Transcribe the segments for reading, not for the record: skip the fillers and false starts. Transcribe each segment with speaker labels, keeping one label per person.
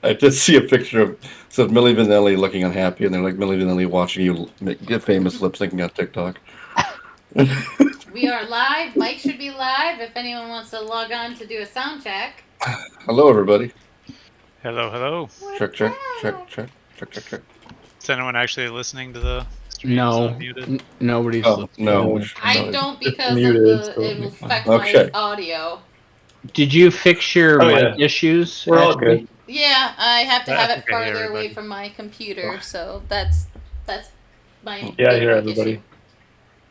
Speaker 1: I did see a picture of says Milli Vanilli looking unhappy, and they're like Milli Vanilli watching you get famous lip syncing on TikTok.
Speaker 2: We are live. Mike should be live. If anyone wants to log on to do a sound check.
Speaker 1: Hello, everybody.
Speaker 3: Hello, hello.
Speaker 2: We're
Speaker 1: Check, check, check,
Speaker 2: back.
Speaker 1: check, check, check, check.
Speaker 3: Is anyone actually listening to the streams
Speaker 4: No,
Speaker 3: unmuted?
Speaker 4: nobody's
Speaker 1: Oh no, we
Speaker 4: listening.
Speaker 1: should
Speaker 2: I
Speaker 1: probably.
Speaker 2: don't
Speaker 5: It's
Speaker 2: because of
Speaker 5: muted,
Speaker 2: the
Speaker 5: so
Speaker 2: it
Speaker 5: it'll
Speaker 2: will
Speaker 5: be fine.
Speaker 2: affect my
Speaker 1: Okay.
Speaker 2: audio.
Speaker 4: Did you fix your
Speaker 5: Oh,
Speaker 4: mic
Speaker 5: yeah.
Speaker 4: issues?
Speaker 5: We're all
Speaker 4: Ashley?
Speaker 5: good.
Speaker 2: Yeah, I have to have
Speaker 3: That's
Speaker 2: it
Speaker 3: okay,
Speaker 2: farther
Speaker 3: everybody.
Speaker 2: away from my computer, so that's my
Speaker 5: Yeah, I
Speaker 2: big
Speaker 5: hear
Speaker 2: mic
Speaker 5: everybody.
Speaker 2: issue.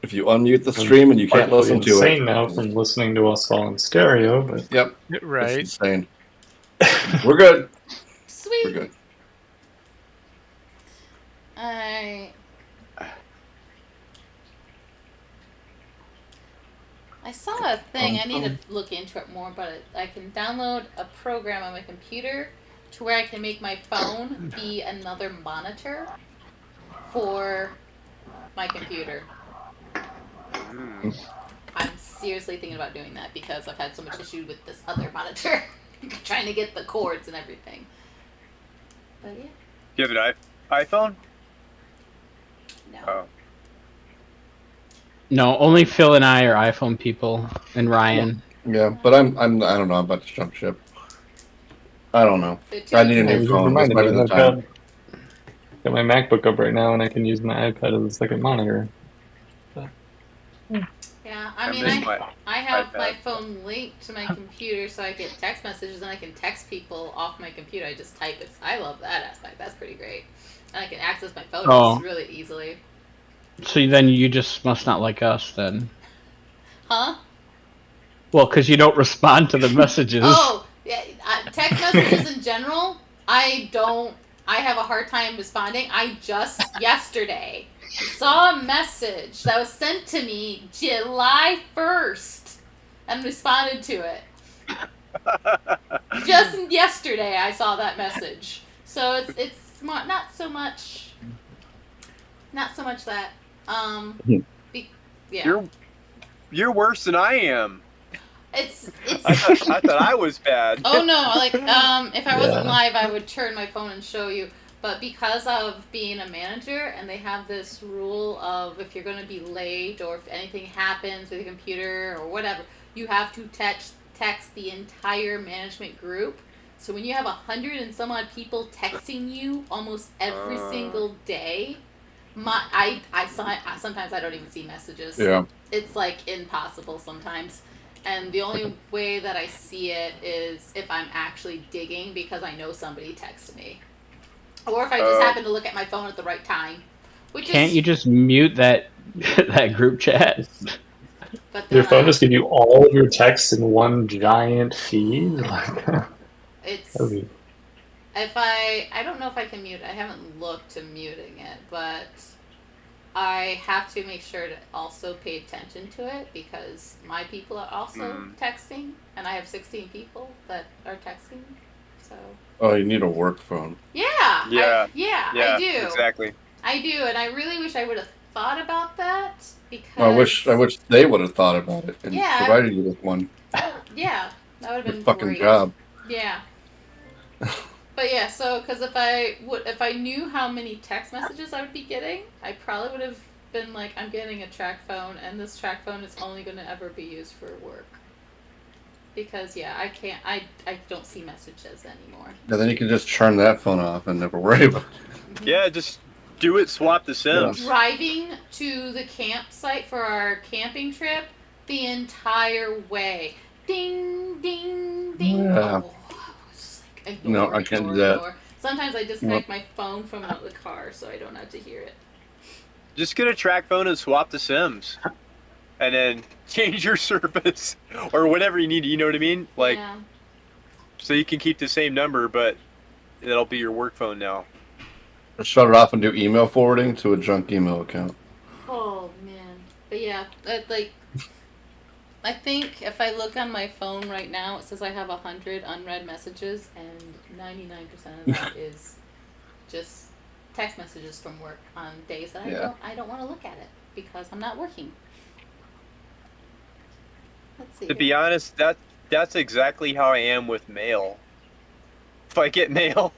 Speaker 1: If you unmute the stream and you can't
Speaker 5: Partly
Speaker 1: listen to it,
Speaker 5: insane now from listening to us all in stereo, but
Speaker 1: yep, it's
Speaker 3: Right.
Speaker 1: insane. We're good.
Speaker 2: Sweet.
Speaker 1: We're good.
Speaker 2: I saw a thing. I need to look into it more, but I can download a program on my computer to where I can make my phone be another monitor for my computer. I'm seriously thinking about doing that because I've had so much issue with this other monitor, trying to get the cords and everything. But yeah,
Speaker 6: Do you have an iPhone?
Speaker 2: no.
Speaker 6: Oh.
Speaker 4: No, only Phil and I are iPhone people, and Ryan.
Speaker 1: Yeah, but I don't know about this jump ship. I don't know.
Speaker 2: They're too
Speaker 1: I need a
Speaker 2: expensive.
Speaker 1: new phone. This
Speaker 5: reminded
Speaker 1: might
Speaker 5: me
Speaker 1: be
Speaker 5: that
Speaker 1: the
Speaker 5: I've
Speaker 1: time.
Speaker 5: got my MacBook up right now, and I can use my iPad as a second monitor.
Speaker 2: Yeah, I mean,
Speaker 6: miss my
Speaker 2: I have
Speaker 6: iPad.
Speaker 2: my phone linked to my computer so I get text messages and I can text people off my computer. I just type it. I love that aspect. That's pretty great. And I can access my photos
Speaker 4: Oh.
Speaker 2: really easily.
Speaker 4: So then you just must not like us then.
Speaker 2: Huh?
Speaker 4: Well, because you don't respond to the messages.
Speaker 2: Oh, yeah. Text messages in general, I have a hard time responding. I just yesterday saw a message that was sent to me July 1st and responded to it. Just yesterday I saw that message. So it's not so much that yeah.
Speaker 6: You're worse than I am.
Speaker 2: It's
Speaker 6: I thought I was bad.
Speaker 2: Oh no, like if I wasn't
Speaker 5: Yeah.
Speaker 2: live I would turn my phone and show you. But because of being a manager and they have this rule of if you're gonna be late or if anything happens with your computer or whatever, you have to text the entire management group. So when you have 100 and some odd people texting you almost every single day, sometimes I don't even see messages.
Speaker 1: Yeah.
Speaker 2: It's like impossible sometimes. And the only way that I see it is if I'm actually digging because I know somebody texted me. Or if I just happen to look at my phone at the right time.
Speaker 4: Can't you just mute that that group chat?
Speaker 2: But
Speaker 5: Your
Speaker 2: then
Speaker 5: phone just give you all of your texts in one giant feed?
Speaker 2: it's
Speaker 5: That'd be-
Speaker 2: if I don't know if I can mute it. I haven't looked to muting it, but I have to make sure to also pay attention to it because my people are also texting, and I have 16 people that are texting. So
Speaker 1: Oh, you need a work phone.
Speaker 2: yeah,
Speaker 6: Yeah.
Speaker 2: I do.
Speaker 6: Exactly.
Speaker 2: I do, and I really wish I would have thought about that because
Speaker 1: I wish they would have thought about it and
Speaker 2: Yeah.
Speaker 1: provided you with one.
Speaker 2: Yeah, that would have
Speaker 1: Good
Speaker 2: been
Speaker 1: fucking
Speaker 2: great.
Speaker 1: job.
Speaker 2: Yeah. But yeah, so because if I knew how many text messages I would be getting, I probably would have been like, I'm getting a track phone, and this track phone is only going to ever be used for work. Because yeah, I don't see messages anymore.
Speaker 1: And then you can just turn that phone off and never worry about it.
Speaker 6: Yeah, just do it. Swap the Sims.
Speaker 2: Driving to the campsite for our camping trip the entire way. Ding, ding, ding.
Speaker 1: Yeah.
Speaker 2: Oh, it's just like,
Speaker 1: No, I can't do that.
Speaker 2: ignore. Sometimes I disconnect my phone from the car so I don't have to hear it.
Speaker 6: Just get a track phone and swap the Sims, and then change your service or whatever you need. You know what I mean? Like,
Speaker 2: yeah.
Speaker 6: so you can keep the same number, but it'll be your work phone now.
Speaker 1: Or shut it off and do email forwarding to a junk email account.
Speaker 2: Oh man. But yeah, I think if I look on my phone right now, it says I have 100 unread messages, and 99% of that is just text messages from work on days that I don't want to look at it because I'm not working. Let's see.
Speaker 6: To be honest, that's exactly how I am with mail. If I get mail,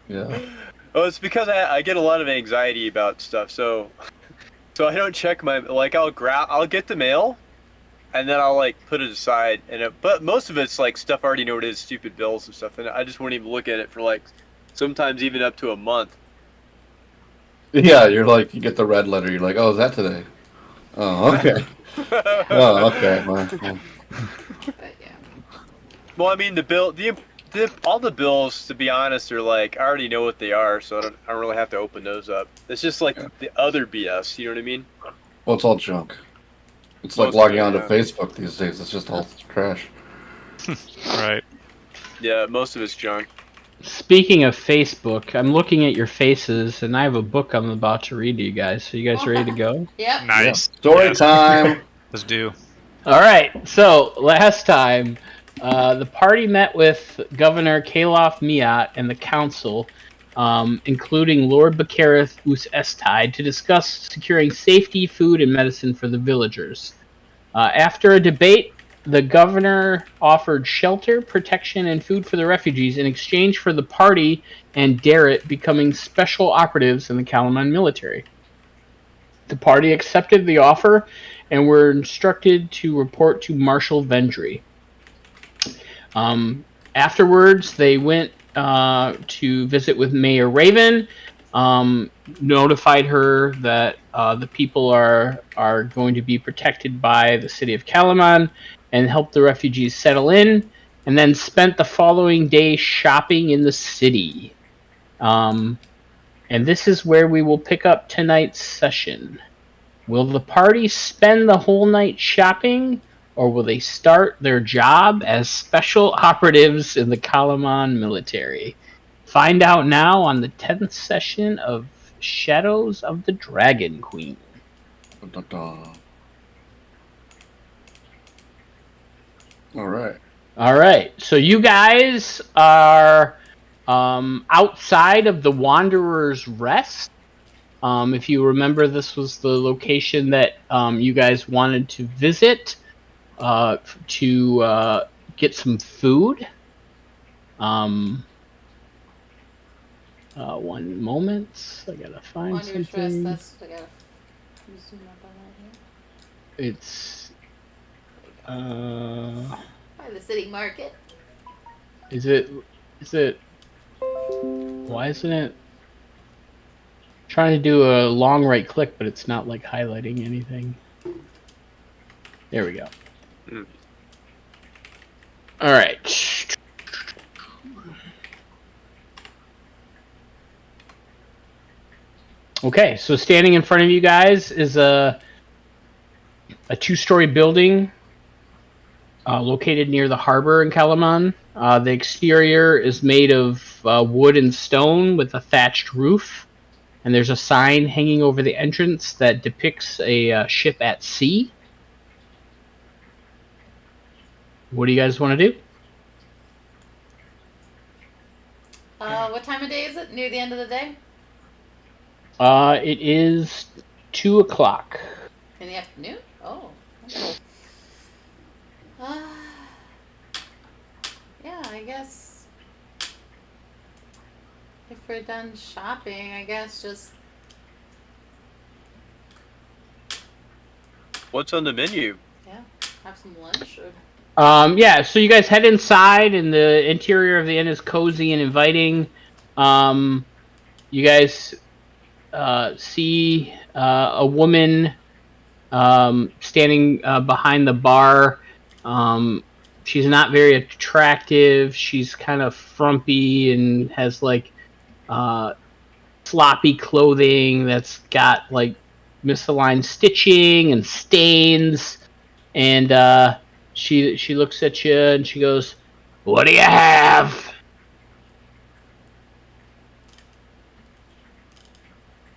Speaker 1: Yeah.
Speaker 6: Oh, it's because I get a lot of anxiety about stuff. So I don't check my I'll get the mail, and then I'll like put it aside. But most of it's like stuff I already know what it is, stupid bills and stuff, and I just won't even look at it for like sometimes even up to a month.
Speaker 1: Yeah, you're like, you get the red letter. You're like, oh, is that today? Oh, okay. Oh, okay. Well.
Speaker 2: But yeah.
Speaker 6: Well, I mean all the bills, to be honest, are like I already know what they are, so I don't really have to open those up. It's just like
Speaker 1: Yeah.
Speaker 6: the other BS. You know what I mean?
Speaker 1: Well, it's all junk. It's like
Speaker 6: Most of
Speaker 1: logging
Speaker 6: it,
Speaker 1: onto
Speaker 6: yeah.
Speaker 1: Facebook these days. It's just all trash.
Speaker 3: Right.
Speaker 6: Yeah, most of it's junk.
Speaker 4: Speaking of Facebook, I'm looking at your faces, and I have a book I'm about to read to you guys. So you guys ready to go?
Speaker 2: Yep.
Speaker 3: Nice.
Speaker 1: Story
Speaker 3: Yes.
Speaker 1: time.
Speaker 3: Let's do.
Speaker 4: All right. So last time, the party met with Governor Kalof Miat and the council, including Lord Bakareth Us Estide, to discuss securing safety, food, and medicine for the villagers. After a debate, the governor offered shelter, protection, and food for the refugees in exchange for the party and Darrett becoming special operatives in the Kalaman military. The party accepted the offer and were instructed to report to Marshal Vendry. Afterwards, they went to visit with Mayor Raven, notified her that the people are going to be protected by the city of Kalaman, and helped the refugees settle in, and then spent the following day shopping in the city. And this is where we will pick up tonight's session. Will the party spend the whole night shopping, or will they start their job as special operatives in the Kalaman military? Find out now on the 10th session of Shadows of the Dragon Queen.
Speaker 1: All right.
Speaker 4: All right, so you guys are outside of the Wanderer's Rest. If you remember, this was the location that you guys wanted to visit to get some food. 1 moment. I gotta find
Speaker 2: On your stress,
Speaker 4: something.
Speaker 2: that's I gotta zoom up on that here.
Speaker 4: It's
Speaker 2: By the city market.
Speaker 4: is it why isn't it trying to do a long right click, but it's not like highlighting anything? There we go.
Speaker 6: Mm.
Speaker 4: All right. Okay, so standing in front of you guys is a 2-story building located near the harbor in Kalaman. The exterior is made of wood and stone with a thatched roof, and there's a sign hanging over the entrance that depicts a ship at sea. What do you guys want to do?
Speaker 2: What time of day is it? Near the end of the day?
Speaker 4: It is 2 o'clock.
Speaker 2: In the afternoon? Oh. Okay. Yeah, I guess if we're done shopping, I guess just
Speaker 6: What's on the menu?
Speaker 2: have some lunch or
Speaker 4: Yeah, so you guys head inside, and the interior of the inn is cozy and inviting. You guys see a woman standing behind the bar. She's not very attractive. She's kind of frumpy and has like sloppy clothing that's got like misaligned stitching and stains. And she looks at you and she goes, "What do you have?"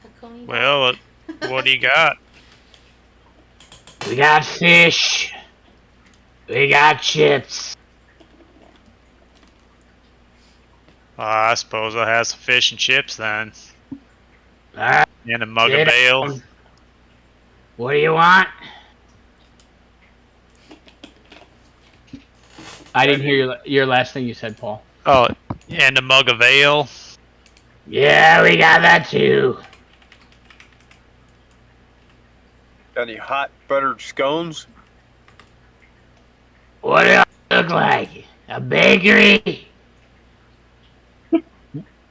Speaker 2: a coney dog.
Speaker 3: Well, what do you got?
Speaker 4: "We got fish. We got chips."
Speaker 3: I suppose I'll have some fish and chips then.
Speaker 4: Ah,
Speaker 3: And a mug
Speaker 4: sit
Speaker 3: of ale.
Speaker 4: down. What do you want? I didn't hear your last thing you said, Paul.
Speaker 3: Oh, and a mug of ale.
Speaker 4: Yeah, we got that too.
Speaker 6: Got any hot buttered scones?
Speaker 4: What do I look like? A bakery?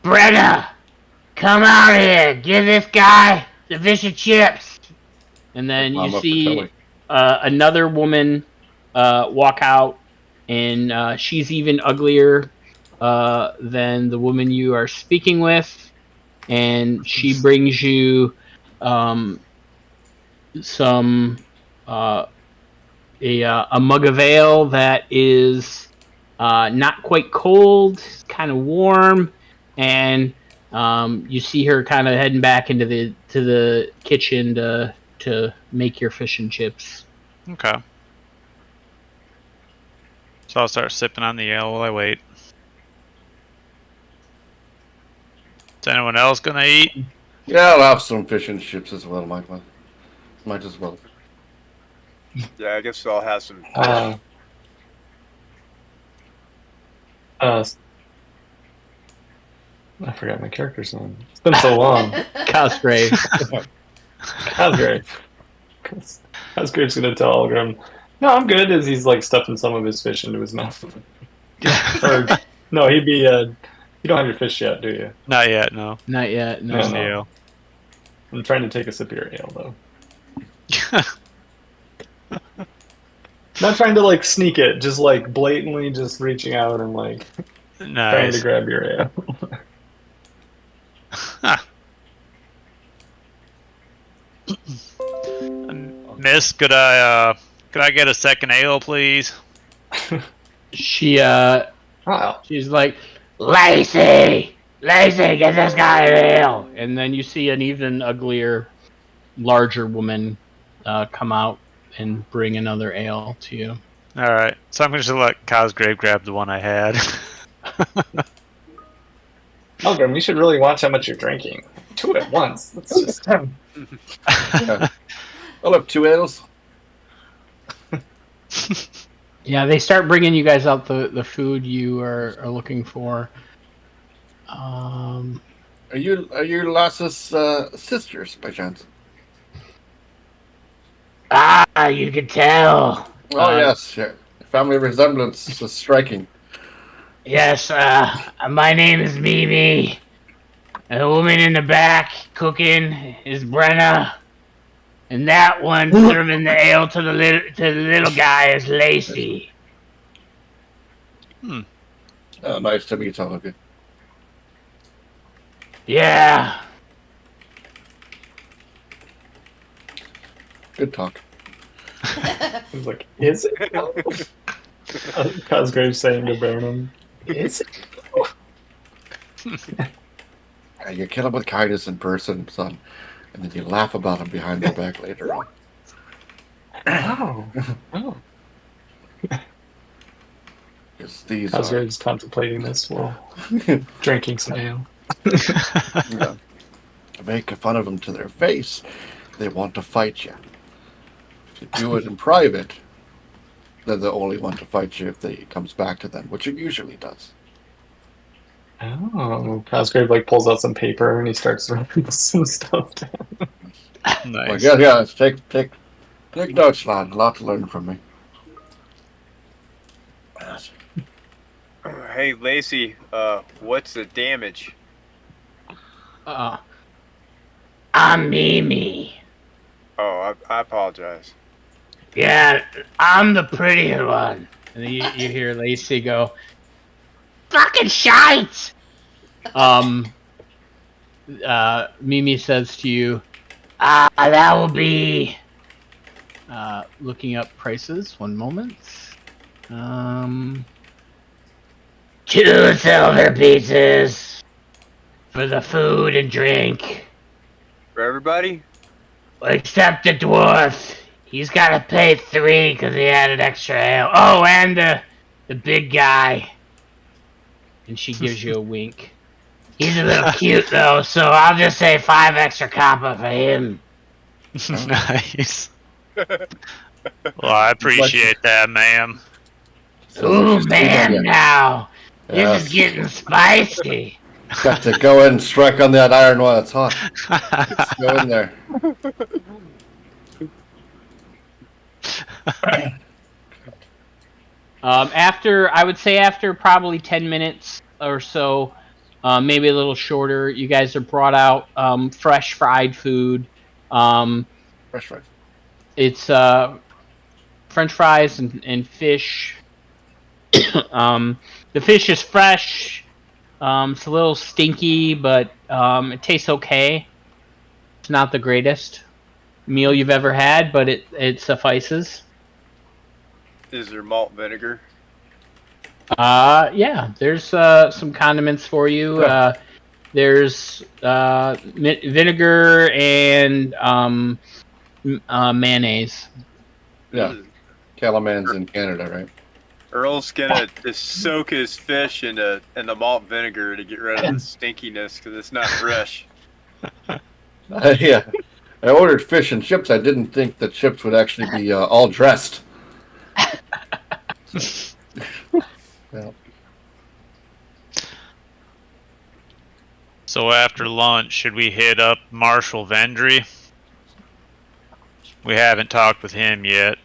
Speaker 4: Brenna, come out here. Give this guy the fish and chips. And then you
Speaker 1: Mama
Speaker 4: see
Speaker 1: Fratelli.
Speaker 4: another woman walk out, and she's even uglier than the woman you are speaking with. And she brings you some a mug of ale that is not quite cold, kind of warm, and you see her kind of heading back into the kitchen to make your fish and chips.
Speaker 3: Okay. So I'll start sipping on the ale while I wait. Is anyone else gonna eat?
Speaker 1: Yeah, I'll have some fish and chips as well, Michael. Might as well.
Speaker 6: Yeah, I guess I'll have some.
Speaker 5: I forgot my character's name. It's been so long.
Speaker 4: Cosgrave.
Speaker 5: Cosgrave. Cosgrave's gonna tell Algrim, "No, I'm good." As he's like stuffing some of his fish into his mouth. Or no, he'd be. You don't have your fish yet, do you?
Speaker 3: Not yet, no.
Speaker 4: Not yet. No.
Speaker 3: Just the
Speaker 5: no.
Speaker 3: ale.
Speaker 5: I'm trying to take a sip of your ale though. Not trying to like sneak it, just like blatantly just reaching out and like trying to
Speaker 3: Nice.
Speaker 5: grab your ale.
Speaker 3: Miss, could I get a second ale, please?
Speaker 4: She's like,
Speaker 7: Lacey, get this guy an ale.
Speaker 4: and then you see an even uglier, larger woman come out and bring another ale to you.
Speaker 3: All right. So I'm just gonna let Cosgrave grab the one I had.
Speaker 5: Algrim, you should really watch how much you're drinking. 2 at once. That's just
Speaker 1: Yeah. I'll have 2 ales.
Speaker 4: Yeah, they start bringing you guys out the food you are looking for.
Speaker 1: Are you Lass's sisters by chance?
Speaker 7: Ah, you can tell.
Speaker 1: Oh yes, yeah. Family resemblance is striking.
Speaker 7: Yes, my name is Mimi. And the woman in the back cooking is Brenna. And that one serving the ale to the little guy is Lacey.
Speaker 1: Oh, nice to meet all of you.
Speaker 7: Yeah.
Speaker 1: Good talk.
Speaker 5: He's like, is it? Cosgrave saying to Burnham, is it?
Speaker 1: You kill him with kindness in person, son, and then you laugh about him behind their back later on.
Speaker 5: Oh.
Speaker 1: Because these
Speaker 5: Cosgrave's contemplating this while drinking some ale.
Speaker 1: yeah, make fun of them to their face. They want to fight you. If you do it in private, they're the only one to fight you if it comes back to them, which it usually does.
Speaker 5: Oh, Cosgrave like pulls out some paper and he starts writing some stuff down.
Speaker 1: Like,
Speaker 3: Nice.
Speaker 1: yeah, take notes, lad. A lot to learn from me.
Speaker 6: Hey, Lacey, what's the damage?
Speaker 7: I'm Mimi.
Speaker 6: Oh, I apologize.
Speaker 7: Yeah, I'm the prettier one.
Speaker 4: And then you hear Lacey go,
Speaker 7: Fucking shite!
Speaker 4: Mimi says to you,
Speaker 7: That will be...
Speaker 4: looking up prices, one moment.
Speaker 7: 2 silver pieces for the food and drink.
Speaker 6: For everybody?
Speaker 7: Except the dwarf. He's got to pay 3 because he had an extra ale. Oh, and the big guy.
Speaker 4: And she gives you a wink.
Speaker 7: He's a little cute, though, so I'll just say 5 extra copper for him.
Speaker 3: Nice. Well, I appreciate that, ma'am.
Speaker 7: Ooh, man,
Speaker 1: Yeah.
Speaker 7: now. This
Speaker 1: Yes.
Speaker 7: is getting spicy.
Speaker 1: Got to go in and strike on that iron while it's hot. Let's go in there.
Speaker 4: I would say after probably 10 minutes or so, maybe a little shorter, you guys are brought out fresh fried food.
Speaker 1: Fresh fries.
Speaker 4: It's French fries and fish. The fish is fresh. It's a little stinky, but it tastes okay. It's not the greatest meal you've ever had, but it suffices.
Speaker 6: Is there malt vinegar?
Speaker 4: Yeah, there's some condiments for you. There's vinegar and mayonnaise.
Speaker 1: Yeah. Calamans in Canada, right?
Speaker 6: Earl's gonna just soak his fish in the malt vinegar to get rid of the stinkiness because it's not fresh.
Speaker 1: Yeah. I ordered fish and chips. I didn't think the chips would actually be all dressed. Yeah.
Speaker 3: So after lunch, should we hit up Marshal Vendry? We haven't talked with him yet.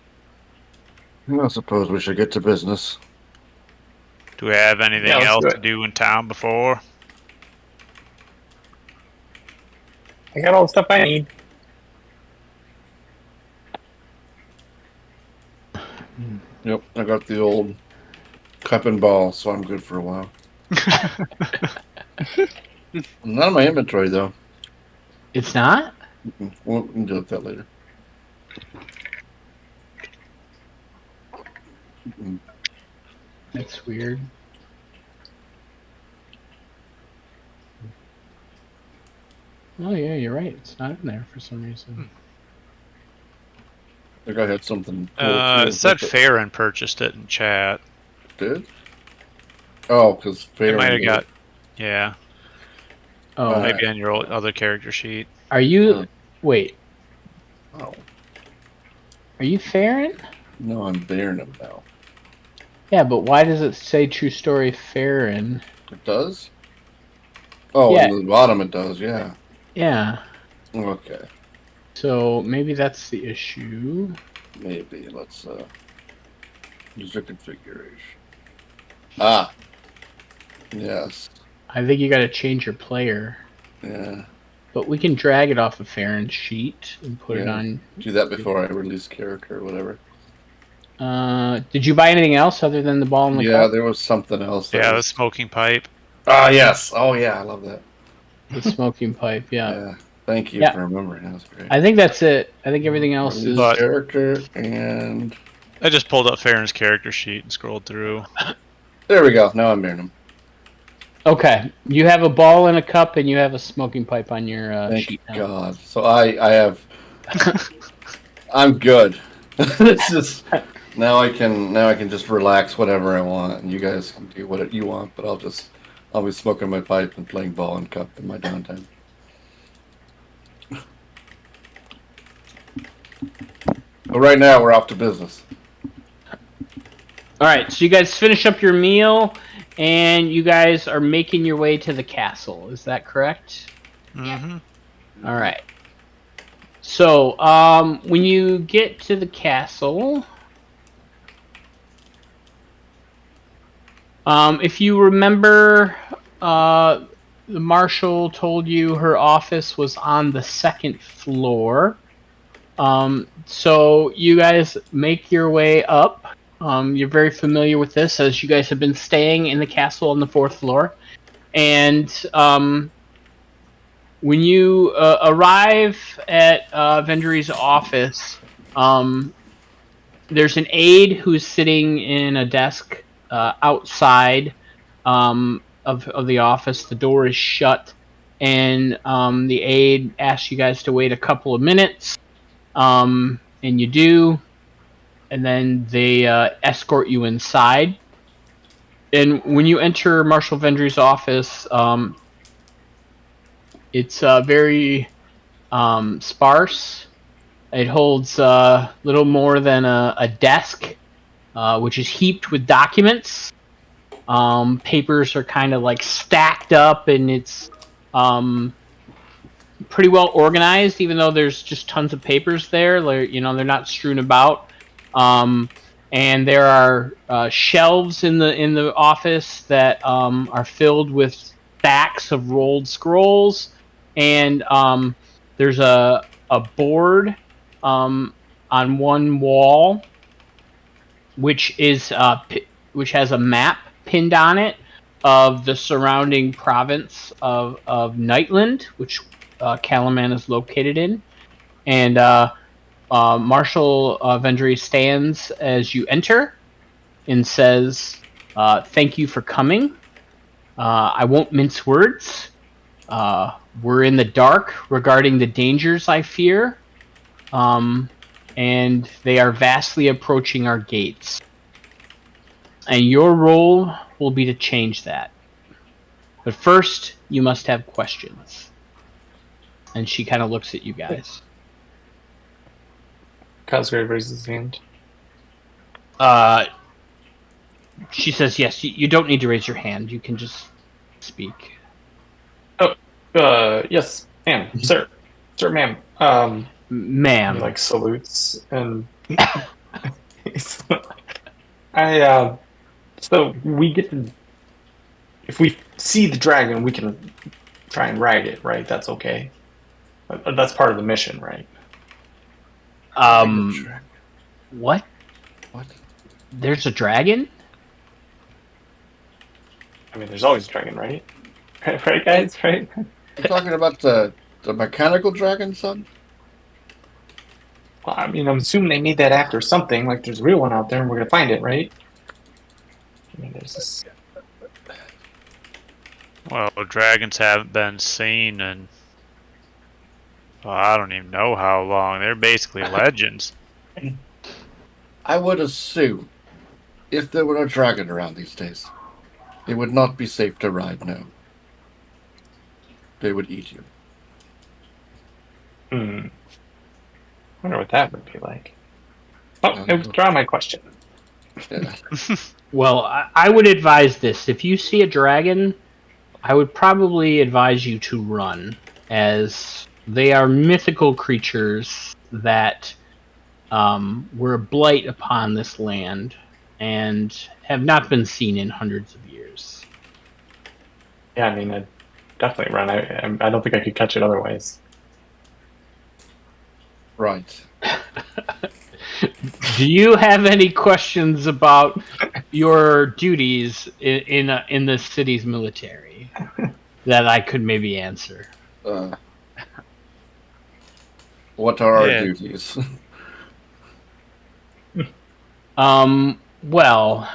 Speaker 1: I suppose we should get to business.
Speaker 3: Do we have anything
Speaker 5: Yeah, let's
Speaker 3: else
Speaker 5: do
Speaker 3: to
Speaker 5: it.
Speaker 3: do in town before?
Speaker 5: I got all the stuff I need.
Speaker 1: Yep, I got the old cup and ball, so I'm good for a while. Not in my inventory, though.
Speaker 4: It's not?
Speaker 1: We'll deal with that later.
Speaker 4: That's weird. Oh yeah, you're right. It's not in there for some reason.
Speaker 1: I think I had something. Cool
Speaker 3: It said Farron purchased it in chat.
Speaker 1: Did? Oh, because
Speaker 3: It might have got, yeah,
Speaker 4: Oh,
Speaker 3: maybe on your other character sheet.
Speaker 4: are you? Wait,
Speaker 1: Oh,
Speaker 4: are you Farron?
Speaker 1: no, I'm bearing him now.
Speaker 4: Yeah, but why does it say True Story Farron?
Speaker 1: It does? Oh,
Speaker 4: Yeah.
Speaker 1: on the bottom it does, yeah.
Speaker 4: Yeah.
Speaker 1: Okay,
Speaker 4: So maybe that's the issue.
Speaker 1: maybe. Let's, user configuration. Ah. Yes.
Speaker 4: I think you got to change your player,
Speaker 1: Yeah.
Speaker 4: but we can drag it off of Farron's sheet and put it
Speaker 1: Yeah.
Speaker 4: on.
Speaker 1: Do that before I release character or whatever.
Speaker 4: Did you buy anything else other than the ball and the
Speaker 1: Yeah,
Speaker 4: cup?
Speaker 1: there was something else. that
Speaker 3: Yeah, the
Speaker 1: was-
Speaker 3: smoking pipe.
Speaker 1: Ah, yes. Oh, yeah, I love that.
Speaker 4: The smoking pipe. Yeah.
Speaker 1: Yeah. Thank you
Speaker 4: Yeah.
Speaker 1: for remembering. That was great.
Speaker 4: I think that's it. I think everything else
Speaker 1: Release
Speaker 4: is.
Speaker 3: But-
Speaker 1: character and
Speaker 3: I just pulled up Farron's character sheet and scrolled through.
Speaker 1: there we go. Now I'm bearing him.
Speaker 4: Okay, you have a ball and a cup, and you have a smoking pipe on your
Speaker 1: Thank
Speaker 4: sheet now.
Speaker 1: God. So I have. I'm good. It's just now I can just relax whatever I want, and you guys can do what you want. But I'll be smoking my pipe and playing ball and cup in my downtime. But right now we're off to business.
Speaker 4: All right, so you guys finish up your meal, and you guys are making your way to the castle. Is that correct?
Speaker 3: Mm-hmm.
Speaker 4: All right. So, when you get to the castle, if you remember, the marshal told you her office was on the second floor. So you guys make your way up. You're very familiar with this, as you guys have been staying in the castle on the fourth floor. And when you arrive at Vendry's office, there's an aide who's sitting in a desk outside of the office. The door is shut, and the aide asks you guys to wait a couple of minutes, and you do. And then they escort you inside. And when you enter Marshal Vendry's office, it's very sparse. It holds little more than a desk, which is heaped with documents. Papers are kind of like stacked up, and it's pretty well organized, even though there's just tons of papers there. They're not strewn about. And there are shelves in the office that are filled with stacks of rolled scrolls, and there's a board on one wall, which has a map pinned on it of the surrounding province of Nightland, which Calaman is located in. And Marshal Vendry stands as you enter and says, "Thank you for coming. I won't mince words. We're in the dark regarding the dangers I fear, and they are vastly approaching our gates. And your role will be to change that. But first, you must have questions." And she kind of looks at you guys.
Speaker 5: Cosgrave raises his hand.
Speaker 4: She says, "Yes, you don't need to raise your hand. You can just speak."
Speaker 5: Yes, ma'am, sir, ma'am.
Speaker 4: Ma'am.
Speaker 5: He like salutes and so we get to, if we see the dragon, we can try and ride it, right? That's okay. That's part of the mission, right?
Speaker 4: What?
Speaker 1: What?
Speaker 4: There's a dragon?
Speaker 5: I mean, there's always a dragon, right? Right, guys, right?
Speaker 1: You're talking about the mechanical dragon, son?
Speaker 5: Well, I mean, I'm assuming they made that after something. Like, there's a real one out there, and we're gonna find it, right? I mean, there's this.
Speaker 3: Well, dragons haven't been seen in, well, I don't even know how long. They're basically legends.
Speaker 1: I would assume if there were a dragon around these days, it would not be safe to ride, no. They would eat you.
Speaker 5: I wonder what that would be like. Oh, I withdraw my question.
Speaker 1: Yeah.
Speaker 4: Well, I would advise this. If you see a dragon, I would probably advise you to run, as they are mythical creatures that were a blight upon this land and have not been seen in hundreds of years.
Speaker 5: Yeah, I mean, I'd definitely run. I don't think I could catch it otherwise.
Speaker 1: Right.
Speaker 4: Do you have any questions about your duties in the city's military that I could maybe answer?
Speaker 1: What are our
Speaker 3: Yeah.
Speaker 1: duties?
Speaker 4: Well,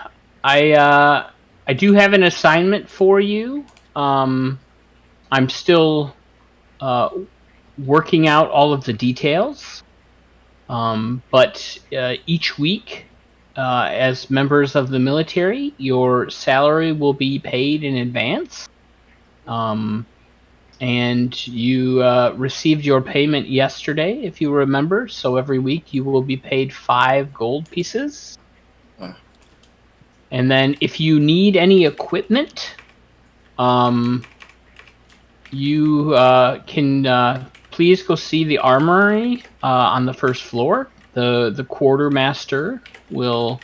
Speaker 4: I do have an assignment for you. I'm still working out all of the details. But each week, as members of the military, your salary will be paid in advance. And you received your payment yesterday, if you remember. So every week you will be paid 5 gold pieces. And then if you need any equipment, you can please go see the armory on the first floor. The quartermaster will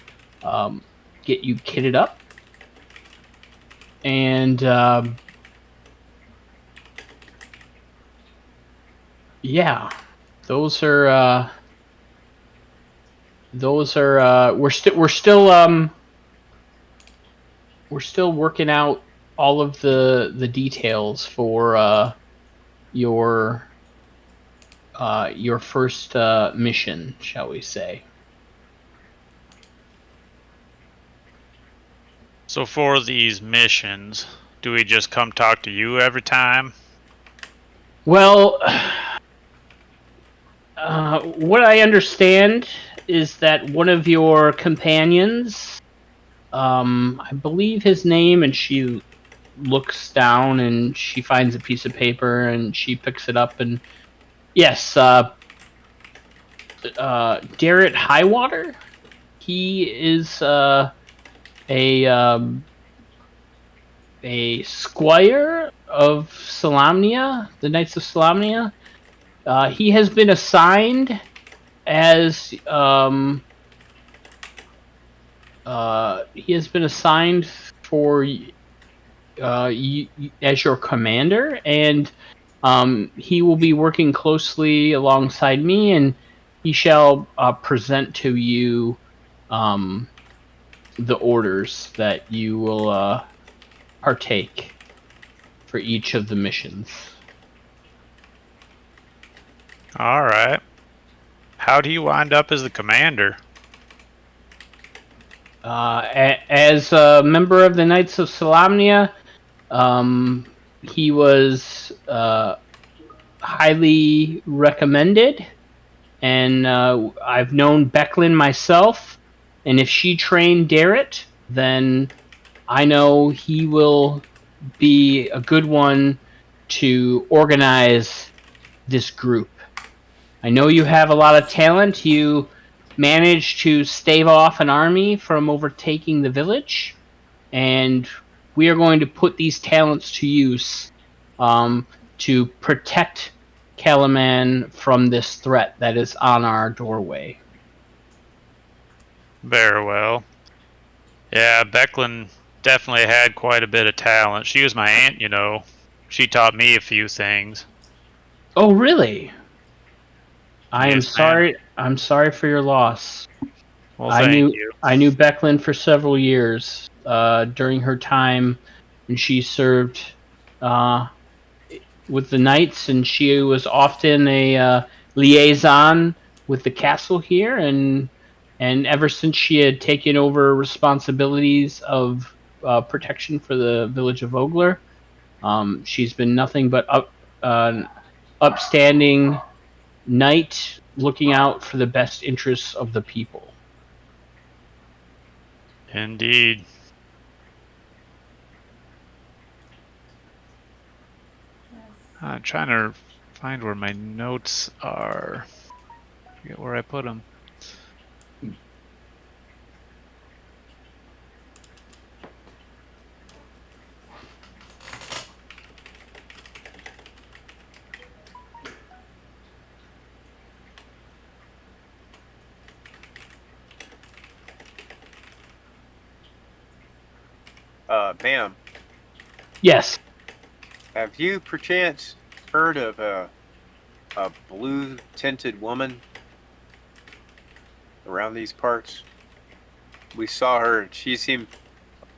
Speaker 4: get you kitted up. And yeah, those are we're still working out all of the details for your first mission, shall we say.
Speaker 3: So for these missions, do we just come talk to you every time?
Speaker 4: Well, what I understand is that one of your companions, I believe his name, and she looks down and she finds a piece of paper and she picks it up, and yes, Garrett Highwater. He is a squire of Salamnia, the Knights of Salamnia. He has been assigned as for as your commander, and he will be working closely alongside me, and he shall present to you the orders that you will partake for each of the missions.
Speaker 3: All right. How do you wind up as the commander?
Speaker 4: As a member of the Knights of Salamnia, he was highly recommended, and I've known Becklin myself, and if she trained Darrett, then I know he will be a good one to organize this group. I know you have a lot of talent. You managed to stave off an army from overtaking the village, and we are going to put these talents to use to protect Calaman from this threat that is on our doorway.
Speaker 3: Very well. Yeah, Becklin definitely had quite a bit of talent. She was my aunt, you know. She taught me a few things.
Speaker 4: Oh, really? I am
Speaker 3: Yes, ma'am.
Speaker 4: sorry. I'm sorry for your loss.
Speaker 3: Well, thank you.
Speaker 4: I knew Becklin for several years during her time, and she served with the knights, and she was often a liaison with the castle here, and ever since she had taken over responsibilities of protection for the village of Ogler, she's been nothing but upstanding knight, looking out for the best interests of the people.
Speaker 3: Indeed. I'm trying to find where my notes are. I forget where I put them.
Speaker 6: Ma'am,
Speaker 4: Yes.
Speaker 6: have you perchance heard of a blue-tinted woman around these parts? We saw her. She seemed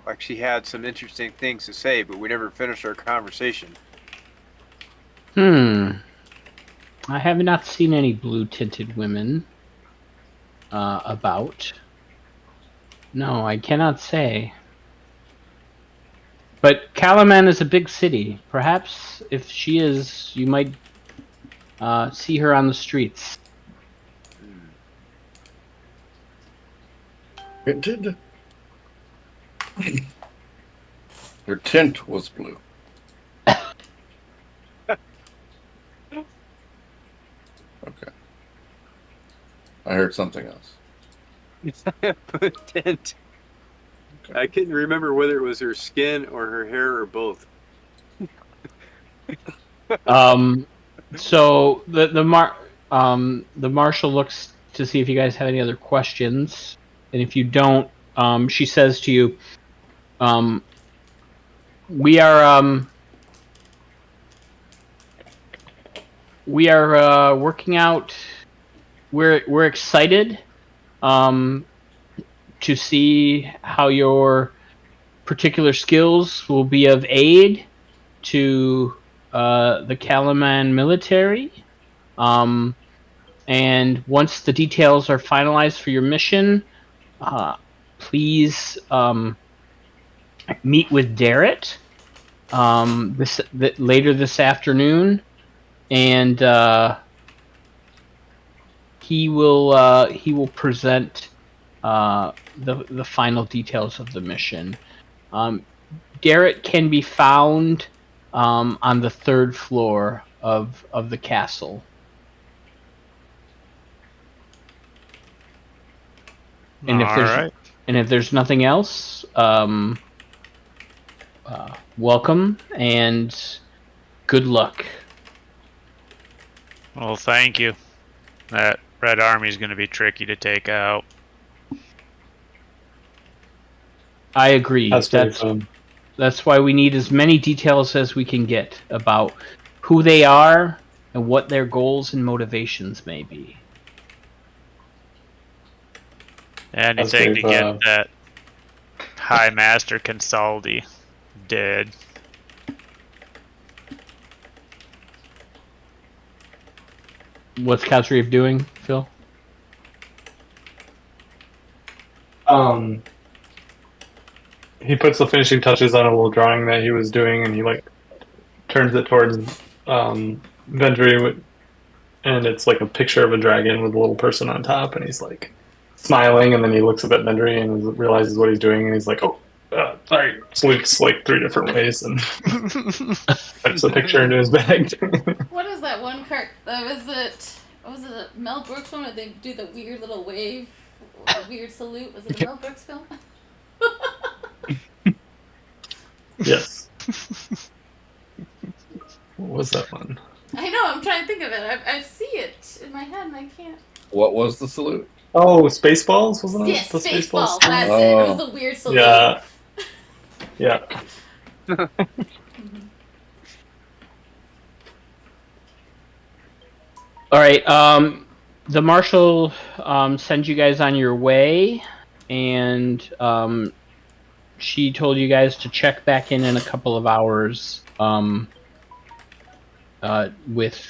Speaker 6: like she had some interesting things to say, but we never finished our conversation.
Speaker 4: I have not seen any blue-tinted women about. No, I cannot say. But Calaman is a big city. Perhaps if she is, you might see her on the streets.
Speaker 1: Tinted? Your tint was blue. Okay. I heard something else.
Speaker 6: Tint. Okay. I couldn't remember whether it was her skin or her hair or both.
Speaker 4: So the marshal looks to see if you guys have any other questions, and if you don't, she says to you, we are working out. We're excited to see how your particular skills will be of aid to the Calaman military. And once the details are finalized for your mission, please meet with Darrett later this afternoon, and he will present the final details of the mission. Darrett can be found on the third floor of the castle. And if there's nothing else, welcome and good luck.
Speaker 3: Well, thank you. That Red Army's going to be tricky to take out.
Speaker 4: I agree.
Speaker 5: That's very fun.
Speaker 4: That's why we need as many details as we can get about who they are and what their goals and motivations may be.
Speaker 3: Anything to get that High Master Consaldi dead.
Speaker 4: What's Khazreev doing, Phil?
Speaker 5: He puts the finishing touches on a little drawing that he was doing, and he turns it towards Vendry, and it's like a picture of a dragon with a little person on top, and he's like smiling, and then he looks up at Vendry and realizes what he's doing, and he's like, "Oh, sorry." Salutes like 3 different ways, and puts the picture into his bag.
Speaker 2: What is that one cart? Was it a Mel Brooks one where they do the weird little wave, the weird salute? Was it a Mel Brooks film?
Speaker 5: Yes. What was that one?
Speaker 2: I know. I'm trying to think of it. I see it in my head and I can't.
Speaker 1: What was the salute?
Speaker 5: Oh, Spaceballs, wasn't it?
Speaker 2: Yes,
Speaker 5: The
Speaker 2: Spaceballs.
Speaker 5: Spaceballs?
Speaker 2: That's it. It was the weird salute.
Speaker 5: Yeah. Yeah.
Speaker 4: All right. The marshal sends you guys on your way, and she told you guys to check back in a couple of hours with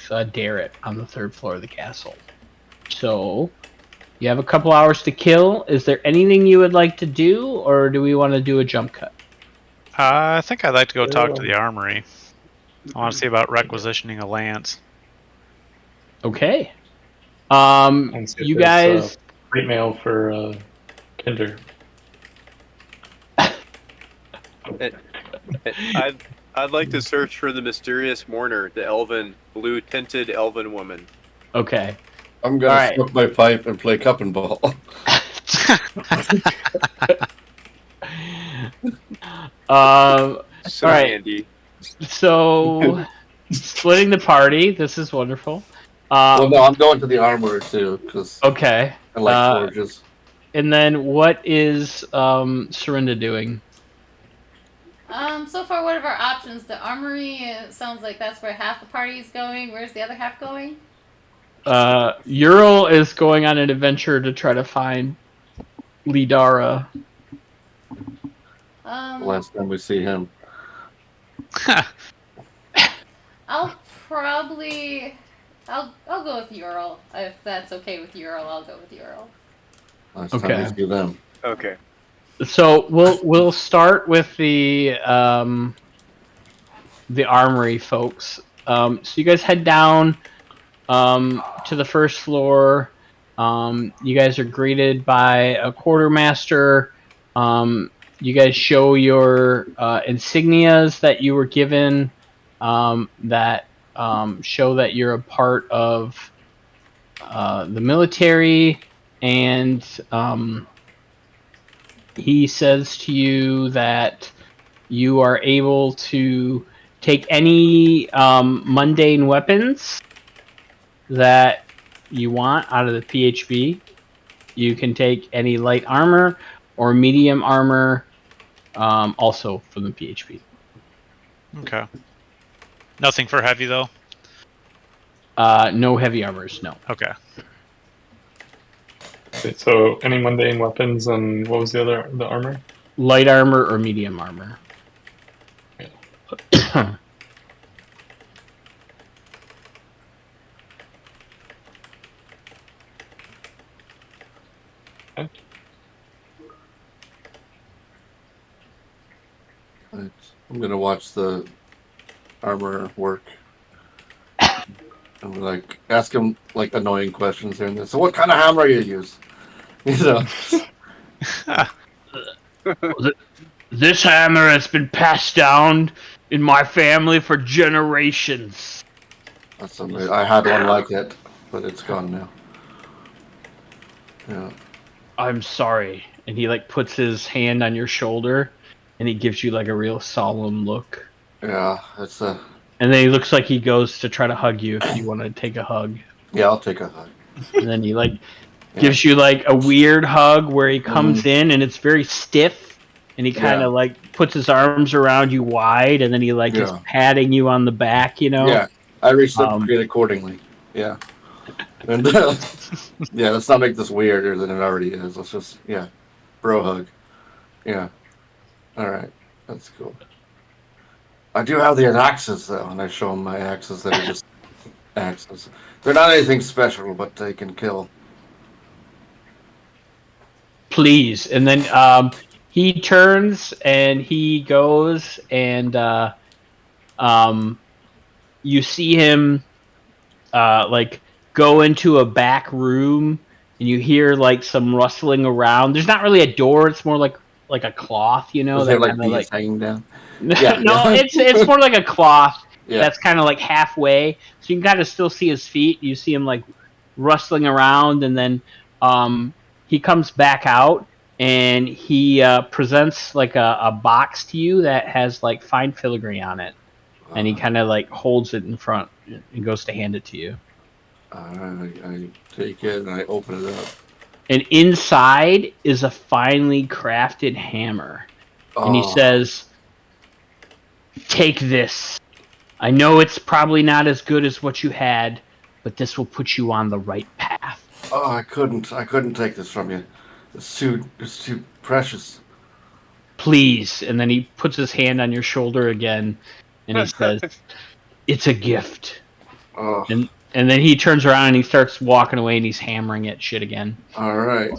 Speaker 4: Darrett on the 3rd floor of the castle. So you have a couple hours to kill. Is there anything you would like to do, or do we want to do a jump cut?
Speaker 3: I think I'd like to go talk to the armory. I want to see about requisitioning a lance.
Speaker 4: Okay.
Speaker 5: And see if
Speaker 4: You
Speaker 5: there's,
Speaker 4: guys.
Speaker 5: Great mail for Kinder.
Speaker 6: I'd like to search for the mysterious mourner, the blue-tinted elven woman.
Speaker 4: Okay.
Speaker 1: I'm gonna smoke my pipe and play cup and ball.
Speaker 6: So
Speaker 4: all right.
Speaker 6: handy.
Speaker 4: So, splitting the party. This is wonderful.
Speaker 1: Well, no, I'm going to the armorer too, because
Speaker 4: Okay.
Speaker 1: I like forges.
Speaker 4: And then, what is Serinda doing?
Speaker 2: So far, what are our options? The armory sounds like that's where half the party is going. Where's the other half going?
Speaker 4: Ural is going on an adventure to try to find Lidara.
Speaker 1: Last time we see him.
Speaker 2: I'll go with Ural. If that's okay with Ural, I'll go with Ural.
Speaker 1: Last time we see them.
Speaker 6: Okay.
Speaker 4: So we'll start with the armory folks. So you guys head down to the 1st floor. You guys are greeted by a quartermaster. You guys show your insignias that you were given that show that you're a part of the military, and he says to you that you are able to take any mundane weapons that you want out of the PHB. You can take any light armor or medium armor also from the PHB.
Speaker 3: Okay. Nothing for heavy, though?
Speaker 4: No heavy armors, no.
Speaker 3: Okay.
Speaker 5: Okay, so any mundane weapons, and what was the armor?
Speaker 4: Light armor or medium armor.
Speaker 5: Okay.
Speaker 1: I'm gonna watch the armor work. I'm like ask him like annoying questions here and there. So, what kind of hammer you use? You know.
Speaker 7: This hammer has been passed down in my family for generations.
Speaker 1: That's amazing. I had one like it, but it's gone now. Yeah.
Speaker 4: I'm sorry. And he like puts his hand on your shoulder, and he gives you like a real solemn look.
Speaker 1: Yeah, it's a.
Speaker 4: And then he looks like he goes to try to hug you if you want to take a hug.
Speaker 1: Yeah, I'll take a hug.
Speaker 4: And then he like gives you like a weird hug where he comes in and it's very stiff, and he kind of like puts his arms around you wide, and then he like is patting you on the back, you know.
Speaker 1: Yeah, I reciprocate accordingly. Yeah, and yeah, let's not make this weirder than it already is. Let's just bro hug. Yeah, all right, that's cool. I do have the axes though, and I show him my axes that are just axes. They're not anything special, but they can kill.
Speaker 4: Please. And then he turns and he goes and you see him like go into a back room, and you hear like some rustling around. There's not really a door, it's more like a cloth, you know.
Speaker 1: Is there like bees hanging down? Yeah,
Speaker 4: no, it's more like a cloth that's kind of like halfway, so you can kind of still see his feet. You see him like rustling around, and then he comes back out, and he presents like a box to you that has like fine filigree on it, and he kind of like holds it in front and goes to hand it to you.
Speaker 1: I take it and I open it up,
Speaker 4: and inside is a finely crafted hammer. And he says, "Take this. I know it's probably not as good as what you had, but this will put you on the right path."
Speaker 1: Oh, I couldn't take this from you. It's too precious.
Speaker 4: Please. And then he puts his hand on your shoulder again, and he says, "It's a gift."
Speaker 1: Oh.
Speaker 4: And then he turns around and he starts walking away, and he's hammering at shit again.
Speaker 1: All right.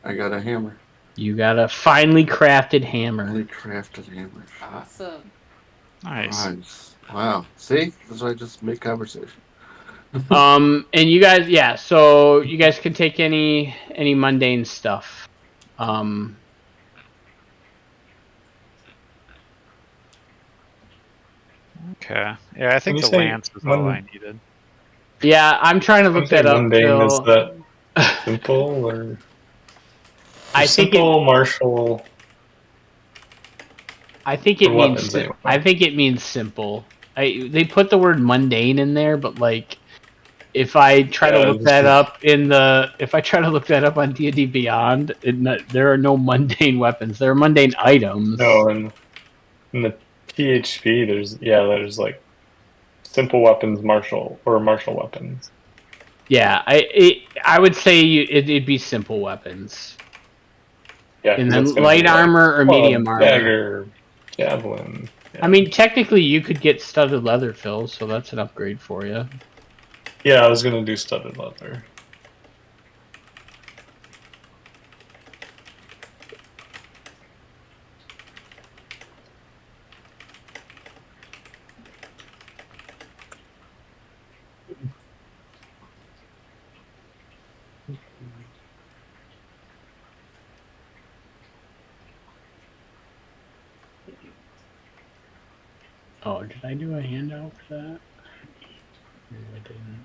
Speaker 1: I got a hammer.
Speaker 4: You got a finely crafted hammer.
Speaker 1: Finely crafted hammer.
Speaker 2: Awesome.
Speaker 3: Nice.
Speaker 1: Wow. See? That's why I just make conversation.
Speaker 4: And you guys, so you guys can take any mundane stuff.
Speaker 3: Okay. Yeah, I think the lance is all I needed.
Speaker 4: Yeah, I'm trying to look that up.
Speaker 5: Mundane, is that simple or?
Speaker 4: I think
Speaker 5: simple, martial.
Speaker 4: I think it means. I think it means simple. They put the word mundane in there, but like, if I try to look that up on D&D Beyond, there are no mundane weapons. There are mundane items.
Speaker 5: No, and in the PHP, there's like simple weapons, martial weapons.
Speaker 4: Yeah, I would say it'd be simple weapons.
Speaker 5: Yeah,
Speaker 4: and then light armor or medium armor.
Speaker 5: Dagger, javelin. Yeah.
Speaker 4: I mean, technically, you could get studded leather, Phil, so that's an upgrade for you.
Speaker 5: Yeah, I was gonna do studded leather.
Speaker 4: Oh, did I do a handout for that? No, I didn't.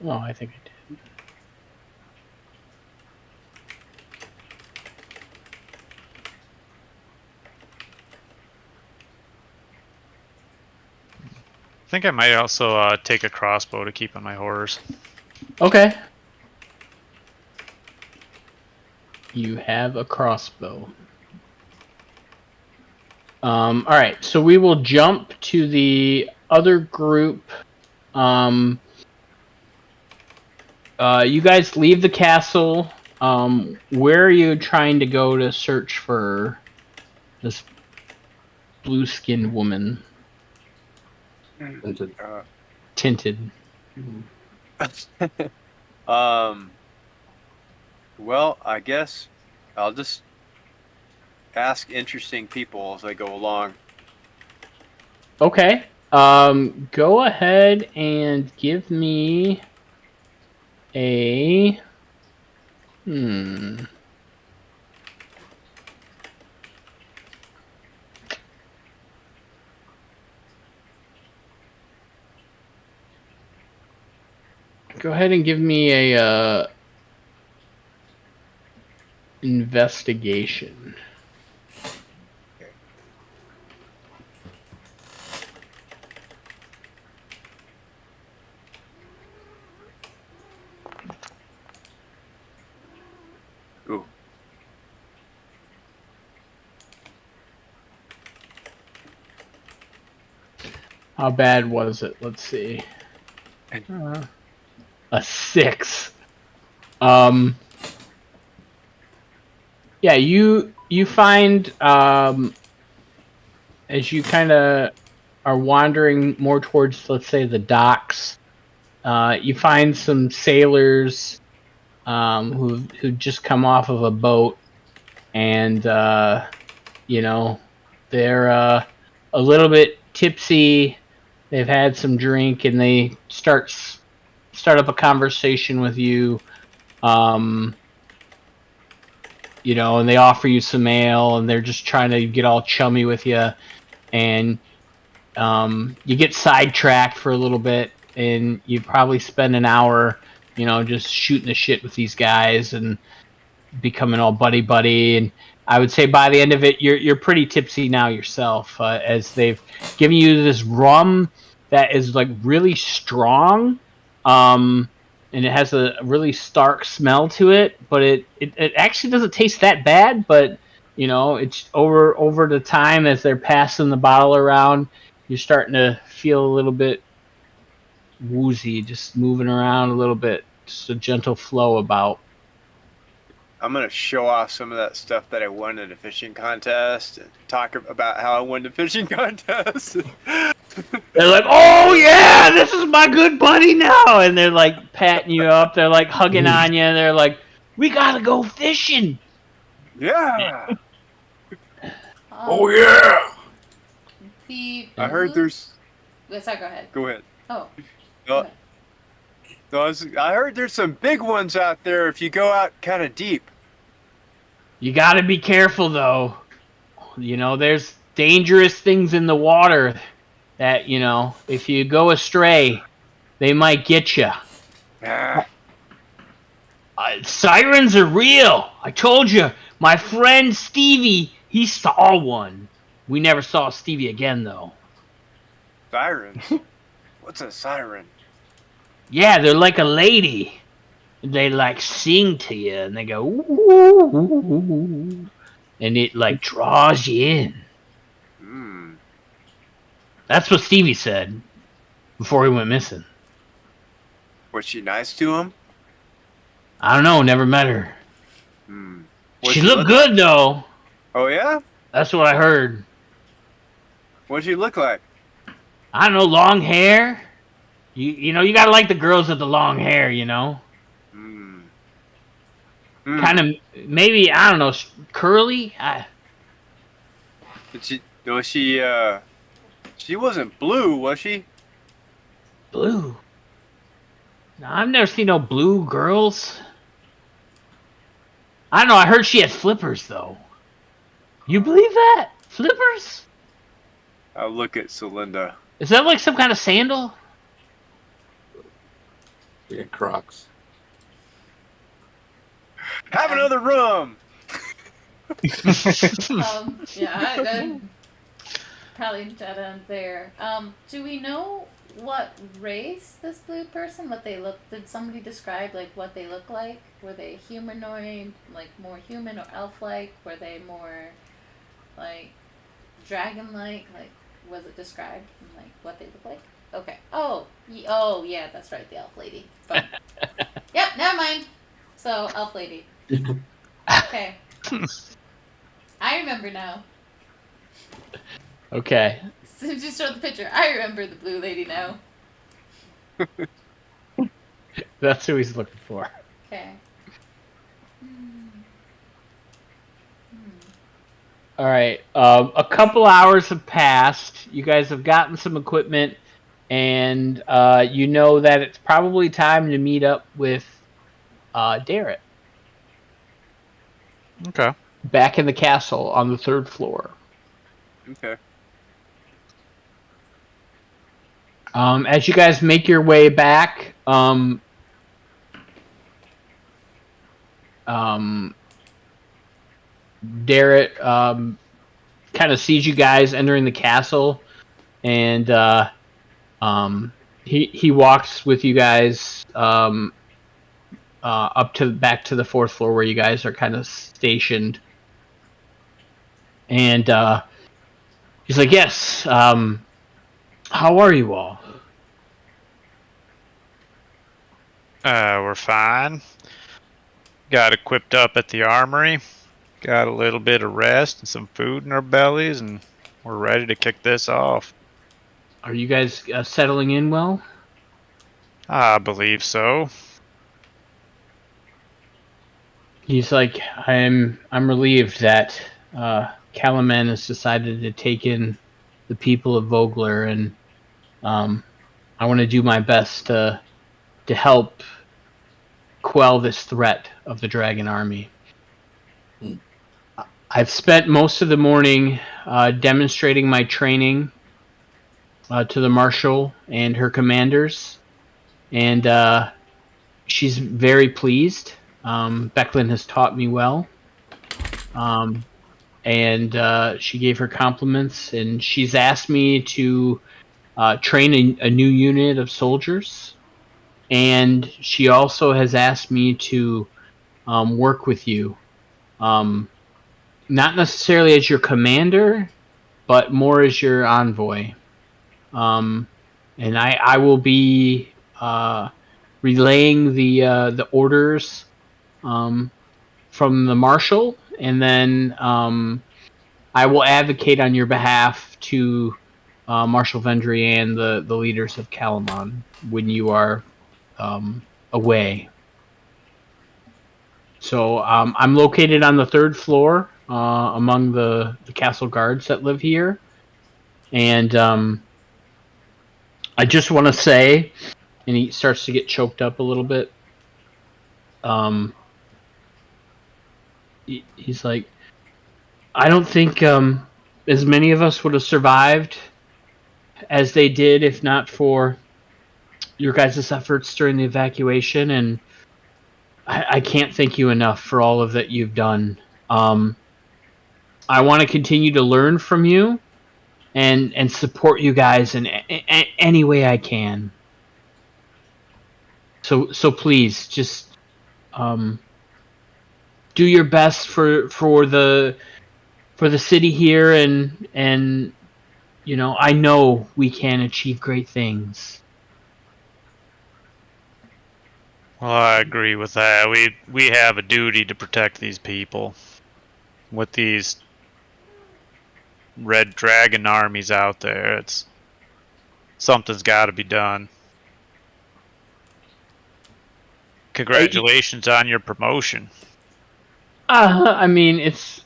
Speaker 4: Oh, I think I did.
Speaker 3: I think I might also take a crossbow to keep on my horse.
Speaker 4: Okay. You have a crossbow. Alright, so we will jump to the other group. You guys leave the castle. Where are you trying to go to search for this blue-skinned woman? Tinted.
Speaker 6: Well, I guess I'll just ask interesting people as I go along.
Speaker 4: Okay. Go ahead and give me a... Go ahead and give me a investigation.
Speaker 6: Ooh.
Speaker 4: How bad was it? Let's see. A 6. Yeah, you find as you kind of are wandering more towards, let's say, the docks, you find some sailors who just come off of a boat, and you know, they're a little bit tipsy. They've had some drink, and they start up a conversation with you. You know, and they offer you some ale, and they're just trying to get all chummy with you, and you get sidetracked for a little bit, and you probably spend an hour, you know, just shooting the shit with these guys and becoming all buddy, and I would say by the end of it, you're pretty tipsy now yourself, as they've given you this rum that is like really strong, and it has a really stark smell to it, but it actually doesn't taste that bad. But you know, it's over the time as they're passing the bottle around, you're starting to feel a little bit woozy, just moving around a little bit, just a gentle flow about.
Speaker 6: I'm gonna show off some of that stuff that I won at a fishing contest and talk about how I won the fishing contest.
Speaker 4: They're like, "Oh yeah, this is my good buddy now," and they're like patting you up. They're like hugging on you. They're like, "We gotta go fishing."
Speaker 6: Yeah.
Speaker 1: Oh yeah!
Speaker 6: I heard there's.
Speaker 2: Sorry, go ahead.
Speaker 6: Go ahead.
Speaker 2: Oh.
Speaker 6: No, I heard there's some big ones out there if you go out kind of deep.
Speaker 4: You gotta be careful though. You know, there's dangerous things in the water that, you know, if you go astray, they might get you.
Speaker 6: Ah,
Speaker 4: Sirens are real. I told you. My friend Stevie, he saw one. We never saw Stevie again though.
Speaker 6: sirens. What's a siren?
Speaker 4: Yeah, they're like a lady. They like sing to you, and they go, ooh, and it like draws you in.
Speaker 6: Hmm.
Speaker 4: That's what Stevie said before he went missing.
Speaker 6: Was she nice to him?
Speaker 4: I don't know, never met her.
Speaker 6: Hmm.
Speaker 4: She looked good though.
Speaker 6: Oh yeah?
Speaker 4: That's what I heard.
Speaker 6: What'd she look like?
Speaker 4: I don't know, long hair. You know, you gotta like the girls with the long hair, you know.
Speaker 6: Hmm.
Speaker 4: Kind of, maybe, I don't know, curly.
Speaker 6: She wasn't blue, was she?
Speaker 4: Blue. No, I've never seen no blue girls. I don't know. I heard she had flippers though. You believe that? Flippers?
Speaker 6: I'll look at Celinda.
Speaker 4: Is that like some kind of sandal?
Speaker 1: Yeah, Crocs.
Speaker 6: Have another rum!
Speaker 2: Yeah, I probably dead end there. Do we know what race this blue person, what they look, did somebody describe like what they look like? Were they humanoid, like more human or elf-like? Were they more like dragon-like? Like, was it described like what they look like? Okay. Oh, yeah, that's right, the elf lady. But, yep, never mind. So, elf lady. Okay. I remember now.
Speaker 4: Okay.
Speaker 2: So just show the picture. I remember the blue lady now.
Speaker 4: That's who he's looking for.
Speaker 2: Okay.
Speaker 4: All right. A couple hours have passed. You guys have gotten some equipment, and you know that it's probably time to meet up with Darrett.
Speaker 3: Okay.
Speaker 4: Back in the castle on the 3rd floor.
Speaker 6: Okay.
Speaker 4: As you guys make your way back, Darrett kind of sees you guys entering the castle, and he walks with you guys back to the fourth floor where you guys are kind of stationed, and he's like, "Yes, how are you all?"
Speaker 3: We're fine. Got equipped up at the armory. Got a little bit of rest and some food in our bellies, and we're ready to kick this off.
Speaker 4: Are you guys settling in well?
Speaker 3: I believe so.
Speaker 4: He's like, I'm relieved that Calaman has decided to take in the people of Vogler, and I want to do my best to help quell this threat of the dragon army. I've spent most of the morning demonstrating my training to the marshal and her commanders, and she's very pleased. Becklin has taught me well, and she gave her compliments, and she's asked me to train a new unit of soldiers, and she also has asked me to work with you, not necessarily as your commander, but more as your envoy. And I will be relaying the orders from the marshal, and then I will advocate on your behalf to Marshal Vendry and the leaders of Calamon when you are away. So I'm located on the third floor among the castle guards that live here, and I just want to say, and he starts to get choked up a little bit. He's like, I don't think as many of us would have survived as they did if not for your guys' efforts during the evacuation, and I can't thank you enough for all of that you've done. I want to continue to learn from you and support you guys in any way I can. So please just do your best for the city here, and you know, I know we can achieve great things.
Speaker 3: Well, I agree with that. We have a duty to protect these people. With these red dragon armies out there, something's got to be done. Congratulations on your promotion.
Speaker 4: I mean, it's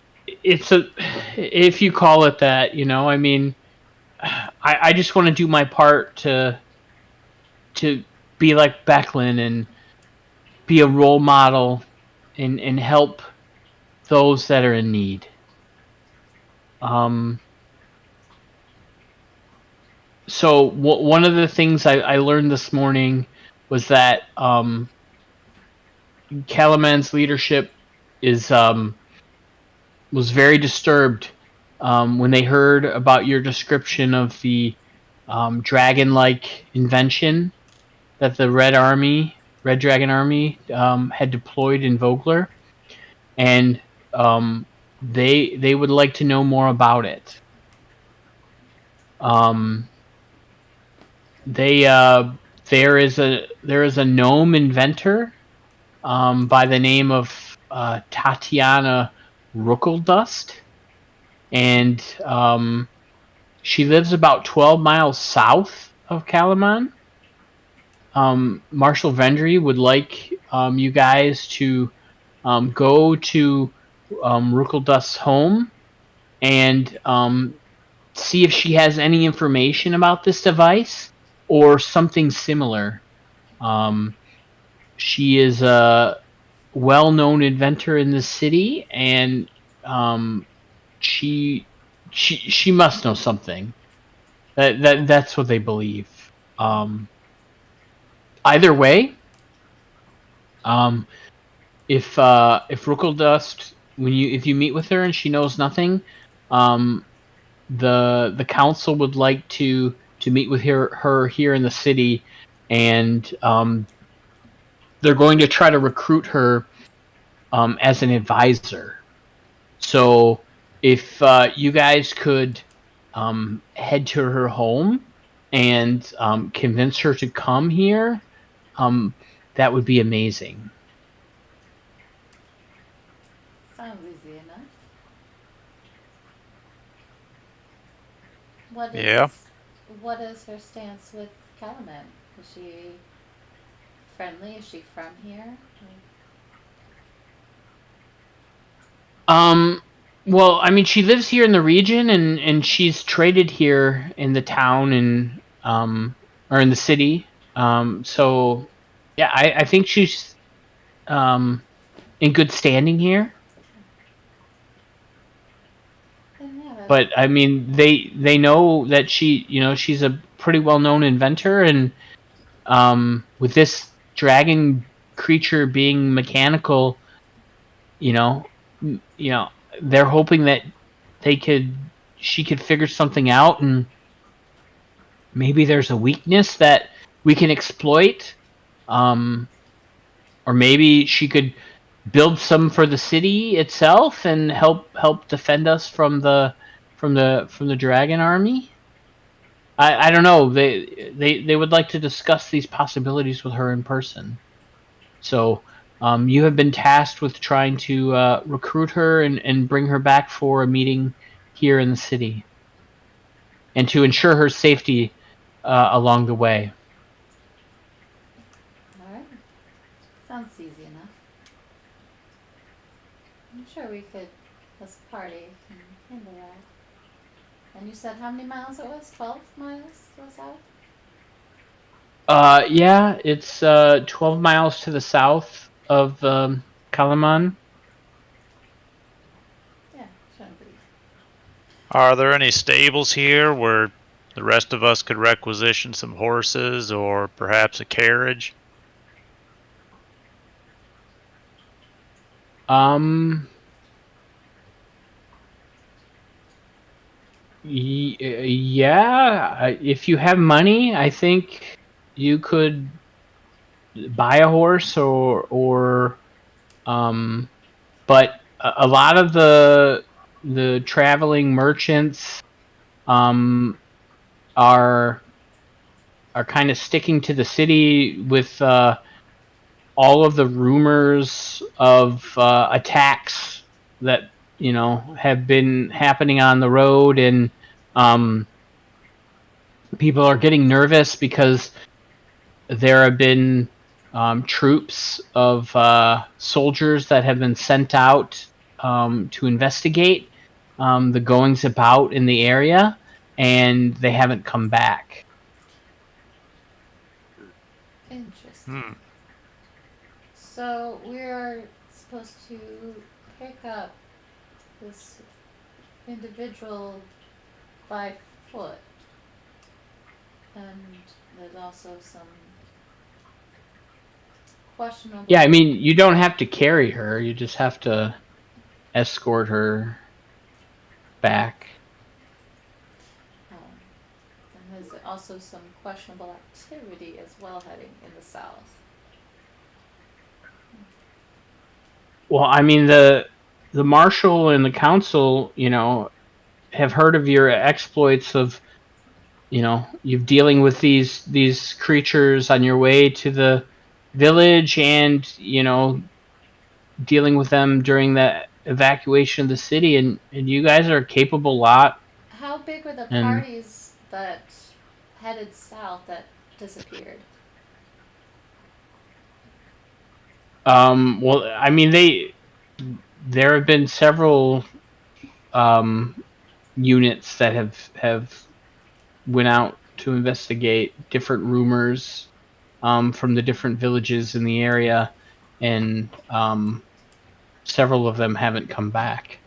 Speaker 4: a, if you call it that, you know. I mean, I just want to do my part to be like Becklin and be a role model and help those that are in need. So one of the things I learned this morning was that Calaman's leadership was very disturbed when they heard about your description of the dragon-like invention that the Red Dragon Army had deployed in Vogler, and they would like to know more about it. There is a gnome inventor by the name of Tatiana Ruckeldust, and she lives about 12 miles south of Calamon. Marshal Vendry would like you guys to go to Ruckeldust's home and see if she has any information about this device or something similar. She is a well-known inventor in the city, and she must know something. That's what they believe. Either way, Ruckledust, if you meet with her and she knows nothing, the council would like to meet with her here in the city, and they're going to try to recruit her as an advisor. So if you guys could head to her home and convince her to come here, that would be amazing.
Speaker 2: Sounds easy enough. What is
Speaker 3: Yeah.
Speaker 2: what is her stance with Calaman? Is she friendly? Is she from here?
Speaker 4: Well, I mean, she lives here in the region, and she's traded here in the town and or in the city. So yeah, I think she's in good standing here.
Speaker 2: Then yeah,
Speaker 4: But I mean, they know that she's a pretty well known inventor, and with this dragon creature being mechanical, you know, they're hoping that she could figure something out, and maybe there's a weakness that we can exploit, or maybe she could build some for the city itself and help defend us from the dragon army. I don't know. They would like to discuss these possibilities with her in person. So you have been tasked with trying to recruit her and bring her back for a meeting here in the city, and to ensure her safety along the way.
Speaker 2: alright. Sounds easy enough. I'm sure we could, as a party, can handle that. And you said how many miles it was? 12 miles to the south?
Speaker 4: Yeah, it's 12 miles to the south of Kalaman.
Speaker 2: Yeah, shouldn't be.
Speaker 3: Are there any stables here where the rest of us could requisition some horses or perhaps a carriage?
Speaker 4: Yeah, if you have money, I think you could buy a horse, or but a lot of the traveling merchants um are kind of sticking to the city with all of the rumors of attacks that have been happening on the road, and um, people are getting nervous because there have been troops of soldiers that have been sent out to investigate the goings about in the area, and they haven't come back.
Speaker 2: Interesting.
Speaker 3: Hmm.
Speaker 2: So we're supposed to pick up this individual by foot. And there's also some questionable.
Speaker 4: Yeah, I mean, you don't have to carry her; you just have to escort her back.
Speaker 2: And there's also some questionable activity as well heading in the south.
Speaker 4: Well, I mean, the marshal and the council, have heard of your exploits of, you've dealing with these creatures on your way to the village, and dealing with them during the evacuation of the city, and you guys are a capable lot.
Speaker 2: How big were the
Speaker 4: And
Speaker 2: parties that headed south that disappeared?
Speaker 4: well, I mean, there have been several units that have went out to investigate different rumors from the different villages in the area, and several of them haven't come back.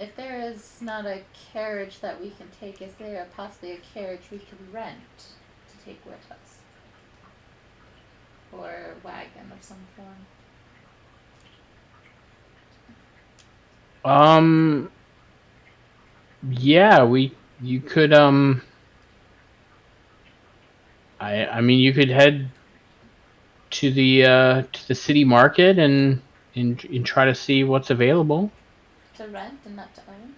Speaker 2: If there is not a carriage that we can take, is there possibly a carriage we can rent to take with us? or a wagon of some form.
Speaker 4: Yeah, you could I mean you could head to the city market and try to see what's available.
Speaker 2: To rent and not to own.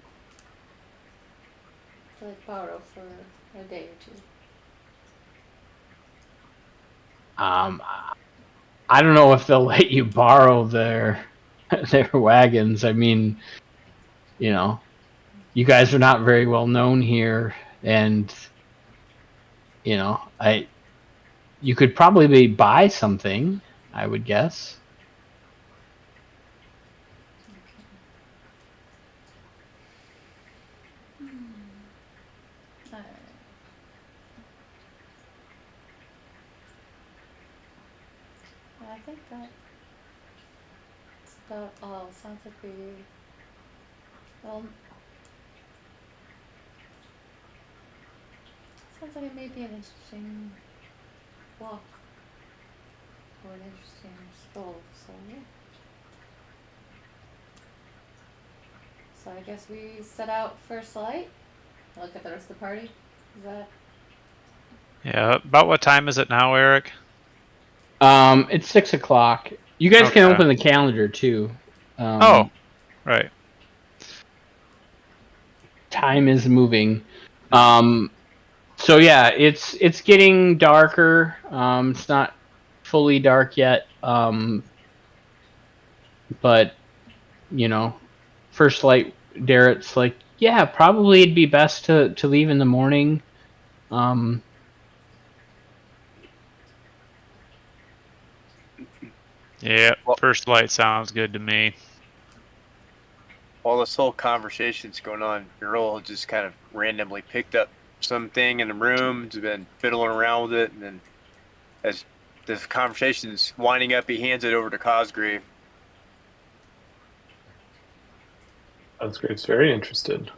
Speaker 2: To like borrow for a day or two.
Speaker 4: Um, I don't know if they'll let you borrow their their wagons. I mean, you know, you guys are not very well known here, and I you could probably buy something, I would guess.
Speaker 2: Alright. I think that's about all. Sounds like we. Well. Sounds like it may be an interesting walk. Or an interesting stroll, so yeah. So I guess we set out first light. Look at the rest of the party. Is that
Speaker 3: Yeah. About what time is it now, Eric?
Speaker 4: It's 6 o'clock. You guys can
Speaker 3: Okay.
Speaker 4: open the calendar too.
Speaker 3: Oh, right.
Speaker 4: Time is moving. So yeah, it's getting darker. It's not fully dark yet. But first light, Darrett's like, yeah, probably it'd be best to leave in the morning.
Speaker 3: Yeah.
Speaker 6: Well-
Speaker 3: First light sounds good to me.
Speaker 6: While this whole conversation's going on, Earl just kind of randomly picked up something in the room, has been fiddling around with it, and then as the conversation's winding up, he hands it over to Cosgrave.
Speaker 5: Cosgrave's very interested.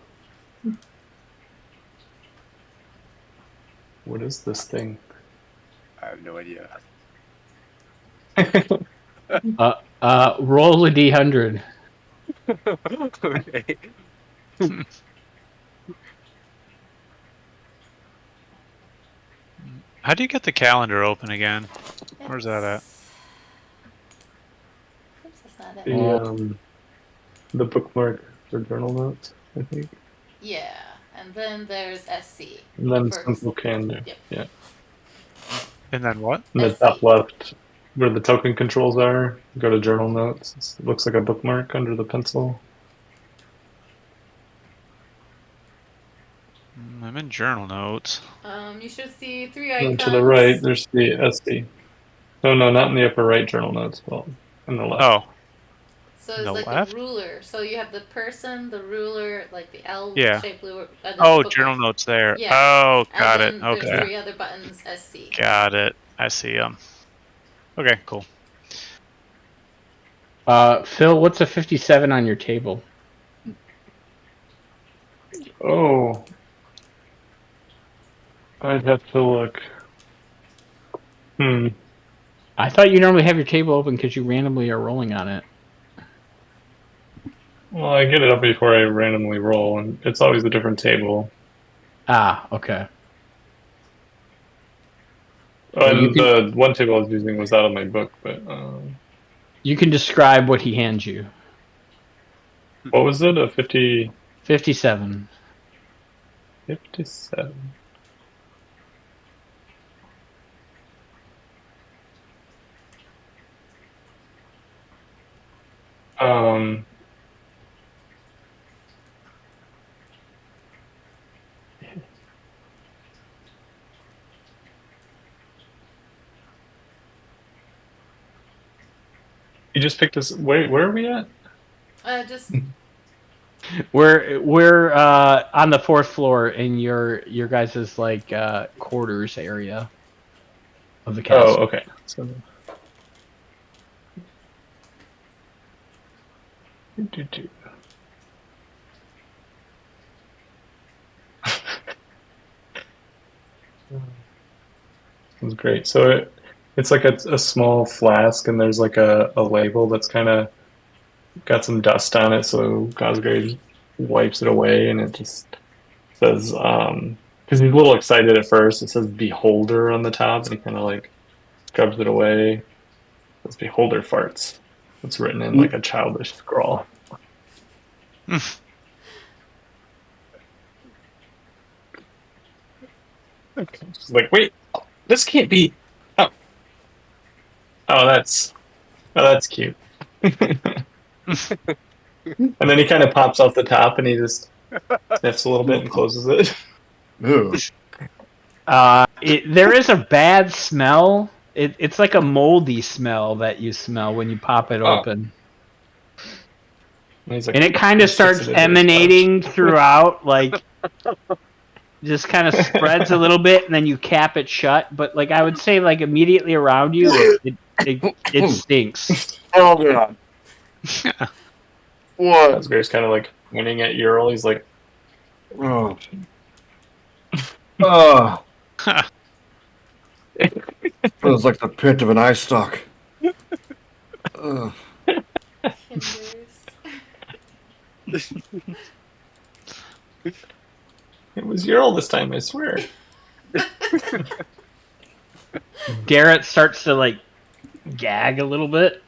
Speaker 5: What is this thing?
Speaker 6: I have no idea.
Speaker 4: Roll a d100.
Speaker 6: Okay.
Speaker 3: How do you get the calendar open again? Where's that at?
Speaker 2: Oops, that's not it.
Speaker 5: The bookmark for journal notes, I think.
Speaker 2: Yeah, and then there's SC.
Speaker 5: And then
Speaker 2: First.
Speaker 5: simple calendar.
Speaker 2: Yep.
Speaker 5: Yeah.
Speaker 3: And then what?
Speaker 5: In the
Speaker 2: SC.
Speaker 5: top left, where the token controls are, go to journal notes. It looks like a bookmark under the pencil.
Speaker 3: I'm in journal notes.
Speaker 2: You should see 3
Speaker 5: And
Speaker 2: icons.
Speaker 5: then to the right, there's the SC. No, not in the upper right journal notes, but in the left.
Speaker 3: Oh,
Speaker 2: So it's
Speaker 3: the
Speaker 2: like
Speaker 3: left?
Speaker 2: a ruler. So you have the person, the ruler, like the
Speaker 3: Yeah.
Speaker 2: L-shaped ruler. And then
Speaker 3: oh,
Speaker 2: the bookmark.
Speaker 3: journal notes there.
Speaker 2: Yeah.
Speaker 3: Oh,
Speaker 2: And
Speaker 3: got
Speaker 2: then
Speaker 3: it.
Speaker 2: there's
Speaker 3: Okay.
Speaker 2: 3 other buttons, SC.
Speaker 3: Got it. I see them. Okay, cool.
Speaker 4: Phil, what's a 57 on your table?
Speaker 5: Oh. I'd have to look.
Speaker 4: I thought you normally have your table open because you randomly are rolling on it.
Speaker 5: Well, I get it up before I randomly roll, and it's always a different table.
Speaker 4: Ah, okay.
Speaker 5: And
Speaker 4: you can-
Speaker 5: the one table I was using was out of my book, but
Speaker 4: You can describe what he hands you.
Speaker 5: what was it? A
Speaker 4: 57.
Speaker 5: 57. You just picked this. Wait, where are we at?
Speaker 2: Just
Speaker 4: We're on the 4th floor in your guys' like quarters area of the castle.
Speaker 5: Oh, okay. So, Sounds great. So It's like a small flask, and there's like a label that's kind of got some dust on it. So Cosgrave wipes it away, and it just says, because he's a little excited at first. It says "Beholder" on the top, and he kind of like scrubs it away. It says "Beholder farts." It's written in like a childish scrawl. It's like, wait, this can't be. Oh, that's cute. And then he kind of pops off the top, and he just sniffs a little bit and closes it.
Speaker 1: Ew.
Speaker 4: There is a bad smell. It's like a moldy smell that you smell when you pop it
Speaker 5: Oh.
Speaker 4: open.
Speaker 5: And he's like,
Speaker 4: And it kind of
Speaker 5: he sticks
Speaker 4: starts
Speaker 5: it into his
Speaker 4: emanating throughout, like just kind of spreads a little bit, and then you cap it shut. But like I would say, like immediately around you, it stinks.
Speaker 1: Oh god. What?
Speaker 5: Cosgrave's kind of like winning at Ural. He's like,
Speaker 1: Oh. Oh. Feels like the pit of an eye stalk. Ugh.
Speaker 2: Hinders.
Speaker 5: it was Ural this time, I swear.
Speaker 4: Garrett starts to like gag a little bit.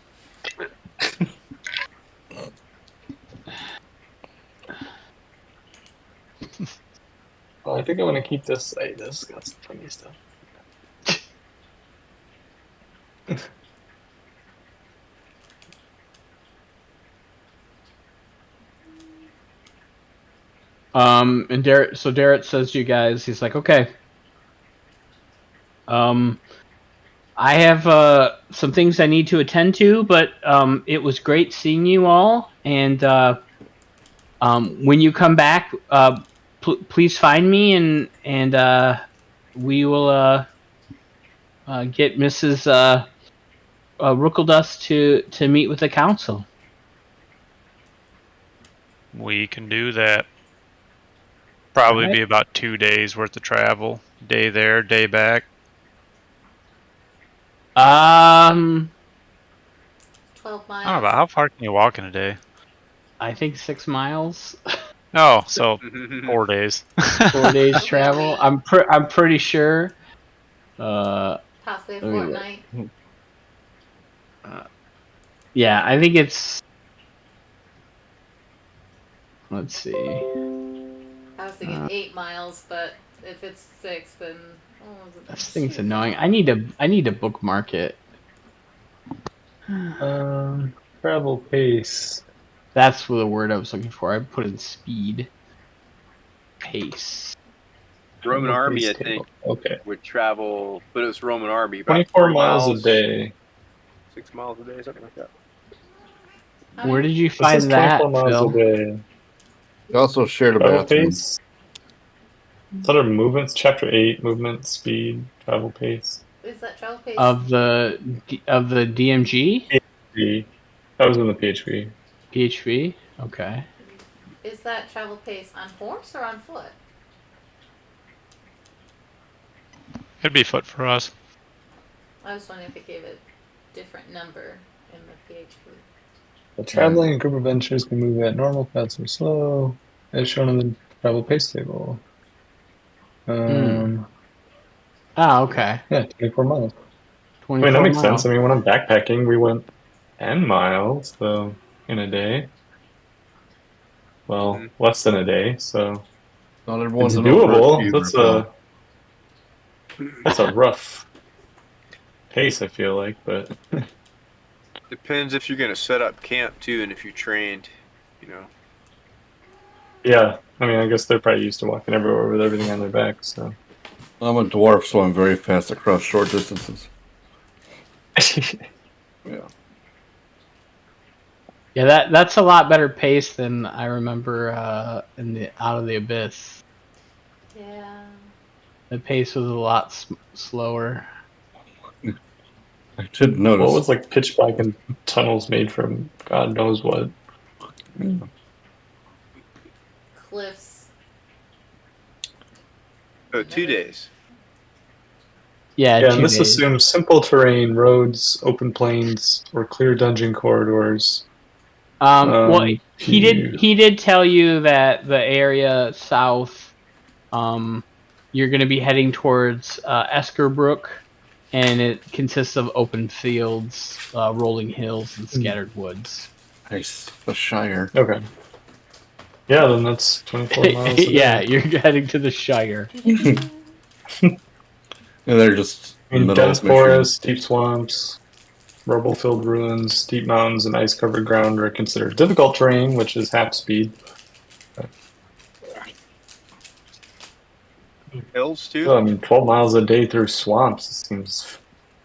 Speaker 5: Well, I think I want to keep this site. This has got some funny stuff.
Speaker 4: And Darrett says to you guys, he's like, okay. I have some things I need to attend to, but it was great seeing you all. And when you come back, please find me, and we will get Mrs. Rookeldust to meet with the council.
Speaker 3: We can do that. Probably
Speaker 4: Alright.
Speaker 3: be about 2 days worth of travel. Day there, day back.
Speaker 2: 12 miles.
Speaker 3: I don't know, how far can you walk in a day?
Speaker 4: I think 6 miles,
Speaker 3: Oh, so 4 days.
Speaker 4: 4 days travel. I'm pretty sure.
Speaker 2: Possibly a fortnight.
Speaker 4: Yeah, I think it's. Let's see.
Speaker 2: I was thinking 8 miles, but if it's 6, then
Speaker 4: This thing's annoying. I need to bookmark it.
Speaker 5: Travel pace.
Speaker 4: That's the word I was looking for. I put in speed. Pace.
Speaker 6: Roman
Speaker 5: Travel
Speaker 6: army,
Speaker 5: pace
Speaker 6: I
Speaker 5: table.
Speaker 6: think,
Speaker 5: Okay.
Speaker 6: would travel, but it was Roman army. About
Speaker 5: 24
Speaker 6: 40
Speaker 5: miles a day.
Speaker 6: 6 miles a day, something like that.
Speaker 4: Where did you
Speaker 5: This says
Speaker 4: find that,
Speaker 5: 24 miles
Speaker 4: Phil?
Speaker 5: a day.
Speaker 1: He also shared a
Speaker 5: Travel
Speaker 1: bathroom.
Speaker 5: pace. It's under movements, chapter 8, movement, speed, travel pace.
Speaker 2: Is that travel pace?
Speaker 4: Of the DMG?
Speaker 5: That was in the PHP.
Speaker 4: PHP? Okay.
Speaker 2: Is that travel pace on horse or on foot?
Speaker 3: It'd be foot for us.
Speaker 2: I was wondering if it gave a different number in the PHP.
Speaker 5: The traveling and group adventures can move at normal, fast, or slow, as shown in the travel pace table.
Speaker 4: Okay.
Speaker 5: Yeah, 24 miles.
Speaker 4: 24
Speaker 5: I mean, that makes
Speaker 4: miles.
Speaker 5: sense. I mean, when I'm backpacking, we went 10 miles, so in a day. Well, less than a day, so
Speaker 1: Not everyone's
Speaker 5: it's
Speaker 1: an
Speaker 5: doable.
Speaker 1: overachiever,
Speaker 5: That's a rough pace, I feel like, but
Speaker 6: Depends if you're going to set up camp, too, and if you're trained, you know.
Speaker 5: yeah. I mean, I guess they're probably used to walking everywhere with everything on their back, so.
Speaker 1: I'm a dwarf, so I'm very fast across short distances. Yeah.
Speaker 4: Yeah, that's a lot better pace than I remember in the Out of the Abyss.
Speaker 2: Yeah.
Speaker 4: The pace was a lot slower.
Speaker 1: I didn't notice.
Speaker 5: What was like pitch black and tunnels made from God knows what?
Speaker 2: Cliffs.
Speaker 6: Oh, 2 days.
Speaker 4: Yeah,
Speaker 5: Yeah,
Speaker 4: 2
Speaker 5: and this
Speaker 4: days.
Speaker 5: assumes simple terrain, roads, open plains, or clear dungeon corridors.
Speaker 4: Well, he
Speaker 5: you-
Speaker 4: did tell you that the area south, you're going to be heading towards Eskerbrook, and it consists of open fields, rolling hills, and scattered woods.
Speaker 1: Nice. The Shire.
Speaker 5: Okay. Yeah, then that's 24 miles a day.
Speaker 4: Yeah, you're heading to the Shire.
Speaker 1: And they're just
Speaker 5: I mean,
Speaker 1: middle
Speaker 5: dense
Speaker 1: of Michigan.
Speaker 5: forests, deep swamps, rubble-filled ruins, steep mountains, and ice-covered ground are considered difficult terrain, which is half speed.
Speaker 6: Hills too.
Speaker 5: Well, I mean, 12 miles a day through swamps seems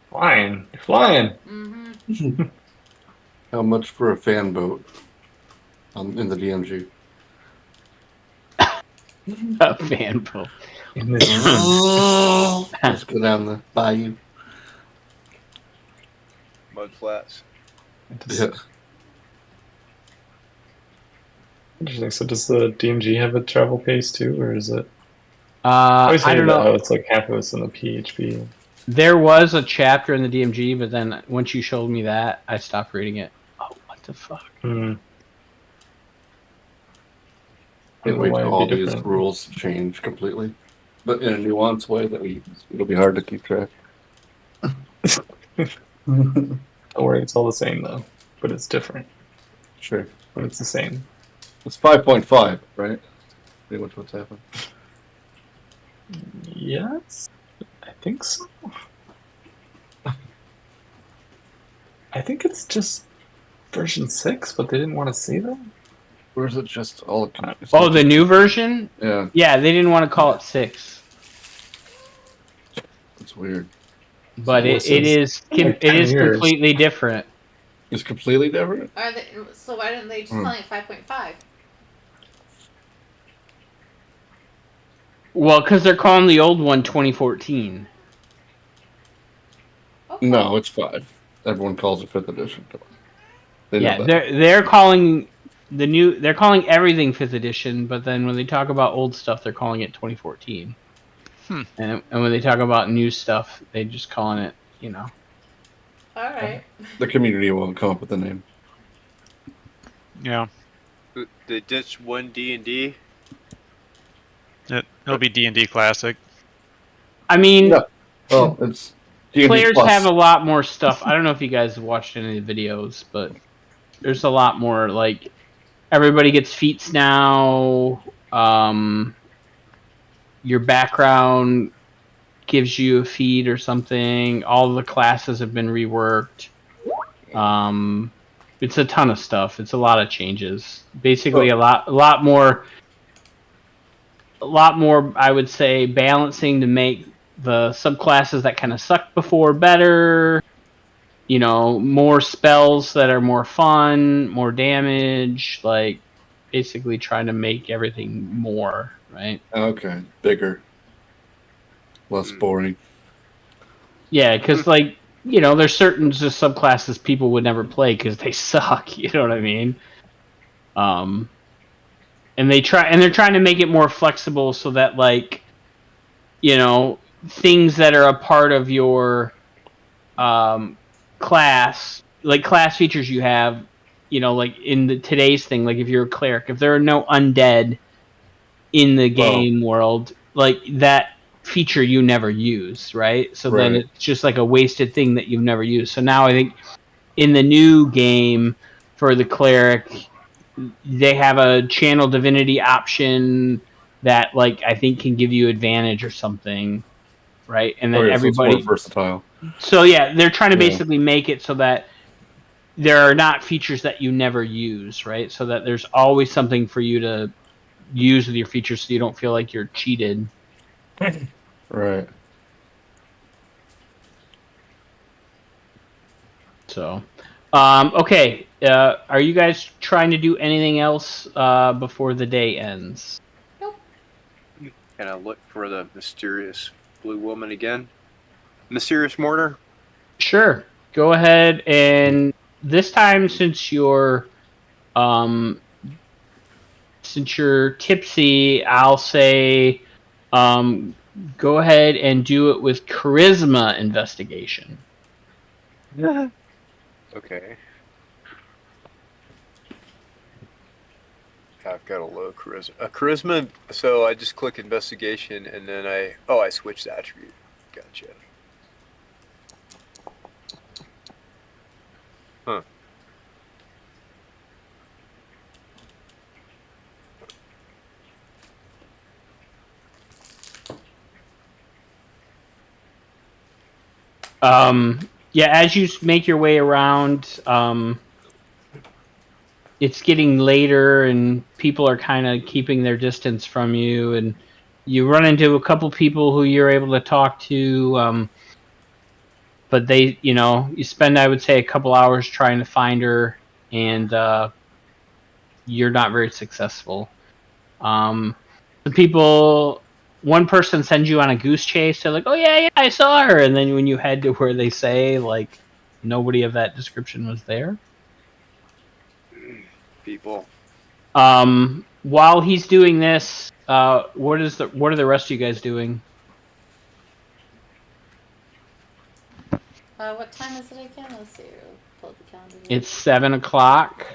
Speaker 5: flying. You're flying.
Speaker 2: Mm-hmm.
Speaker 1: How much for a fan boat in the DMG?
Speaker 4: A fan boat.
Speaker 5: In this
Speaker 1: Let's go down the bayou.
Speaker 6: Mud flats.
Speaker 1: Yeah.
Speaker 5: Interesting. So does the DMG have a travel pace too, or is it? I always
Speaker 4: I
Speaker 5: hated
Speaker 4: don't
Speaker 5: that
Speaker 4: know.
Speaker 5: how it's like half of it's in the PHP.
Speaker 4: There was a chapter in the DMG, but then once you showed me that, I stopped reading it. Oh, what the fuck?
Speaker 5: Hmm.
Speaker 1: Can't
Speaker 5: know
Speaker 1: wait
Speaker 5: why
Speaker 1: till
Speaker 5: it'd
Speaker 1: all
Speaker 5: be
Speaker 1: these
Speaker 5: different.
Speaker 1: rules change completely. But in a nuanced way that it'll be hard to keep track.
Speaker 5: Don't worry, it's all the same though, but it's different.
Speaker 1: Sure.
Speaker 5: But it's the same.
Speaker 1: It's 5.5, right? Pretty much what's happened.
Speaker 5: Yes, I think so. I think it's just version 6, but they didn't want to say that.
Speaker 1: Or is it just all?
Speaker 4: Oh, the new version?
Speaker 1: Yeah,
Speaker 4: Yeah, they didn't want to call it 6,
Speaker 1: it's weird.
Speaker 4: but
Speaker 5: This
Speaker 4: it
Speaker 5: is
Speaker 4: is
Speaker 5: like
Speaker 4: it
Speaker 5: 10
Speaker 4: is
Speaker 5: years.
Speaker 4: completely different.
Speaker 1: It's completely different.
Speaker 2: Are they? So why didn't they just call it 5.5?
Speaker 4: Well, because they're calling the old one 2014.
Speaker 2: Okay.
Speaker 1: No, it's 5. Everyone calls it 5th edition. Come on. They know
Speaker 4: Yeah,
Speaker 1: that.
Speaker 4: they're calling they're calling everything 5th edition, but then when they talk about old stuff, they're calling it 2014. And when they talk about new stuff, they just calling it,
Speaker 2: All right.
Speaker 1: The community won't come up with the name.
Speaker 3: Yeah.
Speaker 6: They ditched one D&D.
Speaker 3: It'll be D&D Classic.
Speaker 4: I mean,
Speaker 1: No. Well, it's D&D
Speaker 4: players
Speaker 1: Plus.
Speaker 4: have a lot more stuff. I don't know if you guys have watched any of the videos, but there's a lot more, like, everybody gets feats now. Your background gives you a feat or something. All the classes have been reworked. It's a ton of stuff. It's a lot of changes. Basically, a lot more. I would say, balancing to make the subclasses that kind of sucked before better. More spells that are more fun, more damage. Like, basically trying to make everything more, right?
Speaker 1: Okay, bigger, less boring.
Speaker 4: Yeah, because there's certain just subclasses people would never play because they suck. You know what I mean? And they're trying to make it more flexible so that things that are a part of your class, like class features you have, like in today's thing, like if you're a cleric, if there are no undead in the game world, like that feature you never use, right? So then it's just like a wasted thing that you've never used. So now I think in the new game for the cleric, they have a channel divinity option that I think can give you advantage or something, right? And then everybody,
Speaker 1: so it's more versatile.
Speaker 4: So yeah, they're trying to basically make it so that there are not features that you never use, right? So that there's always something for you to use with your features, so you don't feel like you're cheated.
Speaker 1: Right.
Speaker 4: So, okay. Are you guys trying to do anything else before the day ends?
Speaker 2: Nope.
Speaker 6: Can I look for the mysterious blue woman again? Mysterious mourner?
Speaker 4: Sure. Go ahead, and this time, since you're tipsy, I'll say go ahead and do it with charisma investigation.
Speaker 6: Okay. I've got a low charisma. Charisma. So I just click investigation, and then I switch the attribute. Gotcha. Huh.
Speaker 4: Yeah, as you make your way around, it's getting later and people are kind of keeping their distance from you, and you run into a couple people who you're able to talk to, but they, you spend, I would say, a couple hours trying to find her, and you're not very successful. The people, one person sends you on a goose chase. They're like, "Oh yeah, I saw her," and then when you head to where they say, like, nobody of that description was there.
Speaker 6: People.
Speaker 4: While he's doing this, what are the rest of you guys doing?
Speaker 2: What time is it again? Let's see. Pull up the calendar.
Speaker 4: It's 7:00.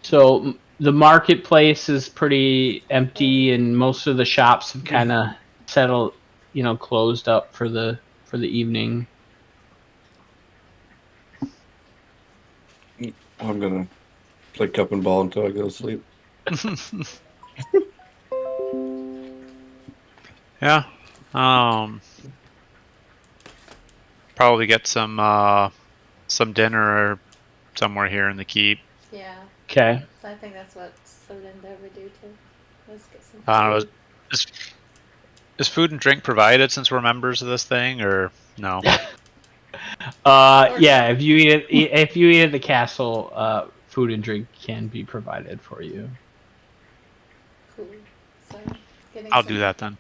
Speaker 4: So the marketplace is pretty empty, and most of the shops have kind of settled, closed up for the evening.
Speaker 1: I'm gonna play cup and ball until I go to sleep.
Speaker 3: Yeah. Probably get some dinner somewhere here in the keep.
Speaker 2: Yeah.
Speaker 4: Okay.
Speaker 2: I think that's what Solinda would do too. Let's get some
Speaker 3: Was
Speaker 2: food.
Speaker 3: is food and drink provided since we're members of this thing, or no?
Speaker 4: Yeah. If you eat at the castle, food and drink can be provided for you.
Speaker 2: Cool. So
Speaker 3: I'll do that then.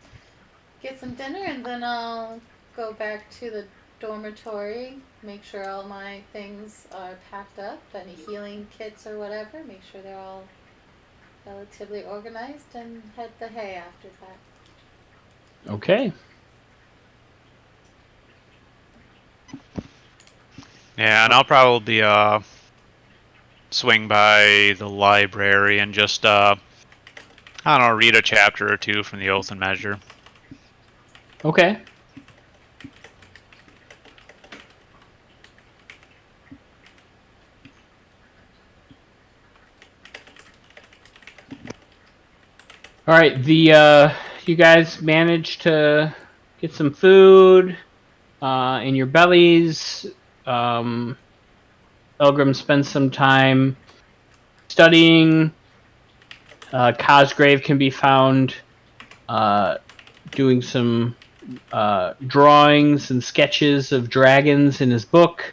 Speaker 2: Get some dinner, and then I'll go back to the dormitory, make sure all my things are packed up, any healing kits or whatever, make sure they're all relatively organized, and head the hay after that.
Speaker 4: Okay.
Speaker 3: Yeah, and I'll probably swing by the library and just I don't know, read a chapter or two from the Oath and Measure.
Speaker 4: Okay. All right, you guys managed to get some food in your bellies. Elgrim spends some time studying. Cosgrave can be found doing some drawings and sketches of dragons in his book.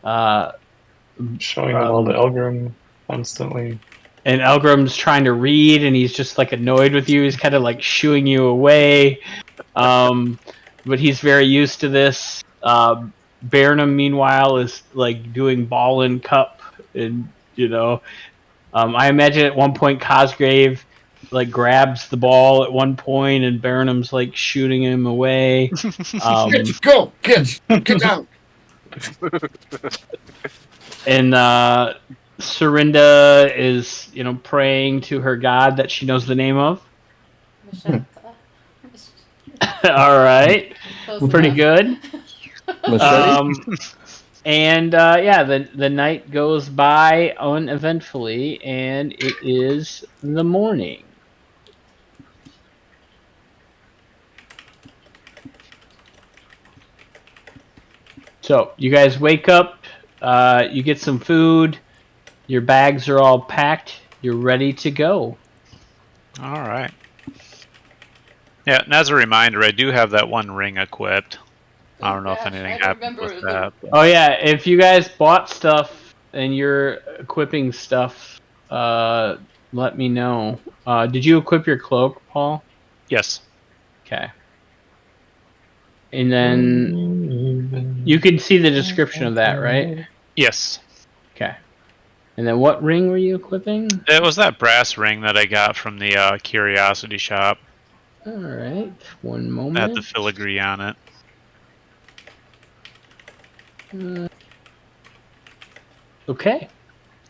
Speaker 5: Showing them all to Elgrim constantly.
Speaker 4: And Elgrim's trying to read, and he's just like annoyed with you. He's kind of like shooing you away. But he's very used to this. Burnham, meanwhile, is like doing ball and cup, and I imagine at one point Cosgrave like grabs the ball at one point, and Burnham's like shooting him away.
Speaker 1: Kids, go! Kids, get down!
Speaker 4: And Serinda is, praying to her god that she knows the name of. All right, pretty good. And the night goes by uneventfully, and it is the morning. So you guys wake up, you get some food, your bags are all packed, you're ready to go.
Speaker 3: All right. Yeah, and as a reminder, I do have that one ring equipped. I don't know if anything happened with that.
Speaker 4: Oh yeah, if you guys bought stuff and you're equipping stuff, let me know. Did you equip your cloak, Paul?
Speaker 3: Yes.
Speaker 4: Okay. And then you can see the description of that, right?
Speaker 3: Yes.
Speaker 4: Okay. And then what ring were you equipping?
Speaker 3: It was that brass ring that I got from the curiosity shop.
Speaker 4: All right, one
Speaker 3: It had
Speaker 4: moment.
Speaker 3: the filigree on it.
Speaker 4: Okay.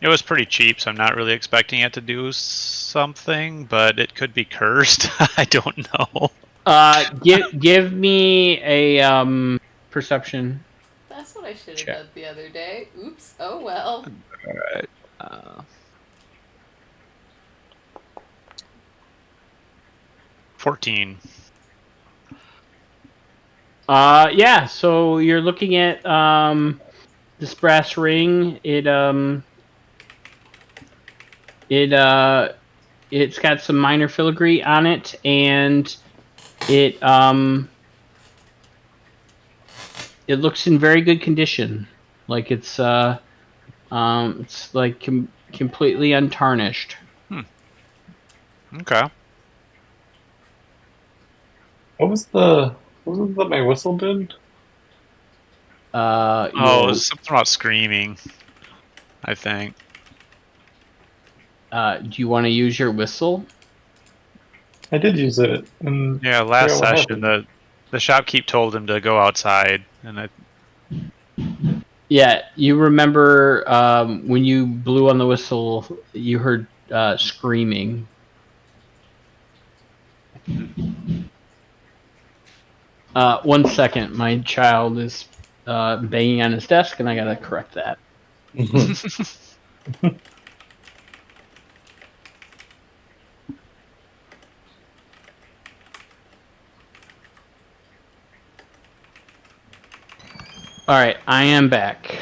Speaker 3: It was pretty cheap, so I'm not really expecting it to do something, but it could be cursed. I don't know.
Speaker 4: Give me a perception.
Speaker 2: That's what I should have
Speaker 4: Check.
Speaker 2: done the other day. Oops. Oh well.
Speaker 3: Alright. 14.
Speaker 4: Yeah. So you're looking at this brass ring. It's got some minor filigree on it, and it looks in very good condition. Like it's like completely untarnished.
Speaker 3: Okay.
Speaker 5: What was it that my whistle did?
Speaker 3: Oh, it was something about screaming, I think.
Speaker 4: Do you want to use your whistle?
Speaker 5: I did use it. And
Speaker 3: Yeah, last
Speaker 5: forgot what
Speaker 3: session
Speaker 5: happened.
Speaker 3: the shopkeep told him to go outside, and I
Speaker 4: Yeah, you remember when you blew on the whistle, you heard screaming. One second, my child is banging on his desk, and I gotta correct that. All right, I am back.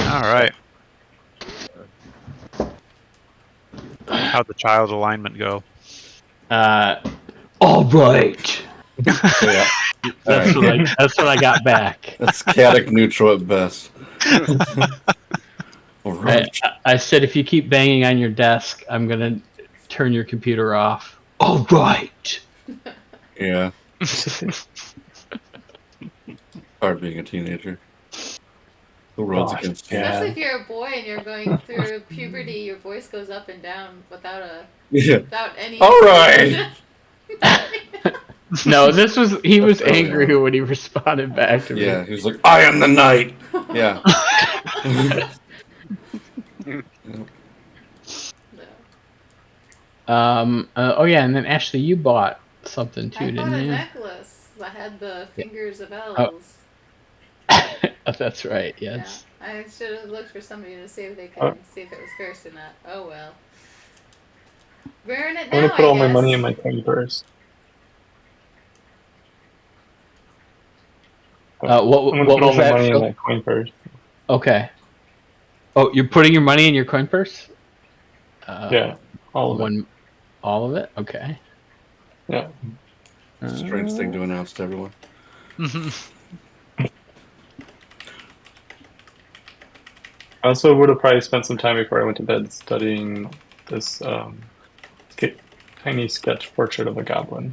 Speaker 3: All right. How'd the child alignment go?
Speaker 4: All right.
Speaker 1: Yeah.
Speaker 4: That's what I got back.
Speaker 1: That's chaotic neutral at best. All right.
Speaker 4: I said if you keep banging on your desk, I'm gonna turn your computer off. All right.
Speaker 1: Yeah. Hard being a teenager. The road's
Speaker 5: Gosh,
Speaker 1: against you.
Speaker 5: yeah.
Speaker 2: Especially if you're a boy and you're going through puberty, your voice goes up and down without
Speaker 1: Yeah.
Speaker 2: any.
Speaker 1: All right.
Speaker 4: No, he was
Speaker 1: That's
Speaker 4: angry
Speaker 1: early on.
Speaker 4: when he responded back to me.
Speaker 1: Yeah, he was like, I am the knight. Yeah.
Speaker 2: No.
Speaker 4: Oh yeah, and then Ashley, you bought something too,
Speaker 2: I
Speaker 4: didn't
Speaker 2: bought a
Speaker 4: you?
Speaker 2: necklace that had the fingers of elves.
Speaker 4: Oh, that's right. Yes.
Speaker 2: Yeah. I should have looked for somebody to see if they could see if it was cursed or not. Oh well. Wearing it
Speaker 5: I'm
Speaker 2: now,
Speaker 5: gonna put
Speaker 2: I
Speaker 5: all my
Speaker 2: guess.
Speaker 5: money in my coin purse.
Speaker 4: What
Speaker 5: I'm gonna
Speaker 4: what
Speaker 5: put all
Speaker 4: was
Speaker 5: my
Speaker 4: that?
Speaker 5: money in
Speaker 4: Phil?
Speaker 5: that coin purse.
Speaker 4: Okay. Oh, you're putting your money in your coin purse?
Speaker 5: Yeah, all of it.
Speaker 4: All of it? Okay.
Speaker 5: Yeah.
Speaker 1: Strange thing to announce to everyone.
Speaker 5: I also would have probably spent some time before I went to bed studying this tiny sketch portrait of a goblin.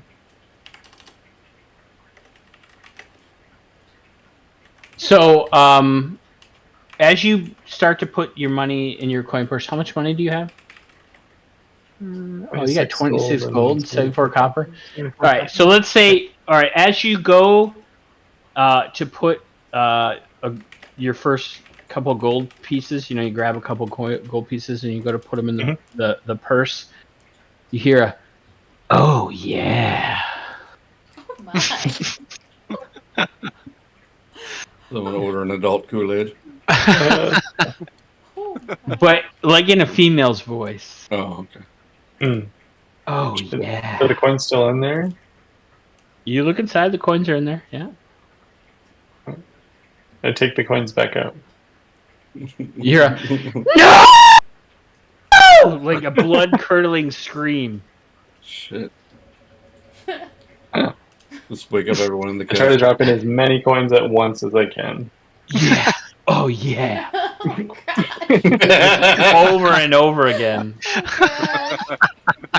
Speaker 4: So, as you start to put your money in your coin purse, how much money do you have? Oh, you got 26 gold and 74 copper. All right, so let's say, as you go to put your first couple gold pieces, you grab a couple gold pieces and you go to put them in the purse, you hear a, oh yeah.
Speaker 2: Oh my.
Speaker 1: Someone order an adult Kool-Aid.
Speaker 4: But like in a female's voice.
Speaker 1: Oh, okay.
Speaker 4: Oh yeah.
Speaker 5: Are the coins still in there?
Speaker 4: You look inside, the coins are in there, yeah.
Speaker 5: I take the coins back out.
Speaker 4: You hear a, no! Like a blood-curdling scream.
Speaker 1: Shit. Let's wake up everyone in the
Speaker 5: I try to
Speaker 1: castle.
Speaker 5: drop in as many coins at once as I can.
Speaker 4: Yeah. Oh yeah.
Speaker 2: Oh god.
Speaker 4: Over and over again.
Speaker 2: Oh gosh.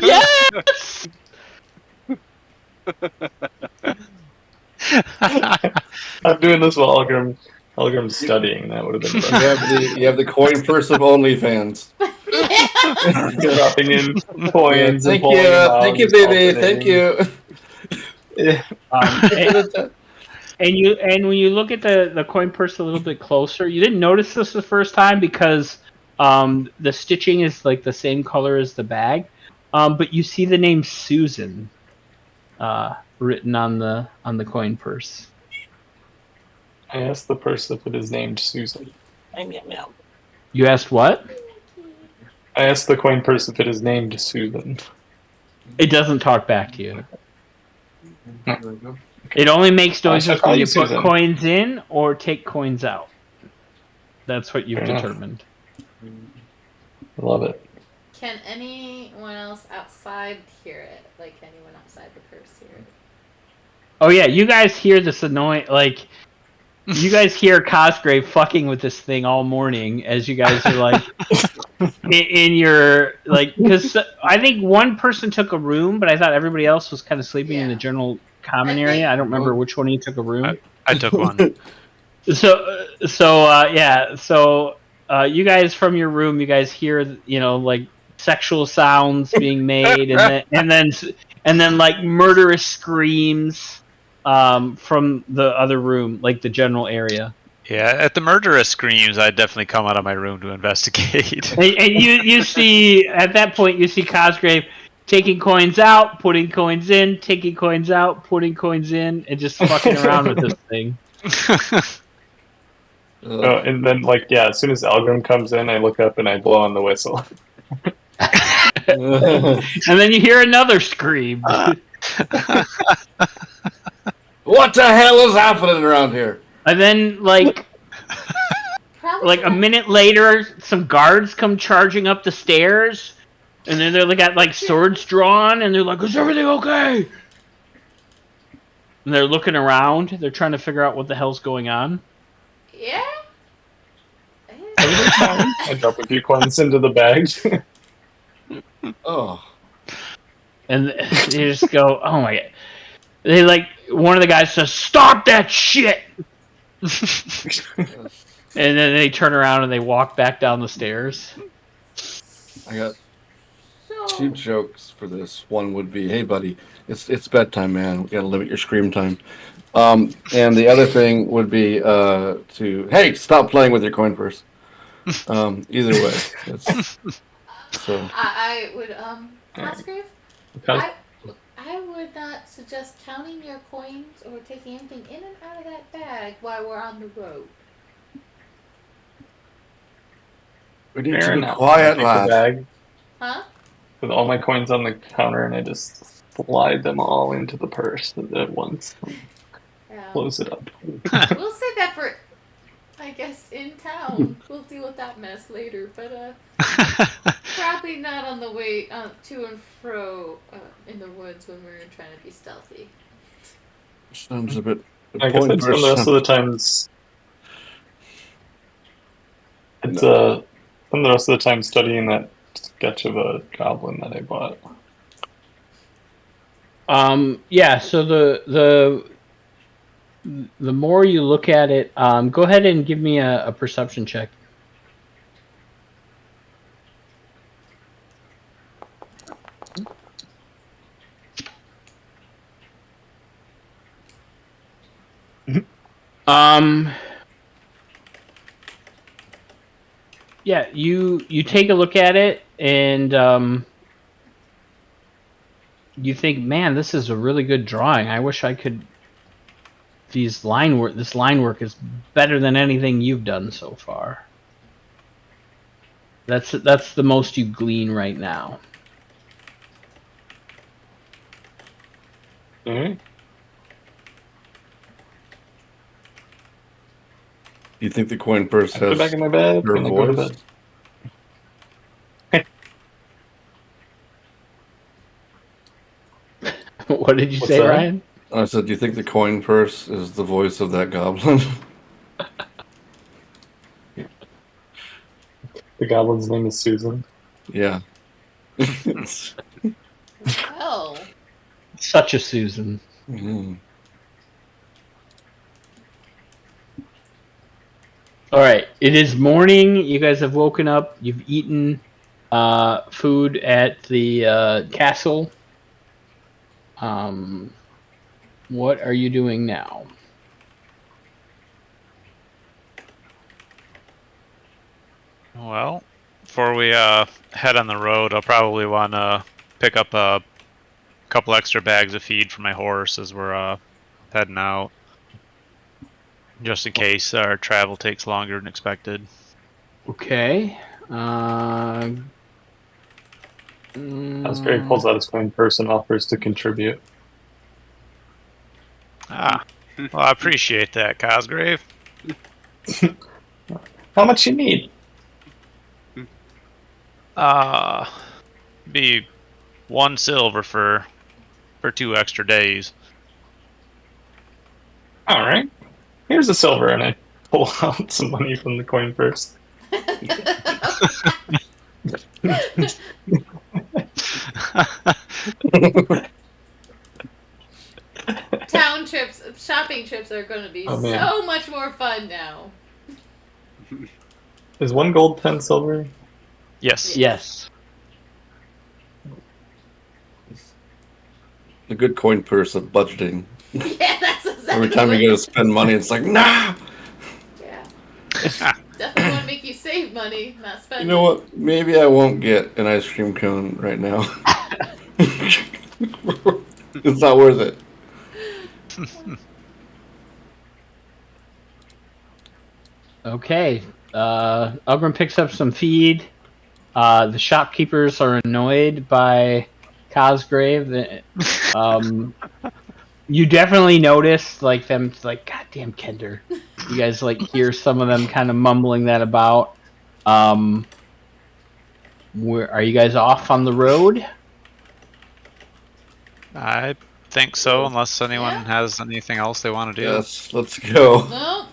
Speaker 4: Yes.
Speaker 5: I'm doing this while Algrim Algrim's studying. That would have been
Speaker 1: You
Speaker 5: the
Speaker 1: have the coin purse of OnlyFans.
Speaker 5: best. Dropping in coins and
Speaker 1: Thank
Speaker 5: pulling them out.
Speaker 1: you,
Speaker 5: just
Speaker 1: baby. Thank
Speaker 5: alternating.
Speaker 1: you.
Speaker 5: Yeah.
Speaker 4: And when you look at the coin purse a little bit closer, you didn't notice this the first time because the stitching is like the same color as the bag, but you see the name Susan written on the coin purse.
Speaker 5: I asked the purse if it is named Susan.
Speaker 4: You asked what?
Speaker 5: I asked the coin purse if it is named Susan.
Speaker 4: It doesn't talk back to you. It only makes
Speaker 5: I
Speaker 4: noises
Speaker 5: shall call
Speaker 4: when
Speaker 5: you
Speaker 4: you put
Speaker 5: Susan.
Speaker 4: coins in or take coins out. That's what you've
Speaker 5: Fair enough.
Speaker 4: determined.
Speaker 5: I love it.
Speaker 2: Can anyone else outside hear it? Like anyone outside the purse hear it?
Speaker 4: Oh yeah, you guys hear this annoying, like, you guys hear Cosgrave fucking with this thing all morning as you guys are like, in your, like, because I think one person took a room, but I thought everybody else was kind of sleeping in the
Speaker 2: Yeah.
Speaker 4: general common
Speaker 2: I
Speaker 4: area.
Speaker 2: think-
Speaker 4: I don't remember which one of you took a room.
Speaker 3: I took one.
Speaker 4: So you guys from your room, you guys hear, like sexual sounds being made, and then like murderous screams from the other room, like the general area.
Speaker 3: Yeah, at the murderous screams, I'd definitely come out of my room to investigate.
Speaker 4: And you see at that point you see Cosgrave taking coins out, putting coins in, taking coins out, putting coins in, and just fucking around with this thing.
Speaker 5: Oh, and then, as soon as Algrim comes in, I look up and I blow on the whistle.
Speaker 4: And then you hear another scream.
Speaker 1: What the hell is happening around here?
Speaker 4: And then, like
Speaker 2: Probably
Speaker 4: a minute later, some guards come charging up the stairs, and then they got like swords drawn, and they're like, "Is everything okay?" And they're looking around. They're trying to figure out what the hell's going on.
Speaker 2: Yeah.
Speaker 5: Everything's fine. I drop a few coins into the bag.
Speaker 1: Oh.
Speaker 4: And they just go, "Oh my god!" They one of the guys says, "Stop that shit!" And then they turn around and they walk back down the stairs.
Speaker 1: I got
Speaker 2: So,
Speaker 1: two jokes for this. One would be, "Hey, buddy, it's bedtime, man. We gotta limit your scream time." And the other thing would be "Hey, stop playing with your coin purse." Either way, so
Speaker 2: I would Cosgrave,
Speaker 5: Okay.
Speaker 2: I would not suggest counting your coins or taking anything in and out of that bag while we're on the road.
Speaker 1: we need
Speaker 5: Fair
Speaker 1: to be
Speaker 5: enough. I
Speaker 1: quiet,
Speaker 5: take the
Speaker 1: lad.
Speaker 5: bag
Speaker 2: Huh?
Speaker 5: with all my coins on the counter and I just slide them all into the purse at once.
Speaker 2: Yeah.
Speaker 5: Close it up.
Speaker 2: We'll say that for, I guess, in town. We'll deal with that mess later, but probably not on the way to and fro in the woods when we're trying to be stealthy.
Speaker 1: Sounds a bit.
Speaker 5: I guess I'd spend the rest of the times. Spend the rest of the time studying that sketch of a goblin that I bought.
Speaker 4: Yeah. So the more you look at it, go ahead and give me a perception check. Yeah, you take a look at it and you think, man, this is a really good drawing. I wish I could. This line work is better than anything you've done so far. That's the most you glean right now.
Speaker 5: Mm-hmm.
Speaker 1: Do you think the coin purse
Speaker 5: Put it
Speaker 1: has
Speaker 5: back in my bed
Speaker 1: her
Speaker 5: and I go to
Speaker 1: voice?
Speaker 5: bed.
Speaker 4: What did you
Speaker 5: What's
Speaker 4: say,
Speaker 5: that?
Speaker 4: Ryan?
Speaker 1: I said, do you think the coin purse is the voice of that goblin?
Speaker 5: The goblin's name is Susan.
Speaker 1: Yeah.
Speaker 2: Well,
Speaker 4: Such a Susan.
Speaker 1: Mhm.
Speaker 4: All right. It is morning. You guys have woken up. You've eaten food at the castle. What are you doing now?
Speaker 3: Well, before we head on the road, I'll probably want to pick up a couple extra bags of feed for my horse as we're heading out, just in case our travel takes longer than expected.
Speaker 4: Okay.
Speaker 5: Asbury pulls out his coin purse and offers to contribute.
Speaker 3: Well, I appreciate that, Cosgrave.
Speaker 5: How much you need?
Speaker 3: Be 1 silver for 2 extra days.
Speaker 5: All right. Here's a silver, and I pull out some money from the coin purse.
Speaker 2: Town trips, shopping trips are going to be
Speaker 5: Oh, man.
Speaker 2: so much more fun now.
Speaker 5: Is 1 gold 10 silver?
Speaker 3: Yes.
Speaker 4: Yes.
Speaker 1: A good coin purse of budgeting.
Speaker 2: Yeah, that's exactly
Speaker 1: Every time
Speaker 2: what
Speaker 1: you go to spend money, it's like, nah!
Speaker 2: Yeah. Definitely want to make you save money, not spend
Speaker 1: You know what? Maybe I won't get an ice cream cone right now. It's not worth it.
Speaker 4: Okay. Elgrim picks up some feed. The shopkeepers are annoyed by Cosgrave. You definitely notice like them like, goddamn Kender. You guys like hear some of them kind of mumbling that about. Where are you guys off on the road?
Speaker 3: I think so, unless anyone
Speaker 2: Yeah.
Speaker 3: has anything else they want to do.
Speaker 1: Yes, let's go.
Speaker 2: No,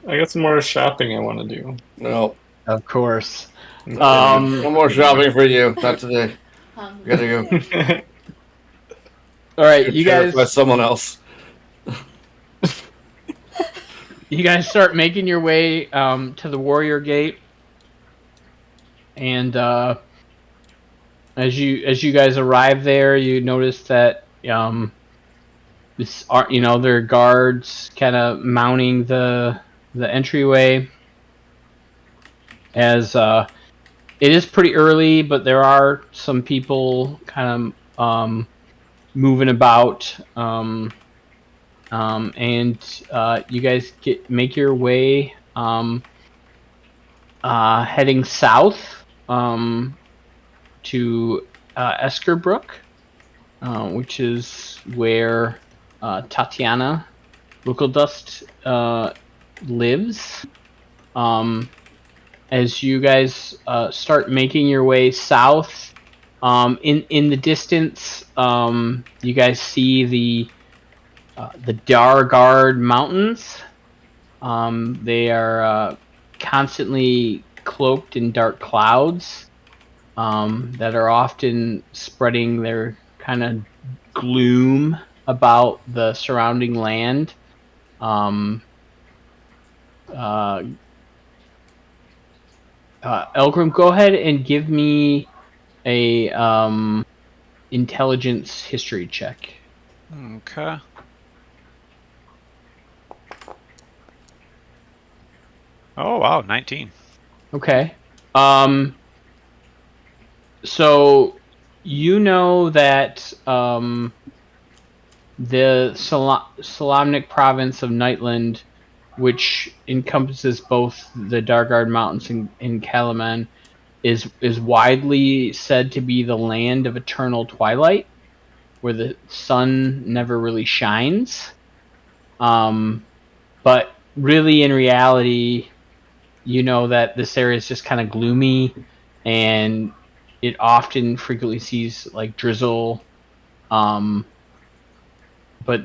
Speaker 5: I got some more shopping I want to do.
Speaker 1: No.
Speaker 4: Of course.
Speaker 1: No more shopping for you. Not today.
Speaker 2: hungry.
Speaker 1: Gotta go.
Speaker 4: All right, you guys.
Speaker 1: By someone else.
Speaker 4: You guys start making your way to the Warrior Gate, and as you guys arrive there, you notice that this are there are guards kind of mounting the entryway. As it is pretty early, but there are some people kind of moving about. And you guys make your way heading south to Eskerbrook, which is where Tatiana Rukeldust lives. As you guys start making your way south, in the distance, you guys see the Dargard Mountains. They are constantly cloaked in dark clouds that are often spreading their kind of gloom about the surrounding land. Elgrim, go ahead and give me a intelligence history check.
Speaker 3: Okay. Oh wow, 19.
Speaker 4: Okay. So you know that the Solamnic province of Nightland, which encompasses both the Dargard Mountains and Kalaman, is widely said to be the land of eternal twilight, where the sun never really shines. But really, in reality, you know that this area is just kind of gloomy, and it often frequently sees like drizzle. But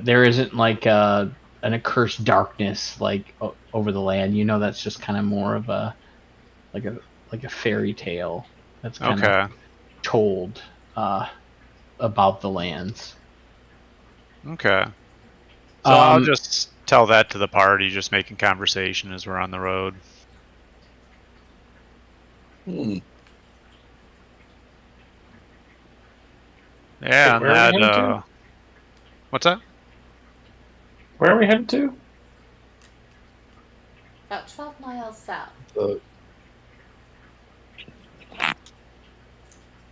Speaker 4: there isn't like an accursed darkness like over the land. You know that's just kind of more of a fairy tale that's kind of told about the lands.
Speaker 3: Okay. So I'll just tell that to the party, just making conversation as we're on the road.
Speaker 1: Hmm.
Speaker 3: Yeah,
Speaker 5: Wait,
Speaker 3: and
Speaker 5: where are we
Speaker 3: that,
Speaker 5: headed to?
Speaker 3: what's that?
Speaker 5: Where are we headed to?
Speaker 2: About 12 miles south.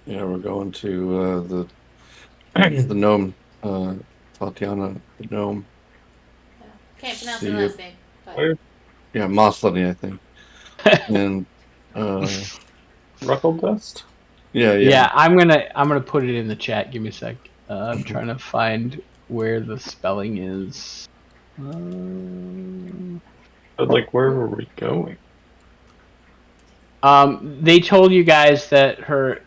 Speaker 1: Yeah, we're going to the gnome, Tatiana, the gnome.
Speaker 2: Yeah. Can't pronounce
Speaker 1: See
Speaker 2: her
Speaker 1: if-
Speaker 2: last name. But
Speaker 5: Where?
Speaker 1: Yeah, Mosley, I think. And
Speaker 5: Ruckle dust?
Speaker 1: yeah.
Speaker 4: Yeah, I'm gonna put it in the chat. Give me a sec. I'm trying to find where the spelling is.
Speaker 5: But like, where were we going?
Speaker 4: They told you guys that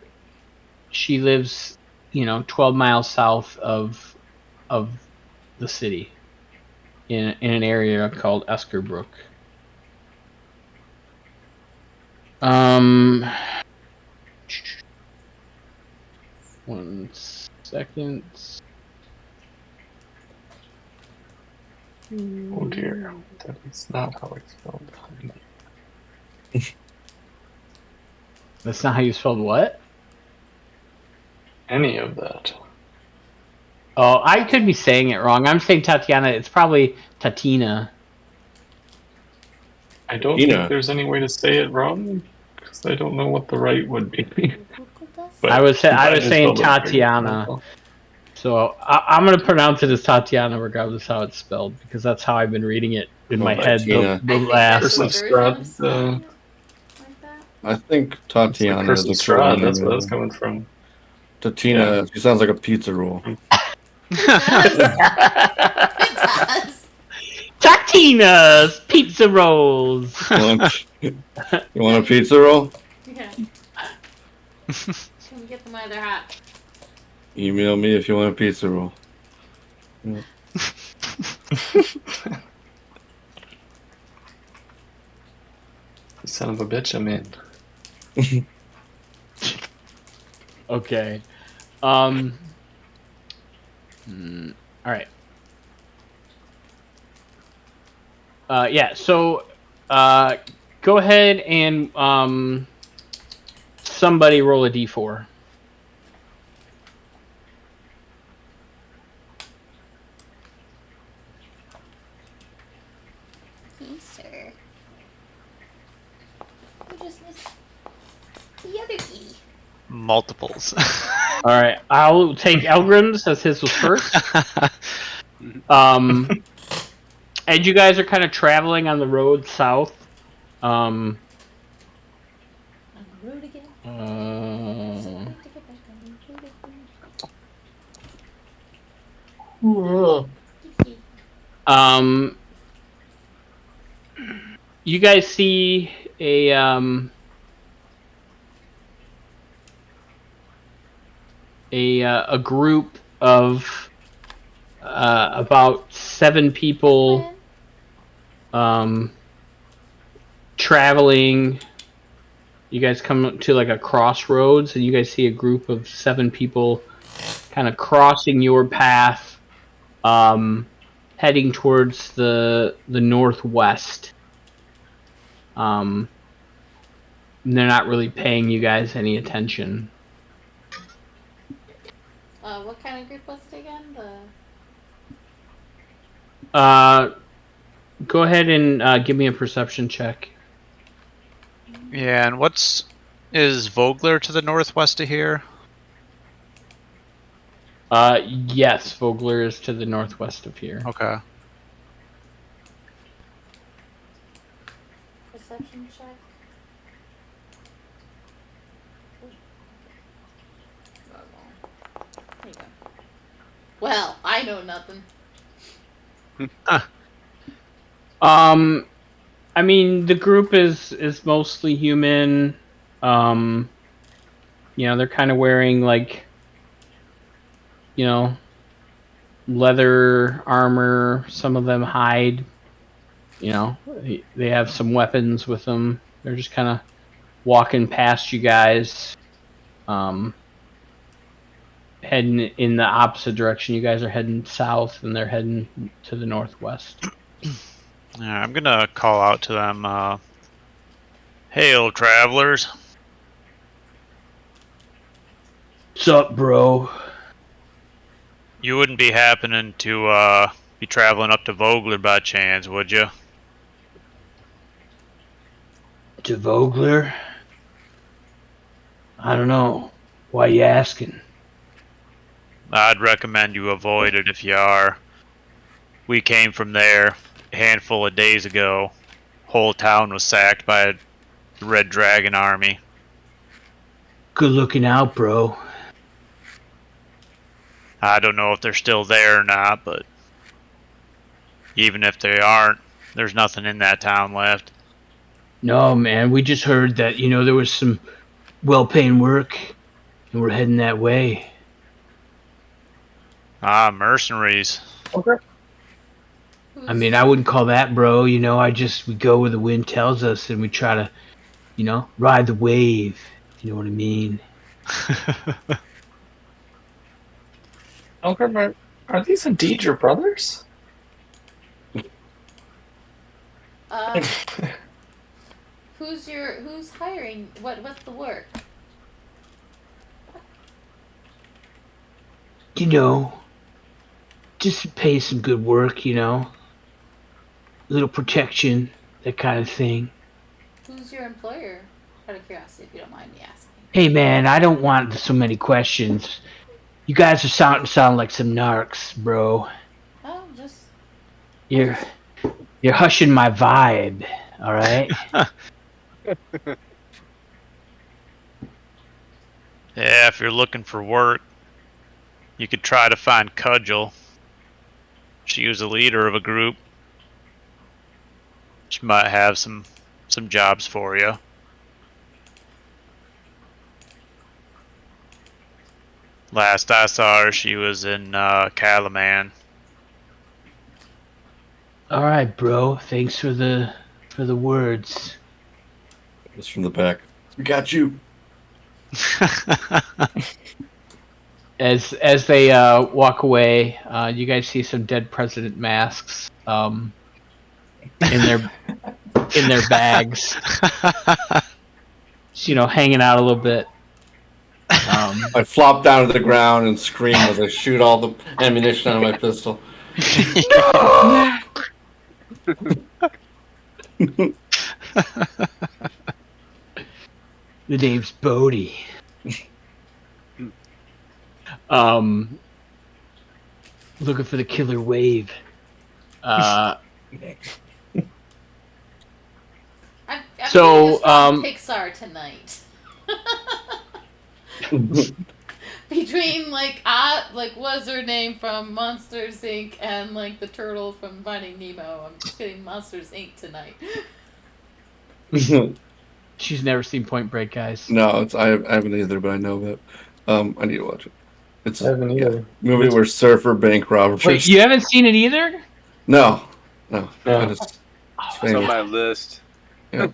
Speaker 4: she lives, 12 miles south of the city, in an area called Eskerbrook. One second.
Speaker 5: Oh dear, that is not how it's spelled.
Speaker 4: That's not how you spelled what?
Speaker 5: Any of that.
Speaker 4: Oh, I could be saying it wrong. I'm saying Tatiana. It's probably Tatina.
Speaker 5: I don't
Speaker 1: Tina.
Speaker 5: think there's any way to say it wrong because I don't know what the right would be. But
Speaker 4: I was
Speaker 5: glad you
Speaker 4: saying
Speaker 5: spelled it right.
Speaker 4: Tatiana. So I'm going to pronounce it as Tatiana, regardless how it's spelled, because that's how I've been reading it in my head.
Speaker 1: Tina.
Speaker 4: The
Speaker 2: I think
Speaker 4: last.
Speaker 2: there's a
Speaker 5: Cursive
Speaker 2: version of
Speaker 5: Strahd,
Speaker 2: saying it like that.
Speaker 1: I think
Speaker 5: It's like
Speaker 1: Tatiana
Speaker 5: Cursive
Speaker 1: is a cool
Speaker 5: Strahd,
Speaker 1: name.
Speaker 5: that's where that's coming from.
Speaker 1: Tatina, she sounds like a pizza roll.
Speaker 2: It does.
Speaker 4: Tatina's pizza rolls.
Speaker 1: You want a pizza roll?
Speaker 2: Yeah. Can we get them while they're hot?
Speaker 1: Email me if you want a pizza roll. Yeah.
Speaker 5: Son of a bitch, I'm in.
Speaker 4: Okay. All right. Yeah. So, go ahead and somebody roll a d4.
Speaker 2: Yes, sir. We just missed the other kitty.
Speaker 3: Multiples.
Speaker 4: All right. I'll take Elgrim's as his was first. As you guys are kind of traveling on the road south,
Speaker 2: On the road again. So quick to get back on the road again.
Speaker 4: you guys see a group of about 7 people traveling. You guys come to like a crossroads, and you guys see a group of 7 people kind of crossing your path, heading towards the northwest. They're not really paying you guys any attention.
Speaker 2: What kind of group was it again?
Speaker 4: Go ahead and give me a perception check.
Speaker 3: Yeah, and is Vogler to the northwest of here?
Speaker 4: Yes, Vogler is to the northwest of here.
Speaker 3: Okay.
Speaker 2: Perception check. There you go. Well, I know nothing.
Speaker 4: I mean, the group is mostly human. They're kind of wearing like, leather armor. Some of them hide. They have some weapons with them. They're just kind of walking past you guys, heading in the opposite direction. You guys are heading south, and they're heading to the northwest.
Speaker 3: I'm gonna call out to them. Hail, travelers.
Speaker 7: What's up, bro?
Speaker 3: You wouldn't be happening to be traveling up to Vogler by chance, would you?
Speaker 7: To Vogler? I don't know. Why you asking?
Speaker 3: I'd recommend you avoid it if you are. We came from there a handful of days ago. Whole town was sacked by the Red Dragon army.
Speaker 7: Good looking out, bro.
Speaker 3: I don't know if they're still there or not, but even if they aren't, there's nothing in that town left.
Speaker 7: No, man, we just heard that, there was some well-paying work, and we're heading that way.
Speaker 3: Ah, mercenaries.
Speaker 5: Okay.
Speaker 7: I mean, I wouldn't call that, bro. We go where the wind tells us, and we try to, ride the wave. You know what I mean?
Speaker 5: Okay, are these indeed your brothers?
Speaker 2: Who's hiring? What's the work?
Speaker 7: Just to pay some good work, little protection, that kind of thing.
Speaker 2: Who's your employer? Out of curiosity, if you don't mind me asking.
Speaker 7: Hey, man, I don't want so many questions. You guys are sound like some narcs, bro.
Speaker 2: Oh, just
Speaker 7: You're hushing my vibe, all right?
Speaker 3: Yeah, if you're looking for work, you could try to find Cudgel. She was the leader of a group. She might have some jobs for you. Last I saw her, she was in Calaman.
Speaker 7: All right, bro. Thanks for the words.
Speaker 1: Just from the back. We got you.
Speaker 4: As they walk away, you guys see some dead president masks in their bags, hanging out a little bit.
Speaker 1: I flop down to the ground and scream as I shoot all the ammunition out of my pistol.
Speaker 7: The name's Bodhi. Looking for the killer wave.
Speaker 2: I
Speaker 4: So,
Speaker 2: Pixar tonight. Between what's her name from Monsters Inc. and the turtle from Finding Nemo, I'm just getting Monsters Inc. tonight.
Speaker 4: She's never seen Point Break, guys.
Speaker 1: No, I haven't either, but I know that. I need to watch it. It's
Speaker 5: I haven't either.
Speaker 1: movie where surfer bank robbers.
Speaker 4: Wait, you haven't seen it either?
Speaker 1: No.
Speaker 5: No.
Speaker 1: It's
Speaker 6: It's
Speaker 1: famous.
Speaker 6: on my list.
Speaker 1: Yeah.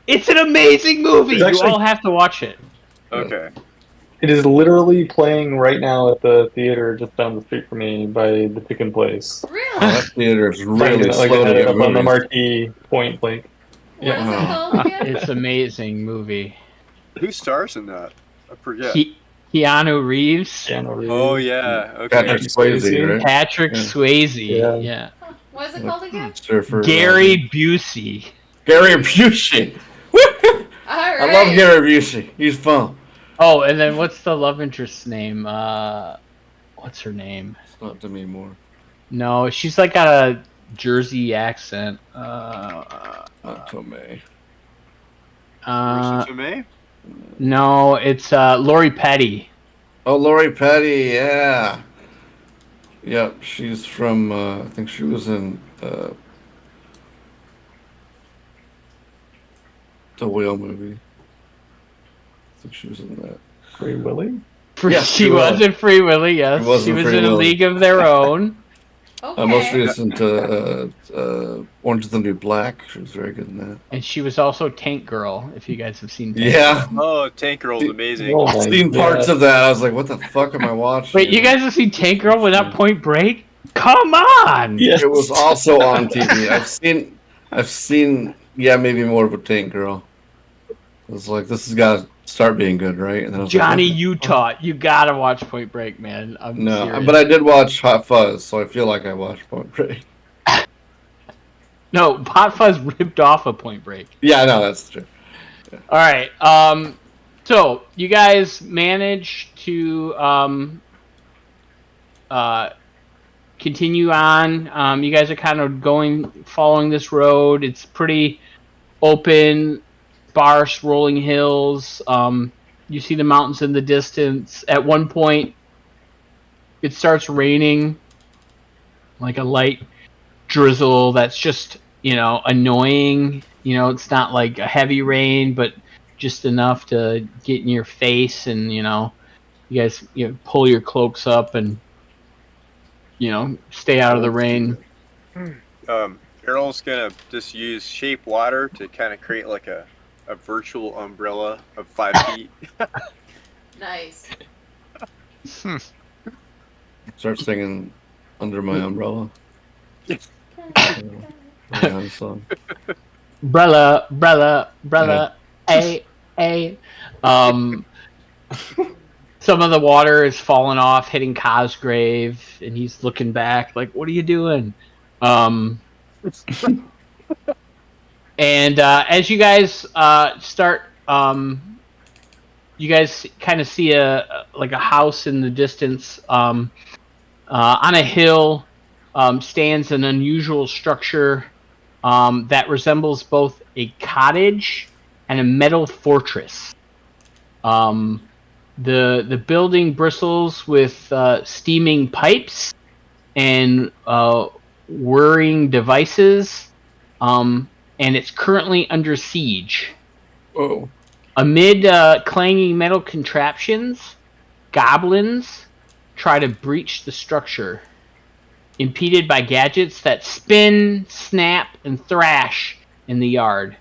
Speaker 4: It's an amazing movie.
Speaker 5: It's actually-
Speaker 4: You all have to watch it.
Speaker 6: Okay.
Speaker 5: It is literally playing right now at the theater just down the street from me by the Pick and Place.
Speaker 1: Oh,
Speaker 2: Really?
Speaker 1: that theater is really
Speaker 5: Like
Speaker 1: slow to get
Speaker 5: up on the
Speaker 1: movies.
Speaker 5: marquee Point Blank.
Speaker 2: What is it called again?
Speaker 4: It's an amazing movie.
Speaker 6: Who stars in that? I forget.
Speaker 4: Keanu Reeves,
Speaker 5: Keanu Reeves.
Speaker 6: Oh yeah. Okay.
Speaker 1: Patrick Swayze, right?
Speaker 4: Patrick
Speaker 1: Yeah.
Speaker 4: Swayze, yeah.
Speaker 2: Huh, what is it called again?
Speaker 1: Surfer.
Speaker 4: Gary Busey.
Speaker 1: Gary Busey.
Speaker 2: Alright.
Speaker 1: I love Gary Busey. He's fun.
Speaker 4: Oh, and then what's the love interest's name? What's her name?
Speaker 1: It's not Demi Moore.
Speaker 4: No, she's got a Jersey accent.
Speaker 1: Not Tomei.
Speaker 6: Marissa Tomei?
Speaker 4: No, it's Lori Petty.
Speaker 1: Oh, Lori Petty, yeah. Yep, she's from, I think she was in the Whale movie. I think she was in that.
Speaker 5: Free Willy?
Speaker 1: Yes,
Speaker 4: she
Speaker 1: she
Speaker 4: was
Speaker 1: was.
Speaker 4: in Free Willy, yes.
Speaker 1: She was
Speaker 4: She
Speaker 1: in
Speaker 4: was
Speaker 1: Free
Speaker 4: in A
Speaker 1: Willy.
Speaker 4: League of Their Own.
Speaker 2: Okay.
Speaker 1: Most recent, Orange is the New Black. She was very good in that.
Speaker 4: And she was also Tank Girl, if you guys have seen Tank
Speaker 1: Yeah.
Speaker 6: Oh, Tank Girl's amazing.
Speaker 5: Oh,
Speaker 1: I've
Speaker 5: my
Speaker 1: seen parts
Speaker 5: God.
Speaker 1: of that. I was like, what the fuck am I watching?
Speaker 4: Wait, you guys have seen Tank Girl without Point Break? Come on!
Speaker 5: Yes.
Speaker 1: It was also on TV. I've seen, yeah, maybe more of a Tank Girl. It was like, this has got to start being good, right? And then I was
Speaker 4: Johnny
Speaker 1: like, okay.
Speaker 4: Utah, you gotta watch Point Break, man. I'm
Speaker 1: No,
Speaker 4: serious.
Speaker 1: but I did watch Hot Fuzz, so I feel like I watched Point Break.
Speaker 4: No, Hot Fuzz ripped off a Point Break.
Speaker 1: Yeah, I know, that's true.
Speaker 4: All right. So you guys managed to continue on. You guys are kind of following this road. It's pretty open, sparse, rolling hills. You see the mountains in the distance. At one point, it starts raining, like a light drizzle that's just, annoying. It's not like a heavy rain, but just enough to get in your face, and you guys pull your cloaks up and stay out of the rain.
Speaker 6: Errol's gonna just use shape water to kind of create like a virtual umbrella of 5 feet.
Speaker 2: Nice.
Speaker 1: Start singing Under My Umbrella. Yeah, song.
Speaker 4: Brella, hey. Some of the water is falling off, hitting Cosgrave, and he's looking back like, "What are you doing?" And as you guys start, you guys kind of see a house in the distance. On a hill stands an unusual structure that resembles both a cottage and a metal fortress. The building bristles with steaming pipes and whirring devices, and it's currently under siege.
Speaker 1: Oh.
Speaker 4: Amid clanging metal contraptions, goblins try to breach the structure, impeded by gadgets that spin, snap, and thrash in the yard.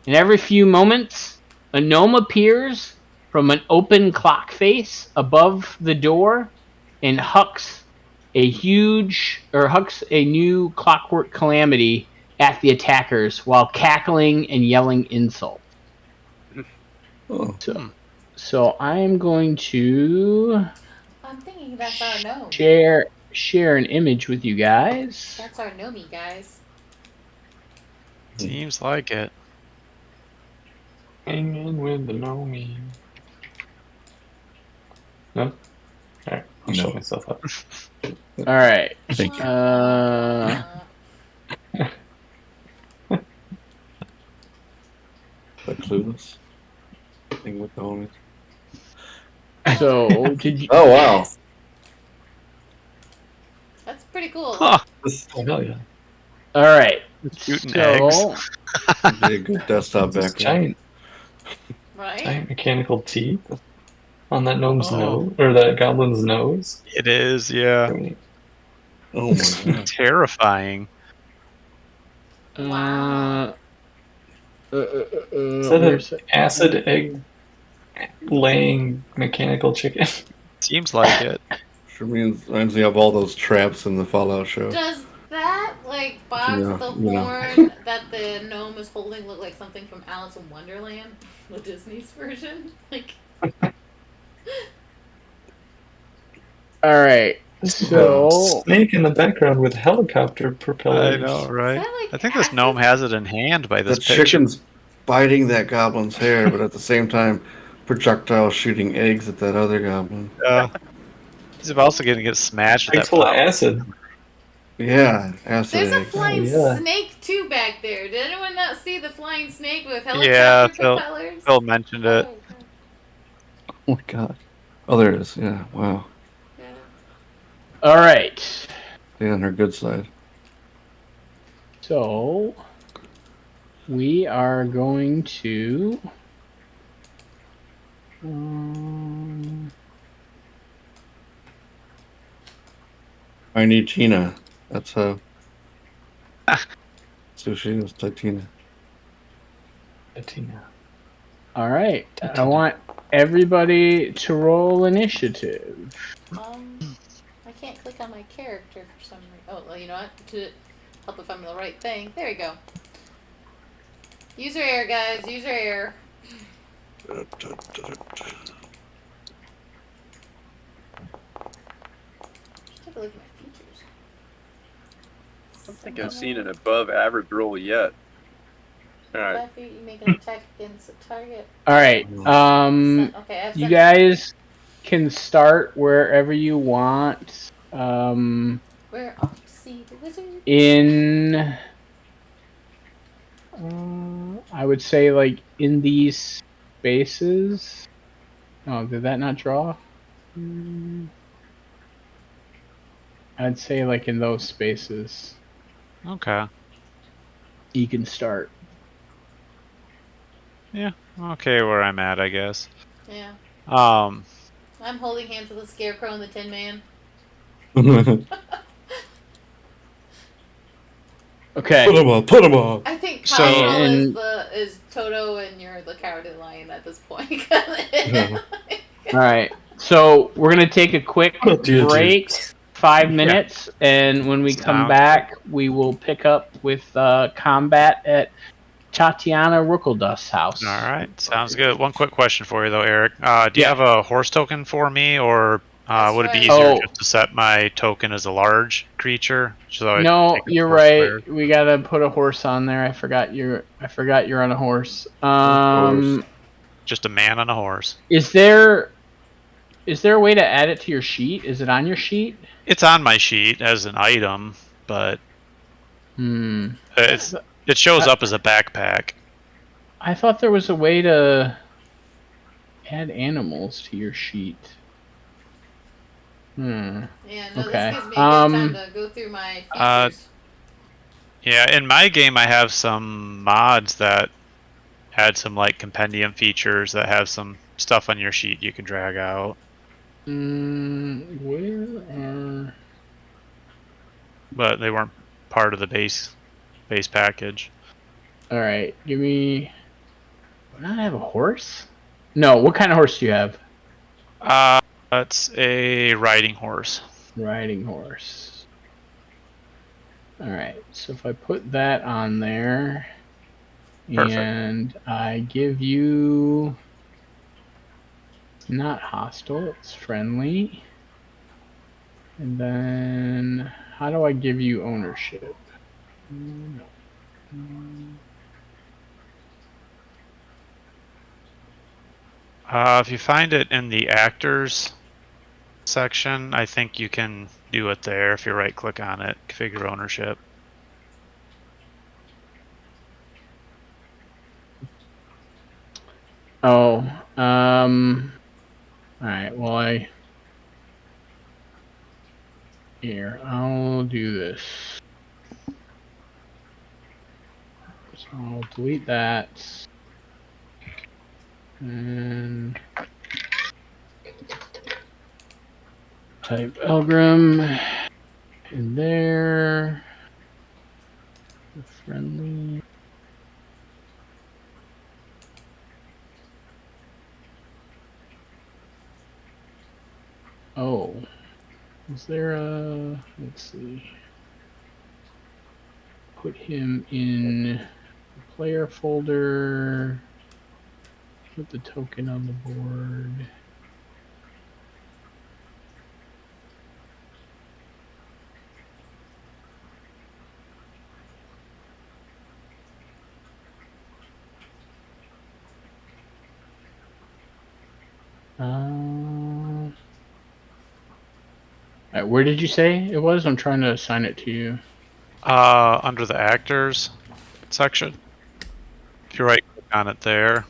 Speaker 4: And every few moments, a gnome appears from an open clock face above the door and hucks a new clockwork calamity at the attackers while cackling and yelling insults.
Speaker 1: Oh.
Speaker 4: So I'm going to
Speaker 2: I'm thinking that's our gnome.
Speaker 4: share an image with you guys.
Speaker 2: That's our gnomey, guys.
Speaker 3: Seems like it.
Speaker 5: Hanging with the Nomi. No? Alright, I'll show myself up.
Speaker 4: All right.
Speaker 1: Thank you. But Clueless. Thing with the homies.
Speaker 4: So did you?
Speaker 1: Oh, wow.
Speaker 2: That's pretty cool.
Speaker 3: Huh.
Speaker 5: Oh, hell yeah.
Speaker 4: All right.
Speaker 3: Shooting eggs.
Speaker 1: That'd be a good desktop
Speaker 5: This
Speaker 1: background.
Speaker 2: Right?
Speaker 5: giant mechanical teeth on that gnome's
Speaker 3: Oh.
Speaker 5: nose, or that goblin's nose.
Speaker 3: It is, yeah.
Speaker 1: Oh my god.
Speaker 3: Terrifying.
Speaker 2: Wow.
Speaker 5: Is that
Speaker 4: Where's
Speaker 5: an acid egg laying mechanical chicken?
Speaker 3: Seems like it.
Speaker 1: Sure reminds me of all those traps in the Fallout show.
Speaker 2: Does that, box
Speaker 1: Yeah,
Speaker 2: with the
Speaker 1: you know.
Speaker 2: horn that the gnome is holding look like something from Alice in Wonderland? The Disney's version?
Speaker 4: All right. So
Speaker 5: Snake in the background with helicopter propellers.
Speaker 3: I know, right?
Speaker 2: Is that like
Speaker 3: I think this
Speaker 2: acid?
Speaker 3: gnome has it in hand by
Speaker 1: The
Speaker 3: this picture.
Speaker 1: chicken's biting that goblin's hair, but at the same time, projectile shooting eggs at that other goblin.
Speaker 3: He's also going to get smashed with
Speaker 5: It's
Speaker 3: that
Speaker 5: full of
Speaker 3: pop.
Speaker 5: acid.
Speaker 1: Yeah, acid
Speaker 2: There's a
Speaker 1: eggs.
Speaker 2: flying
Speaker 5: Oh, yeah.
Speaker 2: snake too back there. Did anyone not see the flying snake with helicopter
Speaker 3: Yeah, Phil
Speaker 2: propellers?
Speaker 3: mentioned it.
Speaker 2: Oh, God.
Speaker 1: Oh my god. Oh, there it is. Yeah, wow.
Speaker 2: Yeah.
Speaker 4: all right.
Speaker 1: Stay on her good side.
Speaker 4: So we are going to.
Speaker 1: I need Tina. That's how. Sushi is like Tina.
Speaker 5: Tina.
Speaker 4: All right. I want everybody to roll initiative.
Speaker 2: I can't can't click on my character for some reason. Oh, well, you know what? To help if I'm the right thing. There we go. User error, guys. User error. Just take a look at my features.
Speaker 6: I don't think I've seen an above average roll yet. Alright.
Speaker 2: 5 feet, you make an attack against a target.
Speaker 4: All right.
Speaker 2: Okay, I've
Speaker 4: You
Speaker 2: sent-
Speaker 4: guys can start wherever you want.
Speaker 2: We're off to see the wizard.
Speaker 4: I would say like in these spaces. Oh, did that not draw? I'd say like in those spaces
Speaker 3: Okay.
Speaker 4: you can start.
Speaker 3: Yeah. Okay, where I'm at, I guess.
Speaker 2: Yeah.
Speaker 3: Um.
Speaker 2: I'm holding hands with the Scarecrow and the Tin Man.
Speaker 4: Okay.
Speaker 1: Put him up.
Speaker 2: I think
Speaker 3: So-
Speaker 2: Paul is Toto and you're the Cowardly Lion at this point.
Speaker 4: All right. So we're gonna take a quick
Speaker 5: Dude.
Speaker 4: break, 5 minutes, and when we come
Speaker 3: Sounds
Speaker 4: back, we will pick up with combat at Tatiana Rookeldust's house.
Speaker 3: All right. Sounds good. One quick question for you, though, Eric. Do you
Speaker 4: Yeah.
Speaker 3: have a horse token for me, or
Speaker 2: That's
Speaker 3: would it be
Speaker 2: right.
Speaker 3: easier
Speaker 4: Oh.
Speaker 3: just to set my token as a large creature? So I
Speaker 4: No,
Speaker 3: take a
Speaker 4: you're
Speaker 3: horse
Speaker 4: right.
Speaker 3: player?
Speaker 4: We gotta put a horse on there. I forgot you're on a horse.
Speaker 3: Just a man on a horse.
Speaker 4: Is there a way to add it to your sheet? Is it on your sheet?
Speaker 3: It's on my sheet as an item, but it shows up as a backpack.
Speaker 4: I thought there was a way to add animals to your sheet.
Speaker 2: Yeah, no,
Speaker 4: Okay.
Speaker 2: this gives me a good time to go through my features.
Speaker 3: Yeah, in my game, I have some mods that add some like compendium features that have some stuff on your sheet you can drag out.
Speaker 4: Where are...
Speaker 3: But they weren't part of the base package.
Speaker 4: All right, give me. Do I have a horse? No. What kind of horse do you have?
Speaker 3: It's a riding horse.
Speaker 4: Riding horse. All right. So if I put that on there,
Speaker 3: Perfect.
Speaker 4: and I give you not hostile, it's friendly. And then how do I give you ownership?
Speaker 3: If you find it in the actors section, I think you can do it there if you right click on it, configure ownership.
Speaker 4: Oh, all right. Well, I'll do this. So I'll delete that. And type Elgrim in there. Friendly. Oh, is there a, let's see, put him in the player folder, put the token on the board. Alright, where did you say it was? I'm trying to assign it to you.
Speaker 3: Under the actors section. If you right click on it there.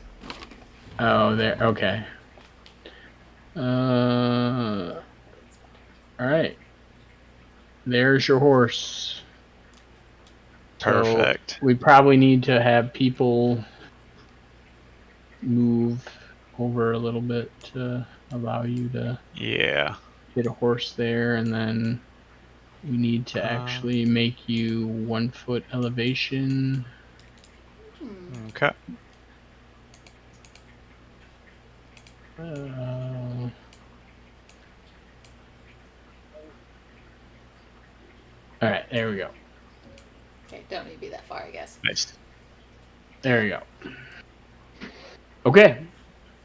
Speaker 4: Oh, there. Okay. Alright. There's your horse.
Speaker 3: Perfect.
Speaker 4: So we probably need to have people move over a little bit to allow you to
Speaker 3: Yeah.
Speaker 4: get a horse there, and then we need to actually make you 1 foot elevation.
Speaker 3: Okay.
Speaker 4: there we go.
Speaker 2: Okay, don't need to be that far, I guess.
Speaker 3: Nice.
Speaker 4: There we go. Okay.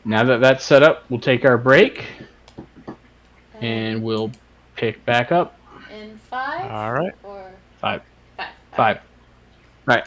Speaker 4: Now that that's set up, we'll take our break and we'll pick back up.
Speaker 2: In 5?
Speaker 3: All right.
Speaker 2: Or
Speaker 4: 5.
Speaker 2: 5.
Speaker 4: 5. Right.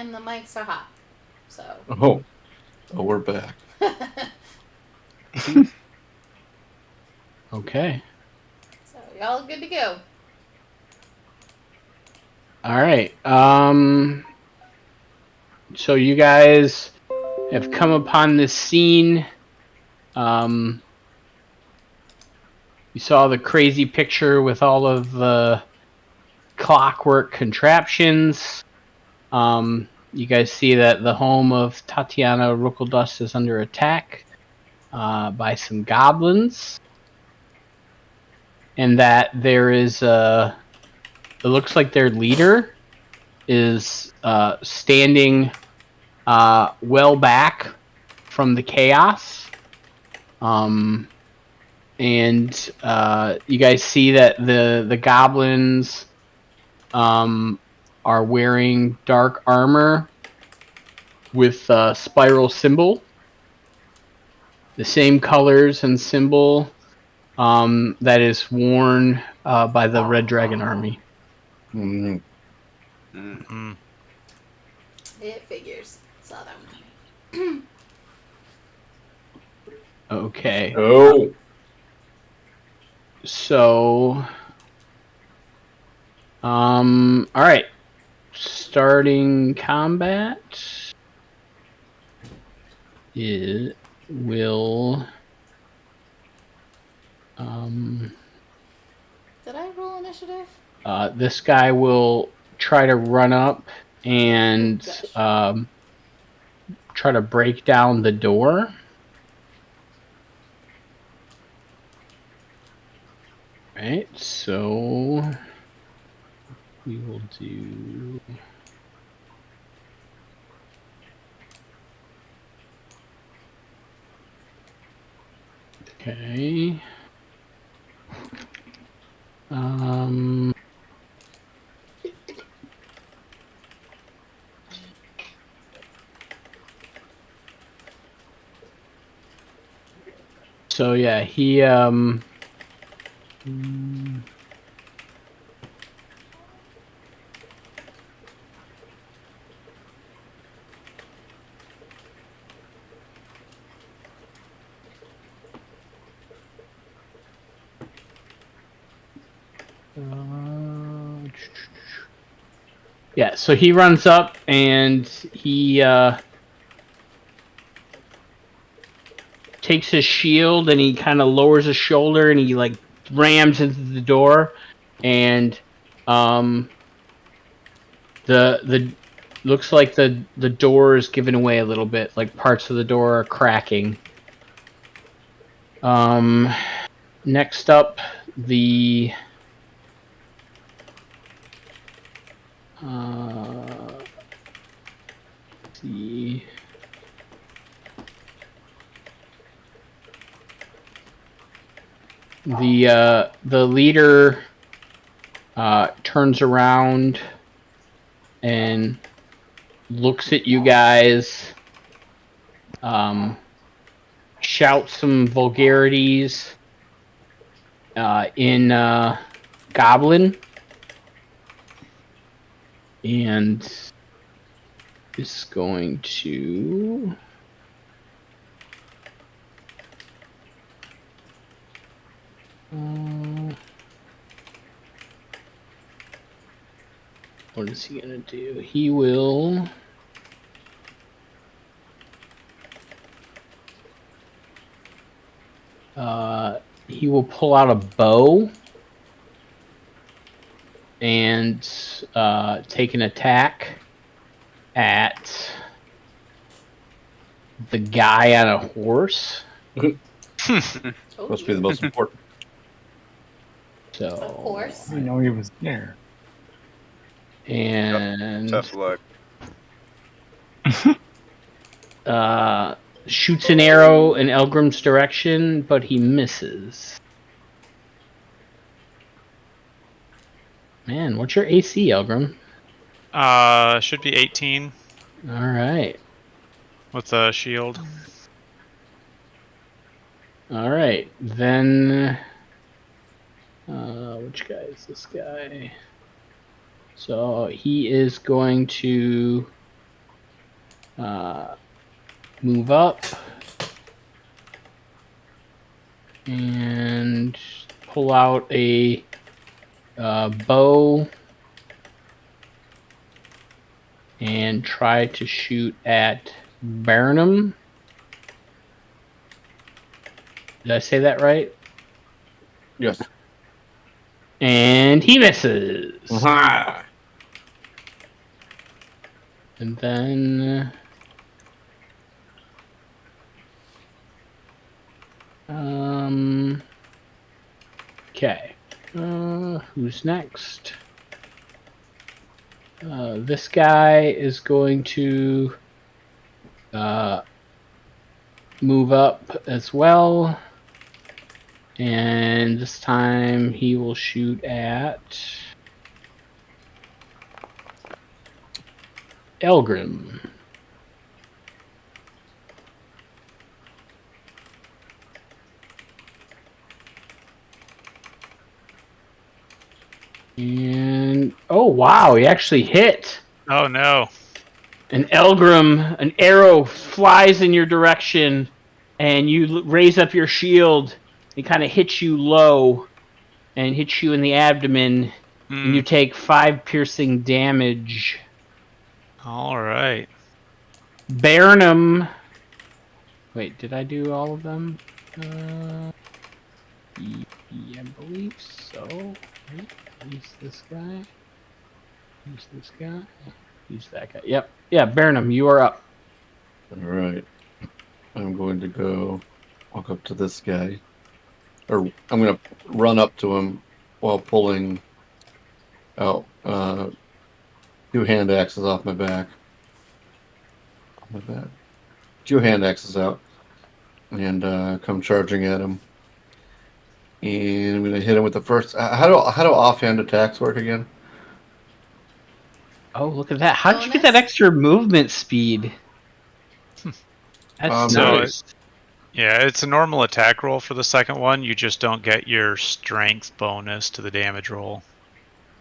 Speaker 2: and the mics are hot. So.
Speaker 1: Oh, we're back.
Speaker 4: Okay.
Speaker 2: So y'all good to go.
Speaker 4: All right. So you guys have come upon this scene. You saw the crazy picture with all of the clockwork contraptions. You guys see that the home of Tatiana Ruckledust is under attack by some goblins. And that there is it looks like their leader is standing well back from the chaos. And you guys see that the goblins are wearing dark armor with spiral symbol, the same colors and symbol that is worn by the Red Dragon Army.
Speaker 1: Mm.
Speaker 3: Mm.
Speaker 2: It figures. Saw that one.
Speaker 4: Okay.
Speaker 1: Oh.
Speaker 4: So, all right. Starting combat. It will.
Speaker 2: Did I roll initiative?
Speaker 4: This guy will try to run up and try to break down the door. Right, so we will do. Okay. So yeah, he yeah, so he runs up and he takes his shield and he kind of lowers his shoulder and he like rams into the door, and the looks like the door is giving away a little bit, like parts of the door are cracking. Next up, the the leader turns around and looks at you guys, shouts some vulgarities in Goblin, and is going to what is he gonna do? He will pull out a bow and take an attack at the guy on a horse.
Speaker 1: Must be the most important.
Speaker 4: So,
Speaker 2: Of course.
Speaker 5: I know he was there.
Speaker 4: And
Speaker 6: Tough luck.
Speaker 4: shoots an arrow in Elgrim's direction, but he misses. Man, what's your AC, Elgrim?
Speaker 3: Should be 18
Speaker 4: All right.
Speaker 3: with a shield.
Speaker 4: All right. Then, which guy is this guy? So he is going to move up and pull out a bow and try to shoot at Burnham. Did I say that right?
Speaker 1: Yes.
Speaker 4: And he misses.
Speaker 1: Aha!
Speaker 4: And then okay. Who's next? This guy is going to move up as well. And this time he will shoot at Elgrim. And oh wow, he actually hit.
Speaker 3: Oh no.
Speaker 4: And Elgrim, an arrow flies in your direction, and you raise up your shield. It kind of hits you low, and hits you in the abdomen, and you take 5 piercing damage.
Speaker 3: All right.
Speaker 4: Burnham. Wait, did I do all of them? I believe so. Right? Use this guy. Use this guy. Use that guy. Yep. Yeah, Burnham, you are up.
Speaker 1: All right. I'm going to go walk up to this guy. Or I'm going to run up to him while pulling out 2 hand axes off my back. 2 hand axes out. And come charging at him. And I'm going to hit him with the first... How do offhand attacks work again?
Speaker 4: Oh, look at that. How did you get that extra movement speed? That's nice.
Speaker 3: Yeah, it's a normal attack roll for the second one. You just don't get your strength bonus to the damage roll.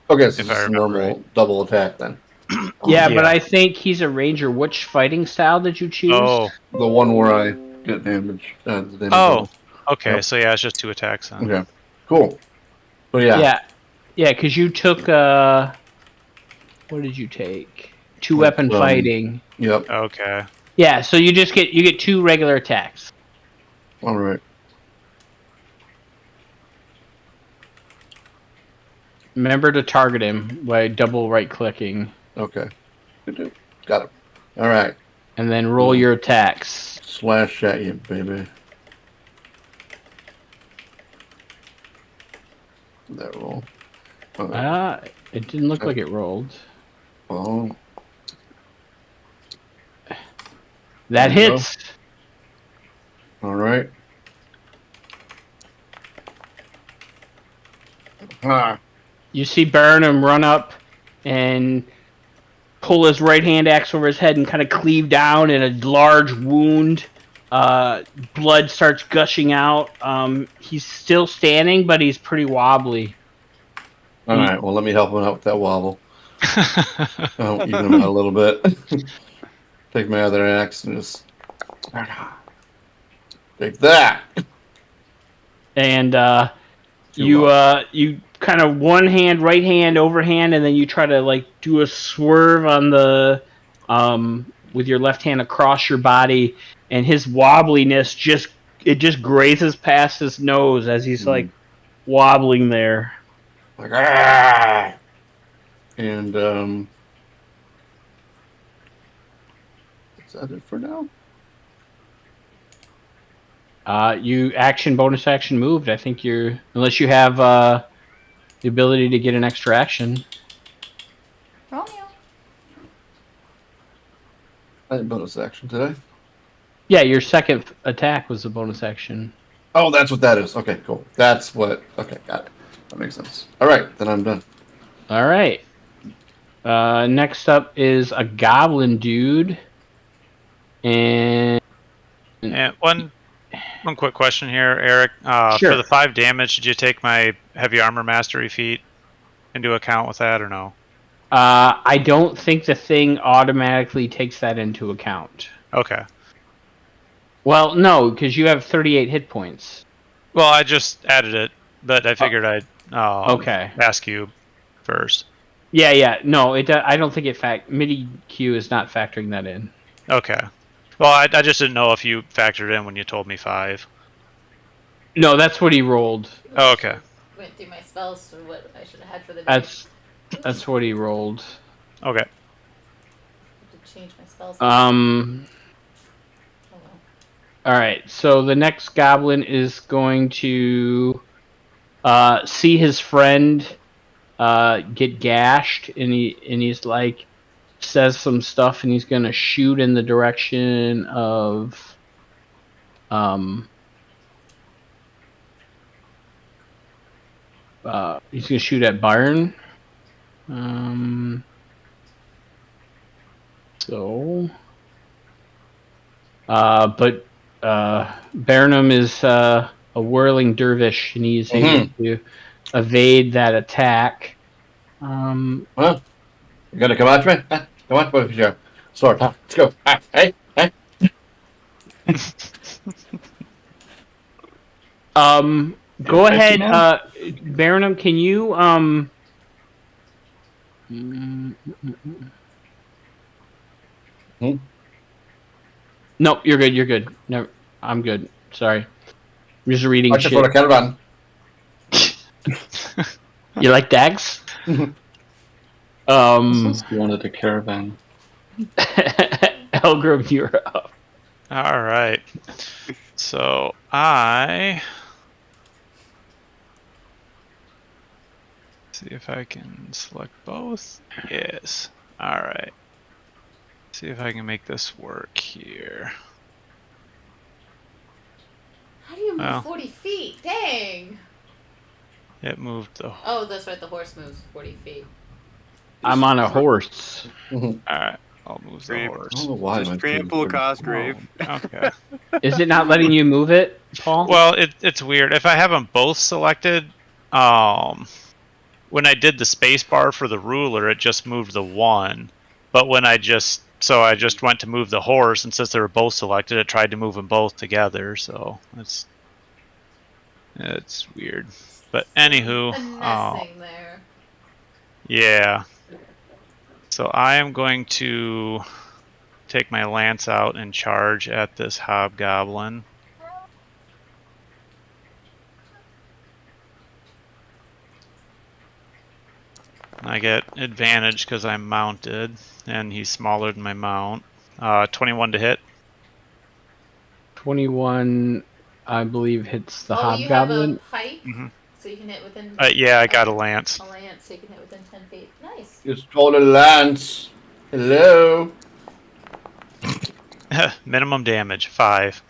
Speaker 1: Okay, so it's a normal double attack then.
Speaker 4: Yeah, but I think he's a ranger. Which fighting style did you choose?
Speaker 3: Oh.
Speaker 1: The one where I get damage.
Speaker 3: Okay, so yeah, it's just 2 attacks then.
Speaker 1: Okay, cool. So yeah.
Speaker 4: Yeah, because you took, what did you take? 2 weapon fighting.
Speaker 1: Yep.
Speaker 3: Okay.
Speaker 4: Yeah, so you get 2 regular attacks.
Speaker 1: All right.
Speaker 4: Remember to target him by double right-clicking.
Speaker 1: Okay. Got it. All right.
Speaker 4: And then roll your attacks.
Speaker 1: Slash at you, baby. That roll.
Speaker 4: It didn't look like it rolled.
Speaker 1: Oh.
Speaker 4: That hits.
Speaker 1: All right. Ah.
Speaker 4: You see Burnham run up and pull his right hand axe over his head and kind of cleave down in a large wound. Blood starts gushing out. He's still standing, but he's pretty wobbly.
Speaker 1: All right. Well, let me help him out with that wobble. I'll even him out a little bit. Take my other axe and just take that. And
Speaker 4: you kind of one hand, right hand, overhand, and then you try to like do a swerve on the with your left hand across your body, and his wobbliness just grazes past his nose as he's like wobbling there.
Speaker 1: Like and is that it for now?
Speaker 4: You bonus action moved. I think unless you have the ability to get an extra action.
Speaker 2: Romeo.
Speaker 1: I did bonus action today.
Speaker 4: Yeah, your second attack was a bonus action.
Speaker 1: Oh, that's what that is. Okay, cool. Okay, got it. That makes sense. All right, then I'm done.
Speaker 4: All right. Next up is a goblin dude. And
Speaker 3: one quick question here, Eric.
Speaker 4: Sure.
Speaker 3: For the 5 damage, did you take my heavy armor mastery feat into account with that or no?
Speaker 4: I don't think the thing automatically takes that into account.
Speaker 3: Okay.
Speaker 4: Well, no, because you have 38 hit points.
Speaker 3: Well, I just added it, but I figured I'd
Speaker 4: Okay.
Speaker 3: ask you first.
Speaker 4: Yeah. No, I don't think MIDI Q is not factoring that in.
Speaker 3: Okay. Well, I just didn't know if you factored in when you told me 5.
Speaker 4: No, that's what he rolled.
Speaker 3: Oh, okay.
Speaker 2: Went through my spells for what I should have had for the day.
Speaker 4: That's what he rolled.
Speaker 3: Okay.
Speaker 2: I have to change my spells. Oh, well.
Speaker 4: All right. So the next goblin is going to see his friend get gashed, and he's like says some stuff, and he's gonna shoot in the direction of he's gonna shoot at Byron. But Burnham is a whirling dervish, and he's able to evade that attack.
Speaker 1: Well, you gonna come after me? Huh? Come on, with your sword. Huh? Let's go. Hey.
Speaker 4: Go ahead,
Speaker 5: Pokemon?
Speaker 4: Burnham. Can you No, you're good. You're good. No, I'm good. Sorry, I'm just reading
Speaker 1: Watch
Speaker 4: shit.
Speaker 1: for the caravan.
Speaker 4: You like dags?
Speaker 5: Since you wanted a caravan.
Speaker 4: Elgrim, you're up.
Speaker 3: All right. So I see if I can select both. Yes. All right. See if I can make this work here.
Speaker 2: How do you move
Speaker 3: Well.
Speaker 2: 40 feet? Dang!
Speaker 3: It moved the.
Speaker 2: Oh, that's right. The horse moves 40 feet.
Speaker 4: I'm on a horse.
Speaker 3: All right. I'll move the
Speaker 6: Preamp-
Speaker 3: horse.
Speaker 1: I don't know why.
Speaker 6: Just
Speaker 1: my
Speaker 6: preamble
Speaker 1: team's
Speaker 6: Cosgrave.
Speaker 3: Okay.
Speaker 4: Is it not letting you move it, Paul?
Speaker 3: Well, it's weird. If I have them both selected, when I did the space bar for the ruler, it just moved the one. But when I just went to move the horse, and since they were both selected, it tried to move them both together. So it's weird. But anywho,
Speaker 2: Finessing there.
Speaker 3: yeah. So I am going to take my lance out and charge at this hobgoblin. I get advantage because I'm mounted, and he's smaller than my mount. 21 to hit.
Speaker 4: 21, I believe, hits the
Speaker 2: You have
Speaker 4: hobgoblin.
Speaker 2: a pike,
Speaker 3: Mhm.
Speaker 2: so you can hit within.
Speaker 3: Yeah, I got a lance.
Speaker 2: A lance, so you can hit within 10 feet. Nice.
Speaker 1: You stole a lance. Hello.
Speaker 3: Minimum damage 5.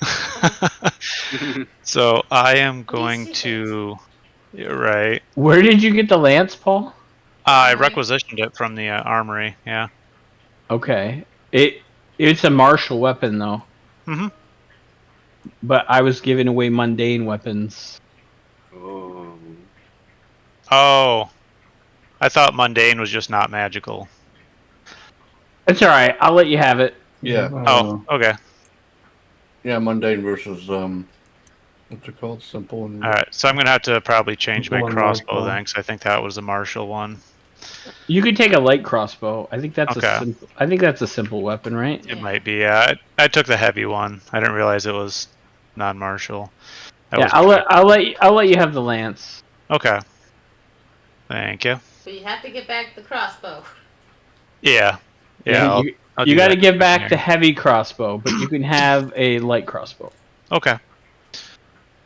Speaker 3: So I am going to. You're right.
Speaker 4: Where did you get the lance, Paul?
Speaker 3: I
Speaker 2: Armory.
Speaker 3: requisitioned it from the armory. Yeah.
Speaker 4: Okay. It's a martial weapon, though.
Speaker 3: Mhm.
Speaker 4: But I was giving away mundane weapons.
Speaker 6: Oh.
Speaker 3: Oh, I thought mundane was just not magical.
Speaker 4: It's all right. I'll let you have it.
Speaker 1: Yeah.
Speaker 3: Oh, okay.
Speaker 1: Yeah, mundane versus what's it called? Simple and
Speaker 3: All right. So I'm gonna have to probably change my
Speaker 5: One
Speaker 3: crossbow
Speaker 5: rifle.
Speaker 3: then, because I think that was the martial one.
Speaker 4: You could take a light crossbow. I think that's
Speaker 3: Okay.
Speaker 4: a simple weapon, right?
Speaker 3: It might be. Yeah, I took the heavy one. I didn't realize it was non-martial. That
Speaker 4: Yeah,
Speaker 3: was
Speaker 4: I'll let you have the lance.
Speaker 3: Okay. Thank you.
Speaker 2: But you have to get back the crossbow.
Speaker 3: Yeah. Yeah. I'll
Speaker 4: You
Speaker 3: do
Speaker 4: got to
Speaker 3: that
Speaker 4: give back
Speaker 3: here.
Speaker 4: the heavy crossbow, but you can have a light crossbow.
Speaker 3: Okay.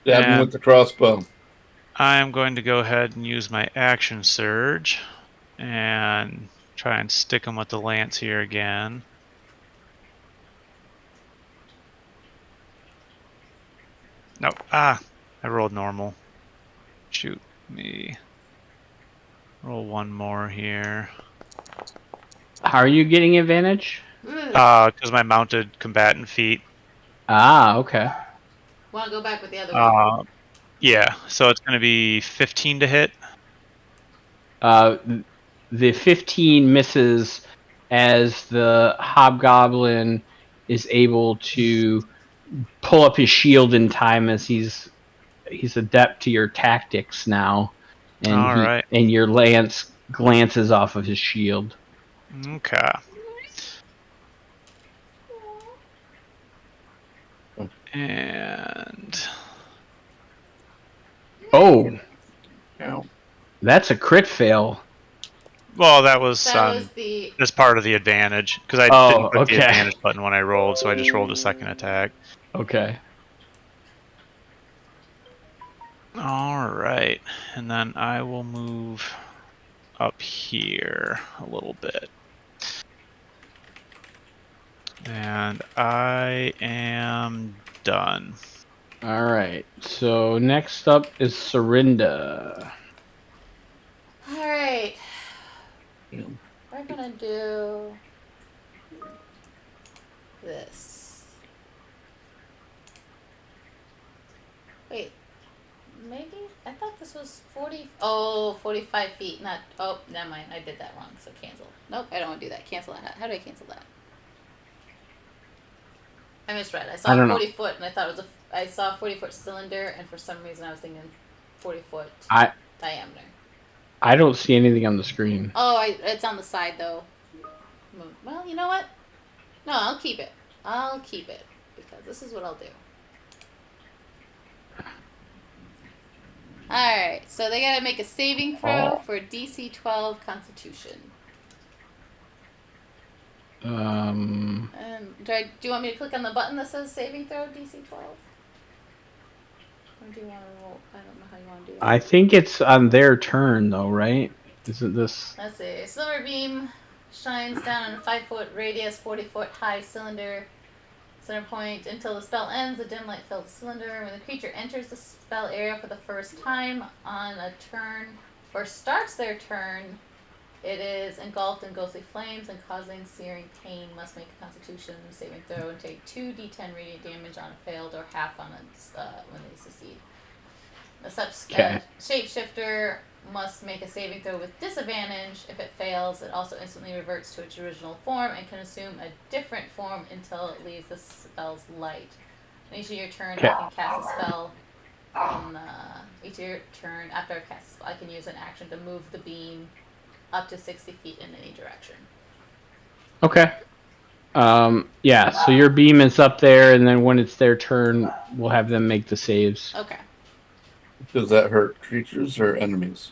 Speaker 1: stab him
Speaker 3: And-
Speaker 1: with the crossbow.
Speaker 3: I'm going to go ahead and use my action surge and try and stick him with the lance here again. Nope. I rolled normal. Shoot me. Roll one more here.
Speaker 4: How are you getting advantage?
Speaker 3: Because my mounted combatant feat.
Speaker 4: Ah, okay.
Speaker 2: Want to go back with the other one?
Speaker 3: Yeah, so it's going to be 15 to hit.
Speaker 4: the 15 misses as the hobgoblin is able to pull up his shield in time as he's adept to your tactics now, and
Speaker 3: All right.
Speaker 4: and your lance glances off of his shield.
Speaker 3: Okay. And
Speaker 4: Oh,
Speaker 1: Yeah.
Speaker 4: that's a crit fail.
Speaker 3: well, that was
Speaker 2: That was the.
Speaker 3: as part of the advantage because I
Speaker 4: Oh,
Speaker 3: didn't click the
Speaker 4: okay.
Speaker 3: advantage button when I rolled, so I just rolled a second attack.
Speaker 4: Okay.
Speaker 3: All right, and then I will move up here a little bit. And I am done.
Speaker 4: All right. So next up is Serinda.
Speaker 2: Alright.
Speaker 1: Yeah.
Speaker 2: We're gonna do this. Wait. Maybe? I thought this was 40. Oh, 45 feet. Not. Oh, never mind. I did that wrong. So cancel. Nope, I don't want to do that. Cancel that. How do I cancel that? I misread. I saw
Speaker 4: I don't know.
Speaker 2: 40 foot and I thought it was I saw a 40-foot cylinder, and for some reason I was thinking 40-foot diameter.
Speaker 4: I don't see anything on the screen.
Speaker 2: Oh, it's on the side though. Well, you know what? No, I'll keep it. I'll keep it because this is what I'll do. Alright, so they gotta make a saving throw for DC 12 Constitution.
Speaker 4: Um.
Speaker 2: Do you want me to click on the button that says saving throw DC 12? Or do you want to roll? I don't know how you want to do that.
Speaker 4: I think it's on their turn though, right? Isn't this?
Speaker 2: Let's see. Silver beam shines down on a 5-foot radius, 40-foot high cylinder. Center point until the spell ends. The dim light fills the cylinder. When the creature enters the spell area for the first time on a turn, or starts their turn, it is engulfed in ghostly flames and causing searing pain. Must make a Constitution saving throw and take 2d10 radiant damage on a failed or half on a when they succeed. The shapeshifter must make a saving throw with disadvantage. If it fails, it also instantly reverts to its original form and can assume a different form until it leaves the spell's light. On each of your turn, I can cast a spell. Each of your turn, after I've cast a spell, I can use an action to move the beam up to 60 feet in any direction.
Speaker 4: Okay. Yeah, so your beam is up there, and then when it's their turn, we'll have them make the saves.
Speaker 2: Okay.
Speaker 1: Does that hurt creatures or enemies?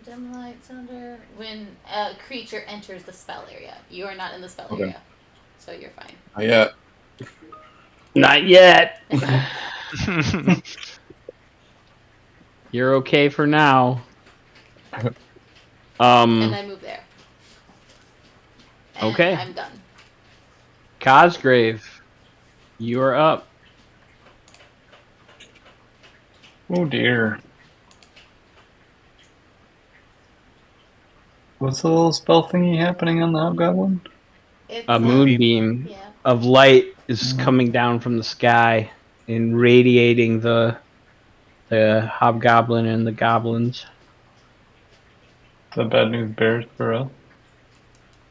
Speaker 2: Dim light cylinder. When a creature enters the spell area, you are not in the spell
Speaker 1: Okay.
Speaker 2: area, so you're fine.
Speaker 1: Not yet.
Speaker 4: Not yet. You're okay for now.
Speaker 2: And I move there. And
Speaker 4: Okay.
Speaker 2: I'm done.
Speaker 4: Cosgrave, you are up.
Speaker 5: Oh dear. What's the little spell thingy happening on the hobgoblin?
Speaker 2: It's
Speaker 4: A moonbeam
Speaker 2: Yeah.
Speaker 4: of light is coming down from the sky and radiating the hobgoblin and the goblins.
Speaker 5: Is that bad news bears for us?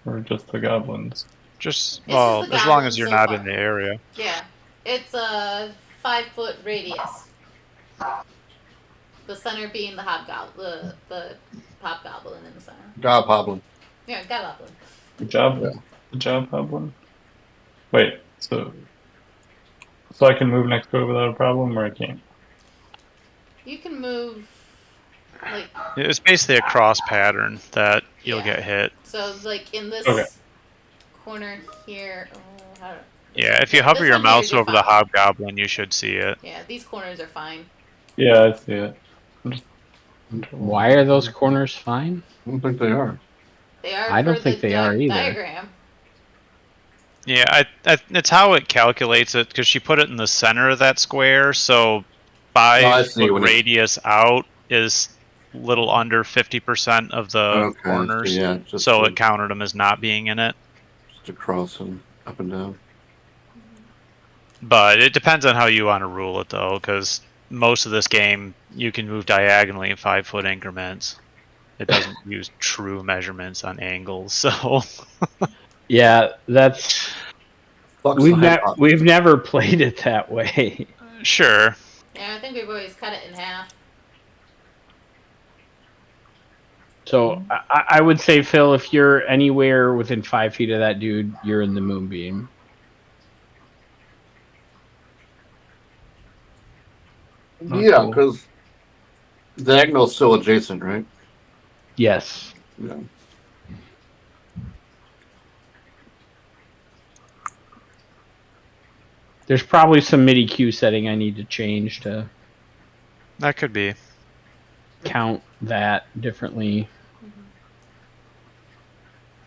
Speaker 5: Or just the goblins?
Speaker 3: Just
Speaker 2: It's
Speaker 3: well,
Speaker 2: just the
Speaker 3: as long as
Speaker 2: goblins
Speaker 3: you're
Speaker 2: so
Speaker 3: not
Speaker 2: far.
Speaker 3: in the area.
Speaker 2: Yeah. It's a 5-foot radius. The center being the hobgoblin, the hobgoblin in the center.
Speaker 1: Gobhoblin.
Speaker 2: Yeah, goblin.
Speaker 5: Good job.
Speaker 1: Yeah.
Speaker 5: Good job, Hoblin. Wait, so I can move next to it without a problem, or I can't?
Speaker 2: You can move, like,
Speaker 3: It's basically a cross pattern that you'll
Speaker 2: Yeah.
Speaker 3: get hit.
Speaker 2: so, like, in this
Speaker 5: Okay.
Speaker 2: corner here. Oh, how
Speaker 3: Yeah, if you hover
Speaker 2: This
Speaker 3: your
Speaker 2: one here,
Speaker 3: mouse
Speaker 2: you're
Speaker 3: over the
Speaker 2: fine.
Speaker 3: hobgoblin, you should see it.
Speaker 2: Yeah, these corners are fine.
Speaker 5: Yeah, I see it.
Speaker 4: Why are those corners fine?
Speaker 1: I don't think they are.
Speaker 2: They are
Speaker 4: I don't
Speaker 2: for
Speaker 4: think
Speaker 2: the
Speaker 4: they are either.
Speaker 2: diagram.
Speaker 3: Yeah, it's how it calculates it because she put it in the center of that square. So
Speaker 1: Oh, I
Speaker 3: 5
Speaker 1: see
Speaker 3: foot
Speaker 1: what it-
Speaker 3: radius out is little under 50% of the
Speaker 1: Okay,
Speaker 3: corners.
Speaker 1: so yeah, just
Speaker 3: So
Speaker 1: a-
Speaker 3: it counted them as not being in it.
Speaker 1: Just across and up and down.
Speaker 3: But it depends on how you want to rule it, though, because most of this game, you can move diagonally in 5-foot increments. It doesn't use true measurements on angles, so
Speaker 4: Yeah, that's
Speaker 1: Fuck's the
Speaker 4: we've never played it that way.
Speaker 3: sure.
Speaker 2: Yeah, I think we've always cut it in half.
Speaker 4: So I would say, Phil, if you're anywhere within 5 feet of that dude, you're in the moonbeam.
Speaker 1: Yeah,
Speaker 5: Cool.
Speaker 1: because diagonal's still adjacent, right?
Speaker 4: Yes.
Speaker 1: Yeah.
Speaker 4: There's probably some MIDI Q setting I need to change to
Speaker 3: That could be.
Speaker 4: count that differently.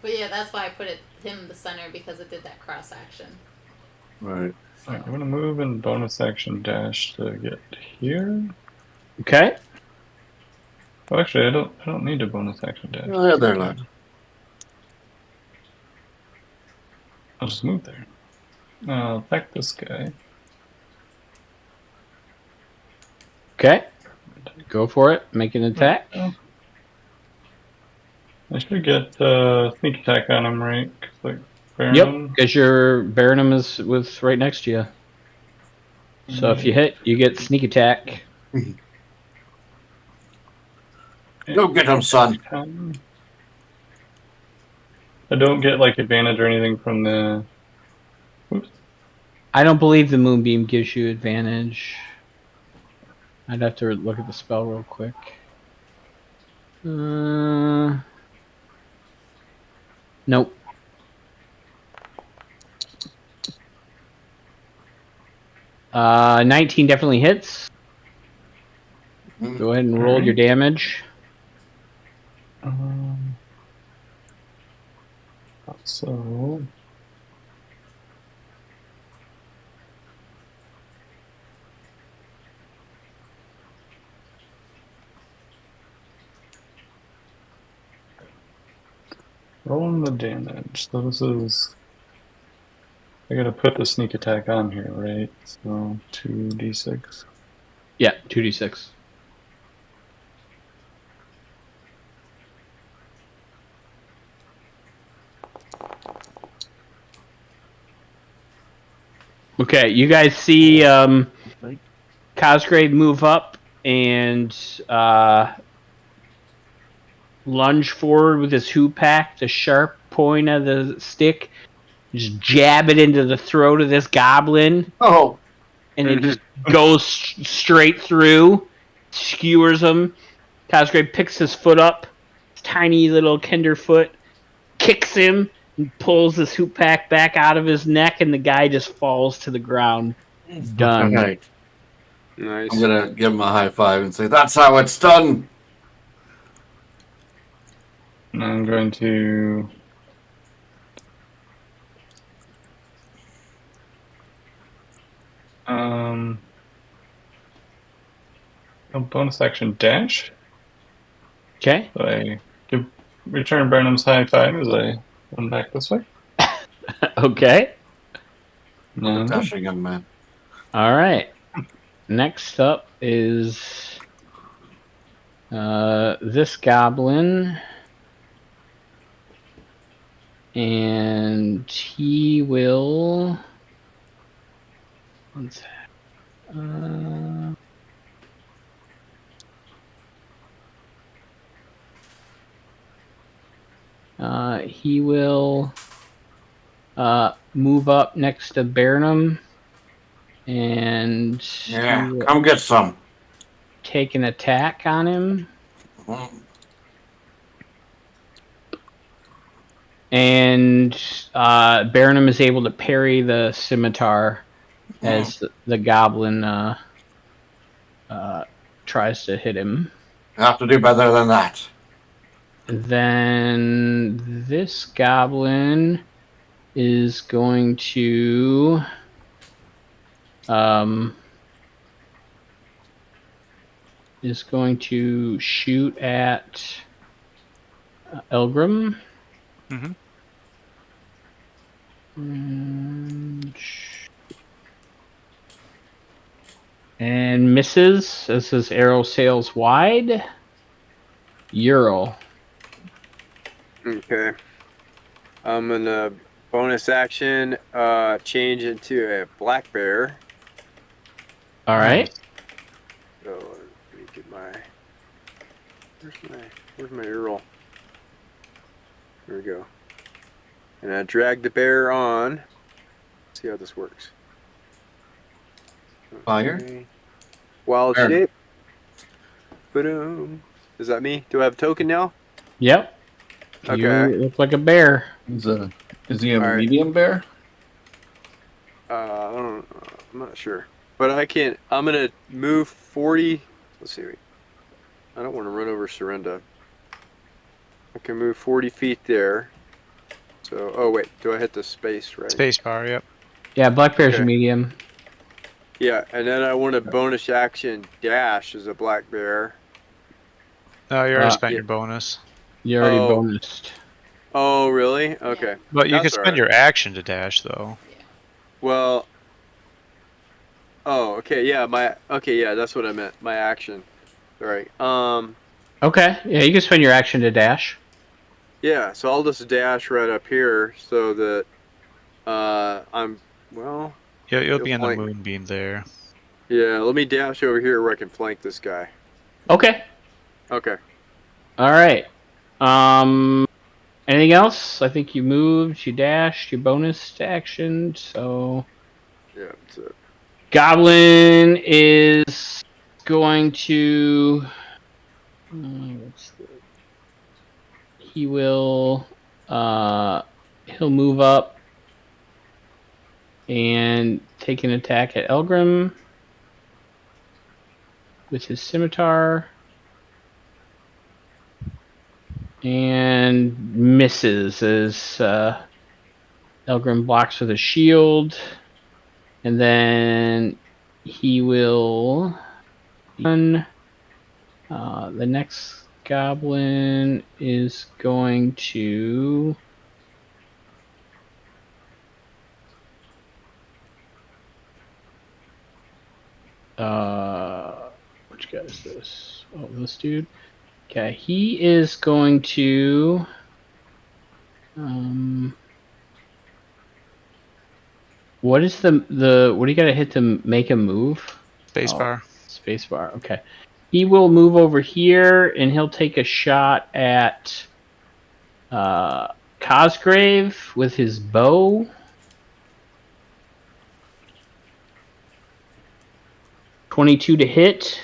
Speaker 2: But yeah, that's why I put him in the center, because it did that cross action.
Speaker 1: Right.
Speaker 2: So.
Speaker 5: Alright, I'm gonna move and bonus action dash to get here.
Speaker 4: Okay.
Speaker 5: Oh, actually, I don't need a bonus action dash.
Speaker 1: Oh, yeah, there, lad.
Speaker 5: I'll just move there. I'll attack this guy.
Speaker 4: Okay. Go for it. Make an attack.
Speaker 5: Oh. I should get sneak attack on him, right? 'Cause, like,
Speaker 4: Yep, because your Baronum is with right next to you. So if you hit, you get sneak attack.
Speaker 1: Go get him, son.
Speaker 5: I don't get like advantage or anything from the. Oops.
Speaker 4: I don't believe the moonbeam gives you advantage. I'd have to look at the spell real quick. Nope. Uh, 19 definitely hits. Go ahead and roll your damage.
Speaker 5: So. Rolling the damage. So this is. I gotta put the sneak attack on here, right? So 2d6.
Speaker 4: Yeah, 2d6. Okay, you guys see Cosgrave move up and lunge forward with his hoopak, the sharp point of the stick, just jab it into the throat of this goblin.
Speaker 1: Oh.
Speaker 4: And it just goes straight through, skewers him. Cosgrave picks his foot up, his tiny little kinder foot, kicks him, and pulls his hoopak back out of his neck, and the guy just falls to the ground. Done.
Speaker 1: Right.
Speaker 8: Nice.
Speaker 1: I'm gonna give him a high five and say, "That's how it's done."
Speaker 5: And I'm going to. A bonus action dash.
Speaker 4: Okay.
Speaker 5: So I return Burnham's high five as I run back this way.
Speaker 4: Okay.
Speaker 5: And
Speaker 1: Dashing young man.
Speaker 4: All right. Next up is this goblin. And he will. One sec. He will move up next to Burnham, and
Speaker 1: Yeah, come get some.
Speaker 4: take an attack on him. And Burnham is able to parry the scimitar as the goblin tries to hit him.
Speaker 1: You have to do better than that.
Speaker 4: Then this goblin is going to shoot at Elgrim.
Speaker 3: Mm-hmm.
Speaker 4: And And misses as his arrow sails wide. Ural.
Speaker 6: Okay. I'm gonna bonus action change into a black bear.
Speaker 4: All right.
Speaker 6: So let me get my where's my arrow? There we go. And I drag the bear on. See how this works.
Speaker 1: Fire?
Speaker 6: Okay. Wild
Speaker 4: Fire.
Speaker 6: shape. Boom. Is that me? Do I have a token now?
Speaker 4: Yep.
Speaker 6: Okay.
Speaker 4: You look like a bear.
Speaker 1: Is he a
Speaker 6: All right.
Speaker 1: medium bear?
Speaker 6: I don't. I'm not sure, but I can't. I'm gonna move 40. Let's see. I don't want to run over Surrenda. I can move 40 feet there. So, oh wait, do I hit the space right?
Speaker 3: Space bar, yep.
Speaker 4: Yeah, black bear's
Speaker 6: Okay.
Speaker 4: a medium.
Speaker 6: Yeah, and then I want a bonus action dash as a black bear.
Speaker 3: No, you already spent
Speaker 6: yeah.
Speaker 3: your bonus.
Speaker 4: You already
Speaker 6: Oh.
Speaker 4: bonused.
Speaker 6: Oh, really? Okay.
Speaker 3: But you
Speaker 6: That's
Speaker 3: can spend
Speaker 6: alright.
Speaker 3: your action to dash, though.
Speaker 6: Well. Oh, okay. Yeah, yeah, that's what I meant. My action. All right.
Speaker 4: Okay. Yeah, you can spend your action to dash.
Speaker 6: Yeah. So I'll just dash right up here so that I'm well.
Speaker 3: You'll be
Speaker 6: You'll
Speaker 3: in the
Speaker 6: flank.
Speaker 3: moonbeam there.
Speaker 6: Yeah. Let me dash over here where I can flank this guy.
Speaker 4: Okay.
Speaker 6: Okay.
Speaker 4: All right. Anything else? I think you moved, you dashed, you bonus action. So
Speaker 6: Yeah. That's it.
Speaker 4: Goblin is going to. He will. He'll move up and take an attack at Elgrim with his scimitar. And misses as Elgrim blocks with a shield. And then he will. The next goblin is going to. Which guy is this? Oh, this dude. Okay, he is going to. What is the what do you gotta hit to make a move?
Speaker 3: Space bar.
Speaker 4: Spacebar. Okay. He will move over here and he'll take a shot at Cosgrave with his bow. 22 to hit.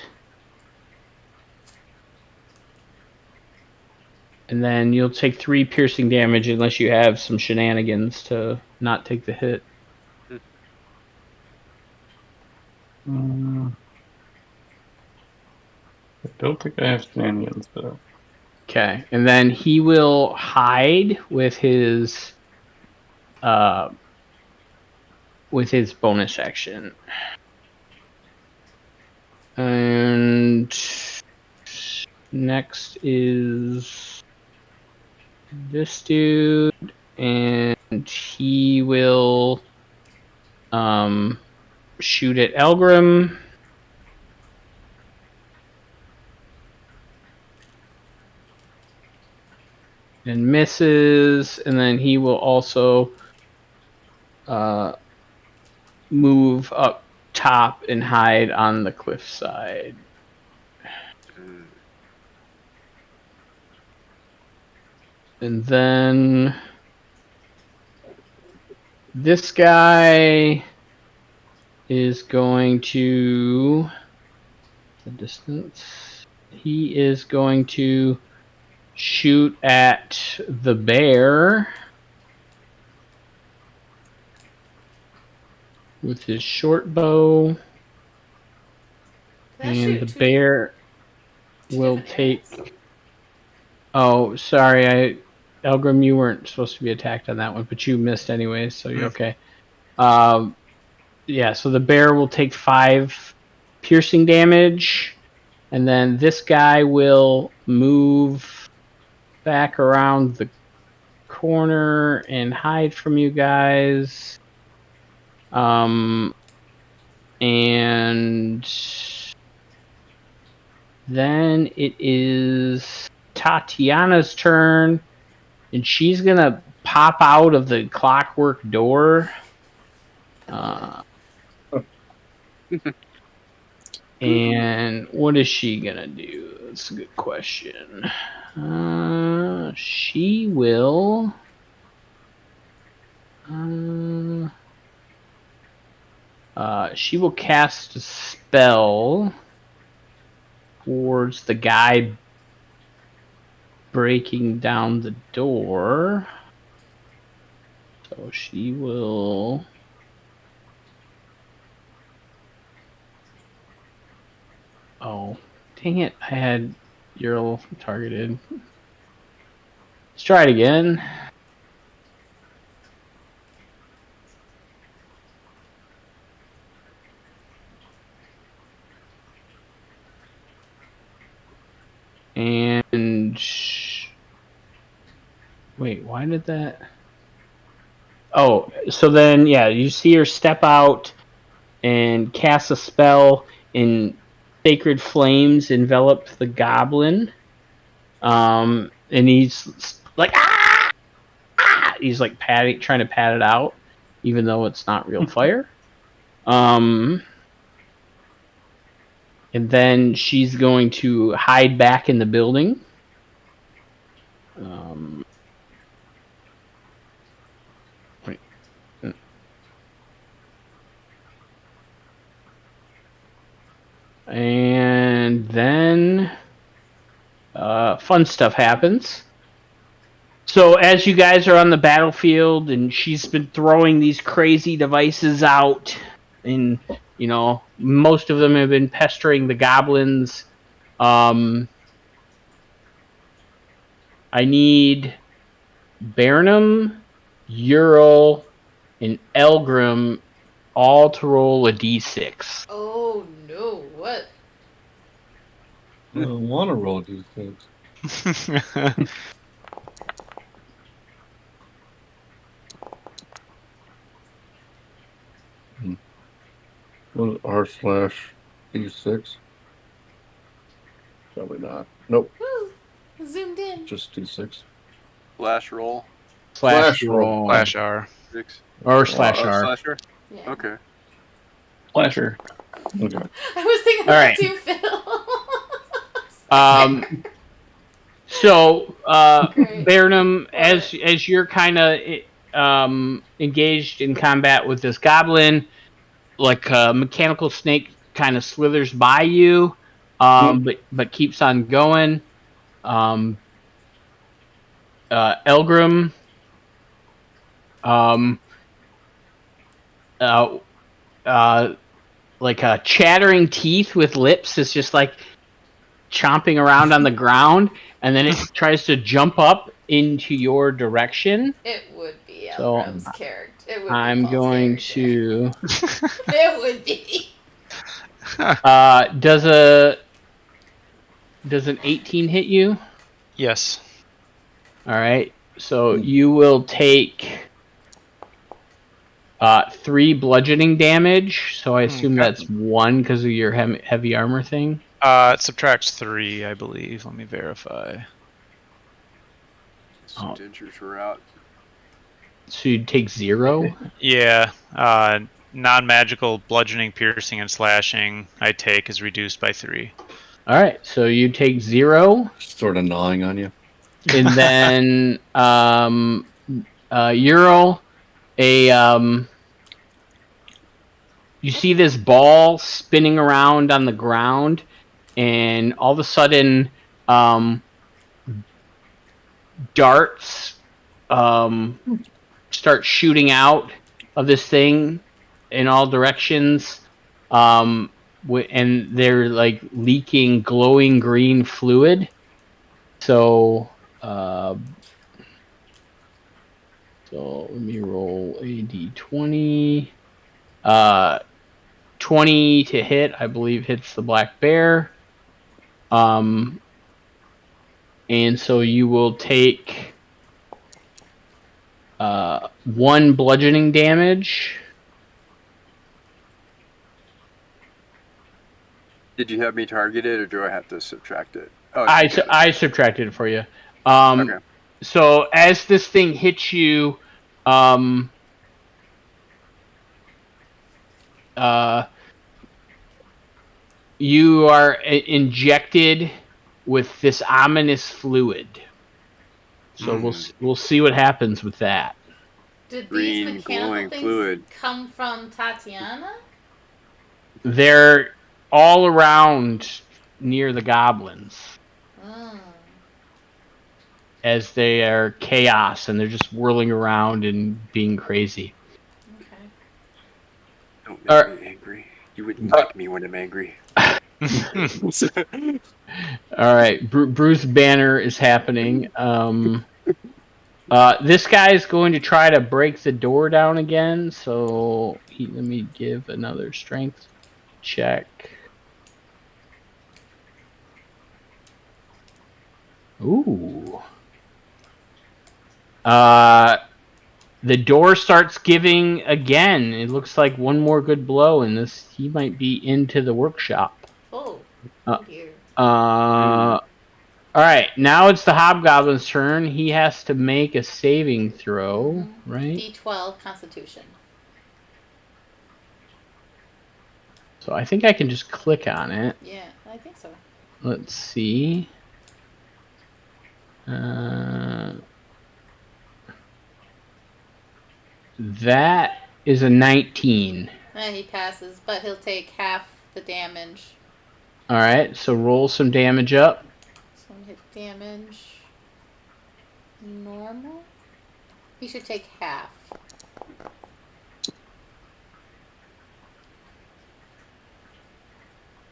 Speaker 4: And then you'll take 3 piercing damage unless you have some shenanigans to not take the hit.
Speaker 5: I don't think I have shenanigans, but
Speaker 4: Okay, and then he will hide with his bonus action. And next is this dude, and he will shoot at Elgrim. And misses, and then he will also move up top and hide on the cliff side. And then this guy is going to the distance. He is going to shoot at the bear with his short bow. And the bear will take. Oh, sorry, Elgrim, you weren't supposed to be attacked on that one, but you missed anyway, so you're okay. Yeah, so the bear will take 5 piercing damage, and then this guy will move back around the corner and hide from you guys. And then it is Tatiana's turn, and she's gonna pop out of the clockwork door. And what is she gonna do? That's a good question. She will. She will cast a spell towards the guy breaking down the door. So she will. Oh, dang it. I had Ural targeted. Let's try it again. And wait, why did that? Oh, so then yeah, you see her step out and cast a spell, and sacred flames envelop the goblin. And he's like ah! He's like trying to pat it out, even though it's not real fire. And then she's going to hide back in the building. And then fun stuff happens. So as you guys are on the battlefield, and she's been throwing these crazy devices out, and you know most of them have been pestering the goblins. I need Burnham, Ural, and Elgrim all to roll a d6.
Speaker 2: Oh no! What?
Speaker 1: I don't want to roll these things. What r/d6? Probably not. Nope.
Speaker 2: Woo! Zoomed in.
Speaker 1: Just d6.
Speaker 6: Flash roll.
Speaker 4: Slash
Speaker 1: Flash roll.
Speaker 4: roll.
Speaker 3: Slash R.
Speaker 6: 6.
Speaker 4: Or slash R.
Speaker 6: Slasher?
Speaker 2: Yeah.
Speaker 6: Okay.
Speaker 5: Flasher.
Speaker 1: Okay.
Speaker 2: I was thinking
Speaker 4: All
Speaker 2: that
Speaker 4: right.
Speaker 2: too, Phil.
Speaker 4: So
Speaker 2: Great.
Speaker 4: Burnham, as you're kind of engaged in combat with this goblin, like a mechanical snake kind of slithers by you, but keeps on going. Elgrim, like a chattering teeth with lips, is just like chomping around on the ground, and then it tries to jump up into your direction.
Speaker 2: It would be
Speaker 4: So,
Speaker 2: Elgrim's character. It would
Speaker 4: I'm
Speaker 2: be Paul's
Speaker 4: going
Speaker 2: character.
Speaker 4: to.
Speaker 2: It would be.
Speaker 4: Does an 18 hit you?
Speaker 3: Yes.
Speaker 4: All right. So you will take 3 bludgeoning damage. So I assume
Speaker 3: Okay.
Speaker 4: that's 1 because of your heavy armor thing.
Speaker 3: It subtracts 3, I believe. Let me verify.
Speaker 4: Oh.
Speaker 6: Dentures were out.
Speaker 4: So you'd take 0.
Speaker 3: Yeah. Non-magical bludgeoning, piercing, and slashing I take is reduced by 3.
Speaker 4: All right. So you take 0.
Speaker 1: Sort of gnawing on you.
Speaker 4: And then Ural, you see this ball spinning around on the ground, and all of a sudden, darts start shooting out of this thing in all directions, and they're like leaking glowing green fluid. So let me roll a d20. 20 to hit, I believe, hits the black bear. And so you will take 1 bludgeoning damage.
Speaker 6: Did you have me targeted, or do I have to subtract it? Oh,
Speaker 4: I subtracted it for you.
Speaker 6: okay.
Speaker 4: So as this thing hits you, um, you are injected with this ominous fluid. So we'll see what happens with that.
Speaker 2: Did these
Speaker 6: Green
Speaker 2: mechanical
Speaker 6: glowing
Speaker 2: things
Speaker 6: fluid.
Speaker 2: come from Tatiana?
Speaker 4: They're all around near the goblins
Speaker 2: Oh.
Speaker 4: as they are chaos and they're just whirling around and being crazy.
Speaker 2: Okay.
Speaker 6: Don't
Speaker 4: All
Speaker 6: make me angry. You wouldn't like me when I'm angry.
Speaker 4: All right, Bruce Banner is happening. This guy is going to try to break the door down again. So let me give another strength check. Ooh. The door starts giving again. It looks like one more good blow, and he might be into the workshop.
Speaker 2: Oh.
Speaker 4: Uh,
Speaker 2: Dear.
Speaker 4: All right, now it's the Hobgoblin's turn. He has to make a saving throw, right?
Speaker 2: D12 Constitution.
Speaker 4: So I think I can just click on it.
Speaker 2: Yeah, I think so.
Speaker 4: Let's see. That is a 19.
Speaker 2: He passes, but he'll take half the damage.
Speaker 4: All right, so roll some damage up.
Speaker 2: So hit damage. Normal? He should take half.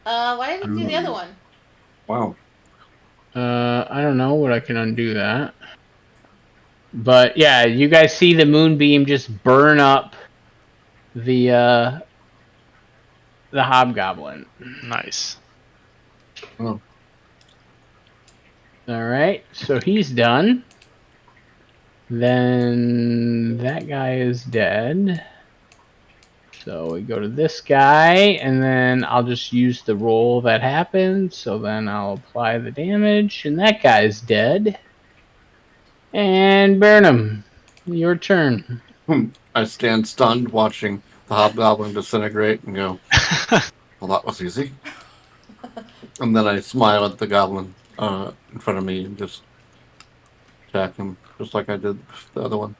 Speaker 2: Why didn't you do the other one?
Speaker 1: Wow.
Speaker 4: I don't know what I can undo that. But yeah, you guys see the moonbeam just burn up the hobgoblin.
Speaker 3: Nice.
Speaker 1: Oh.
Speaker 4: All right, so he's done. Then that guy is dead. So we go to this guy, and then I'll just use the roll that happened. So then I'll apply the damage, and that guy's dead. And Burnham, your turn.
Speaker 1: I stand stunned watching the hobgoblin disintegrate and go, well, that was easy. And then I smile at the goblin in front of me and just attack him, just like I did the other one.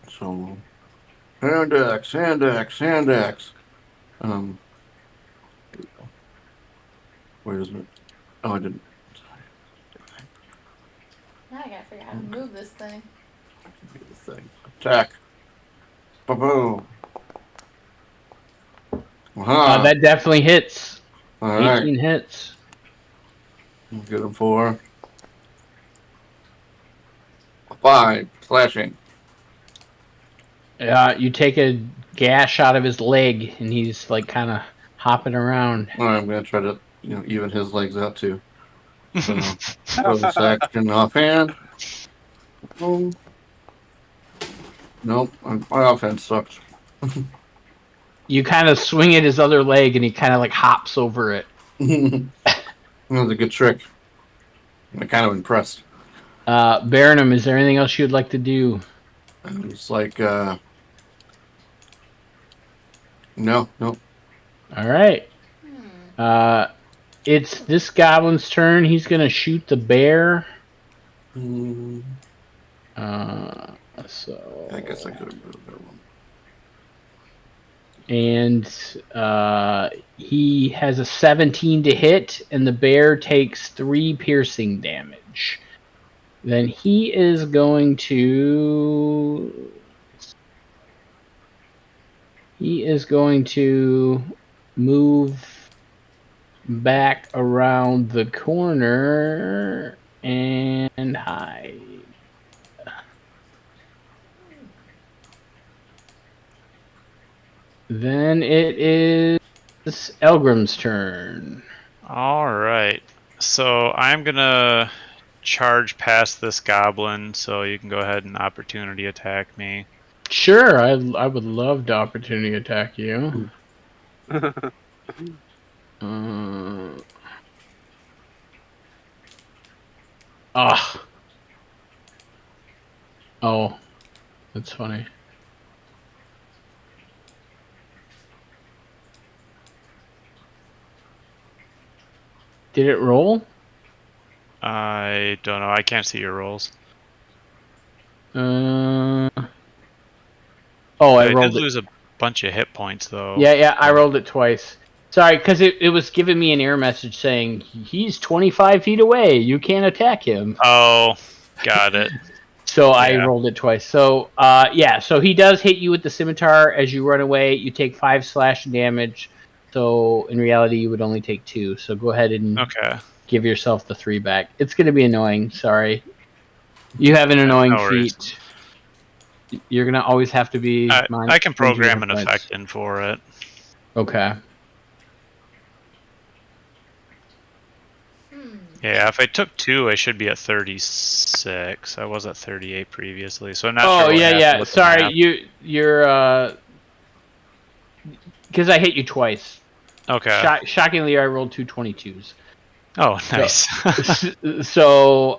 Speaker 1: So, hand axe. Where is it? Oh, I didn't.
Speaker 2: Now I gotta figure out how to move this thing.
Speaker 1: Attack. Ba-boom. Uh-huh.
Speaker 4: That definitely hits.
Speaker 1: All
Speaker 4: 18
Speaker 1: right.
Speaker 4: hits.
Speaker 1: Get him for 5 slashing.
Speaker 4: You take a gash out of his leg, and he's like kind of hopping around.
Speaker 1: All right, I'm gonna try to even his legs out too. So bonus action offhand. Boom. Nope, my offhand sucks.
Speaker 4: You kind of swing at his other leg, and he kind of like hops over it.
Speaker 1: That was a good trick. I'm kind of impressed.
Speaker 4: Baronum, is there anything else you'd like to do?
Speaker 1: It's like, no.
Speaker 4: All right. It's this goblin's turn. He's gonna shoot the bear. So
Speaker 1: I guess I could have moved that one.
Speaker 4: And he has a 17 to hit, and the bear takes 3 piercing damage. Then he is going to move back around the corner and hide. Then it is Elgrim's turn.
Speaker 3: All right. So I'm gonna charge past this goblin, so you can go ahead and opportunity attack me.
Speaker 4: Sure, I would love to opportunity attack you. Oh. Oh, that's funny. Did it roll?
Speaker 3: I don't know. I can't see your rolls.
Speaker 4: I
Speaker 3: I
Speaker 4: rolled
Speaker 3: did
Speaker 4: it.
Speaker 3: lose a bunch of hit points though.
Speaker 4: Yeah, I rolled it twice. Sorry, because it was giving me an error message saying he's 25 feet away. You can't attack him.
Speaker 3: Oh, got it.
Speaker 4: So I
Speaker 3: Yeah.
Speaker 4: rolled it twice. So so he does hit you with the scimitar as you run away. You take 5 slash damage. So in reality, you would only take 2. So go ahead and
Speaker 3: Okay.
Speaker 4: give yourself the 3 back. It's going to be annoying. Sorry. You have an annoying
Speaker 3: No worries.
Speaker 4: feat. You're going to always have to be.
Speaker 3: I can program an
Speaker 4: points.
Speaker 3: effect in for it.
Speaker 4: Okay.
Speaker 3: Yeah, if I took 2, I should be at 36. I was at 38 previously, so I'm not sure what happened with the
Speaker 4: Sorry,
Speaker 3: map.
Speaker 4: you're because I hit you twice.
Speaker 3: Okay.
Speaker 4: Shockingly, I rolled 2 22s.
Speaker 3: Oh, nice.
Speaker 4: So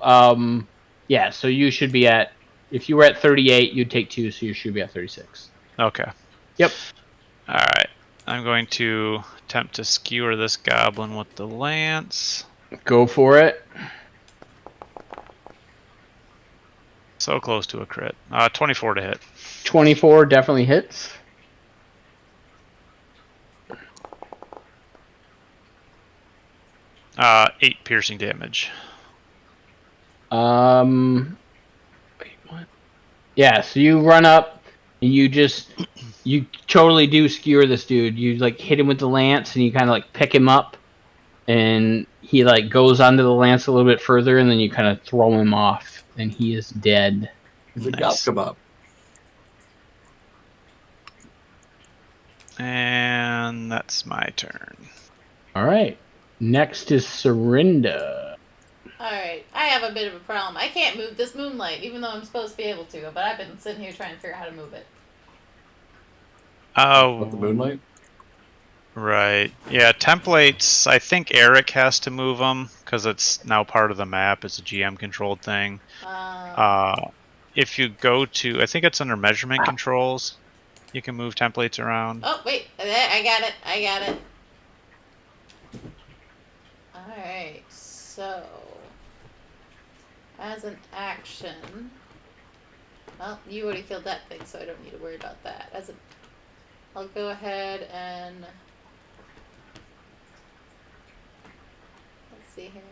Speaker 4: so you should be at. If you were at 38, you'd take 2, so you should be at 36.
Speaker 3: Okay.
Speaker 4: Yep.
Speaker 3: All right. I'm going to attempt to skewer this goblin with the lance.
Speaker 4: Go for it.
Speaker 3: So close to a crit. 24 to hit.
Speaker 4: 24 definitely hits.
Speaker 3: Uh, 8 piercing damage.
Speaker 4: Wait, what? Yeah, so you run up and you totally do skewer this dude. You like hit him with the lance and you kind of like pick him up and he like goes onto the lance a little bit further and then you kind of throw him off and he is dead.
Speaker 1: He's a
Speaker 3: Nice.
Speaker 1: kebab.
Speaker 3: And that's my turn.
Speaker 4: All right. Next is Serinda.
Speaker 2: Alright, I have a bit of a problem. I can't move this moonlight, even though I'm supposed to be able to, but I've been sitting here trying to figure out how to move it.
Speaker 1: What, the
Speaker 3: Oh,
Speaker 1: moonlight?
Speaker 3: right. Yeah, templates, I think Eric has to move them because it's now part of the map. It's a GM-controlled thing. If you go to, I think it's under measurement controls, you can move templates around.
Speaker 2: Oh, wait. I got it. Alright, so... As an action... Well, you already killed that thing, so I don't need to worry about that. I'll go ahead and... Let's see here.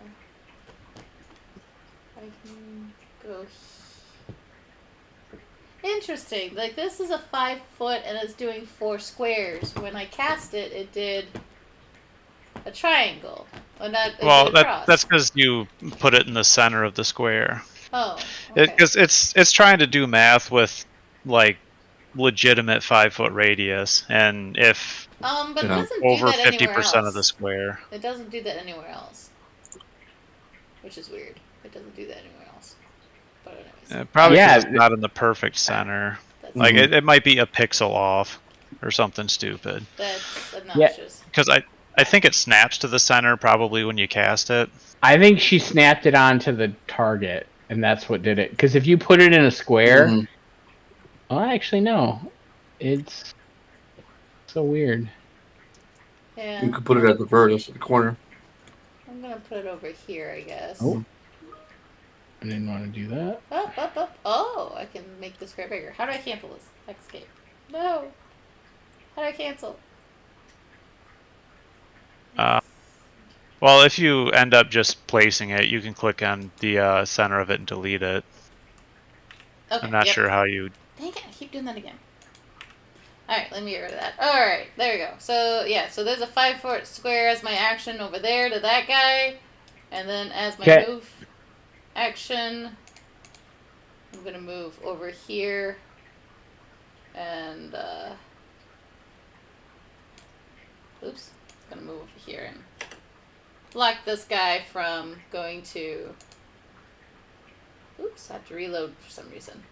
Speaker 2: I can go... Interesting. Like, this is a 5 foot and it's doing 4 squares. When I cast it, it did a triangle.
Speaker 3: Well, that's because you put it in the center of the square.
Speaker 2: Oh, okay.
Speaker 3: Because it's trying to do math with, like, legitimate 5 foot radius, and if
Speaker 2: But it doesn't
Speaker 3: over
Speaker 2: do that anywhere
Speaker 3: 50%
Speaker 2: else.
Speaker 3: of the square.
Speaker 2: It doesn't do that anywhere else. Which is weird. It doesn't do that anywhere else. But anyways.
Speaker 3: Probably
Speaker 4: Yeah.
Speaker 3: 'cause it's not in the perfect center.
Speaker 2: That's,
Speaker 3: Like, it might be a pixel off or something stupid.
Speaker 2: that's obnoxious.
Speaker 3: Because I think it snaps to the center probably when you cast it.
Speaker 4: I think she snapped it onto the target, and that's what did it. Because if you put it in a square, well, actually no, it's so weird.
Speaker 2: Yeah.
Speaker 1: You could put it at the vertex at the corner.
Speaker 2: I'm gonna put it over here, I guess.
Speaker 4: Oh. I didn't want to do that.
Speaker 2: Up. Oh, I can make the square bigger. How do I cancel this? Escape. No. How do I cancel?
Speaker 3: Well, if you end up just placing it, you can click on the center of it and delete it.
Speaker 2: Okay,
Speaker 3: I'm not sure how you...
Speaker 2: Dang it, I keep doing that again. Alright, let me get rid of that. Alright, there we go. So, yeah, so there's a 5 foot square as my action over there to that guy. And then as my move action, I'm going to move over here. And, oops. I'm going to move over here and block this guy from going to... Oops, I have to reload for some reason.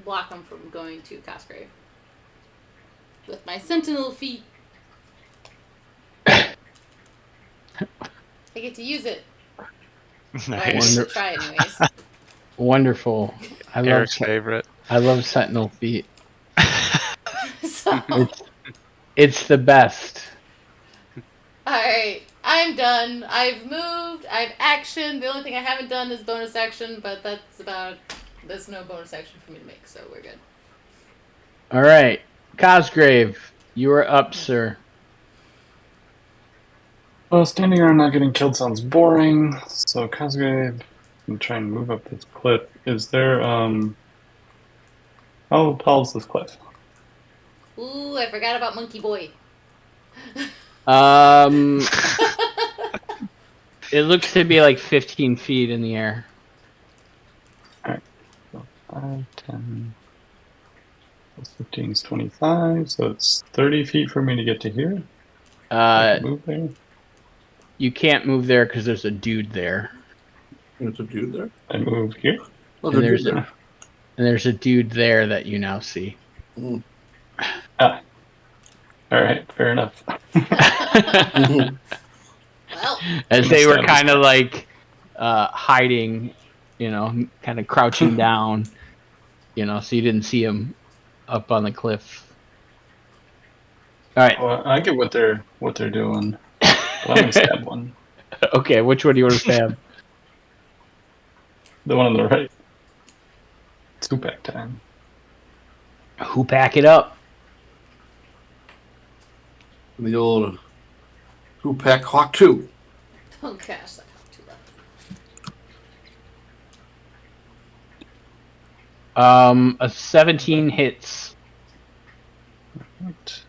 Speaker 2: Block him from going to Cosgrave with my sentinel feet. I get to use it. Or I
Speaker 3: Nice.
Speaker 2: get to try anyways.
Speaker 4: Wonderful. I love
Speaker 3: Eric's favorite.
Speaker 4: Sentinel feet.
Speaker 2: So,
Speaker 4: It's the best.
Speaker 2: alright. I'm done. I've moved. I've actioned. The only thing I haven't done is bonus action, but there's no bonus action for me to make, so we're good.
Speaker 4: All right, Cosgrave, you are up, sir.
Speaker 5: Well, standing around not getting killed sounds boring. So Cosgrave, I'm trying to move up this cliff. Is there how tall is this cliff?
Speaker 2: Ooh, I forgot about Monkey Boy.
Speaker 4: It looks to be like 15 feet in the air.
Speaker 5: Alright. So 5, 10 plus 15 is 25, so it's 30 feet for me to get to here. I can move there.
Speaker 4: You can't move there because there's a dude there.
Speaker 1: There's a dude there.
Speaker 5: I move here.
Speaker 1: Oh,
Speaker 4: And
Speaker 1: there's a dude there.
Speaker 4: And there's a dude there that you now see.
Speaker 1: Mm.
Speaker 5: Ah. Alright, fair enough.
Speaker 2: Well,
Speaker 4: As they were kind of like hiding, kind of crouching down, so you didn't see him up on the cliff. All right.
Speaker 5: Well, I get what they're doing. Let me stab one.
Speaker 4: Okay, which one do you want to stab?
Speaker 5: The one on the right. It's Tupac time.
Speaker 4: Who pack it up?
Speaker 1: The old Tupac Hawk 2.
Speaker 2: oh gosh, that helped too loud.
Speaker 4: A 17 hits.
Speaker 5: Right.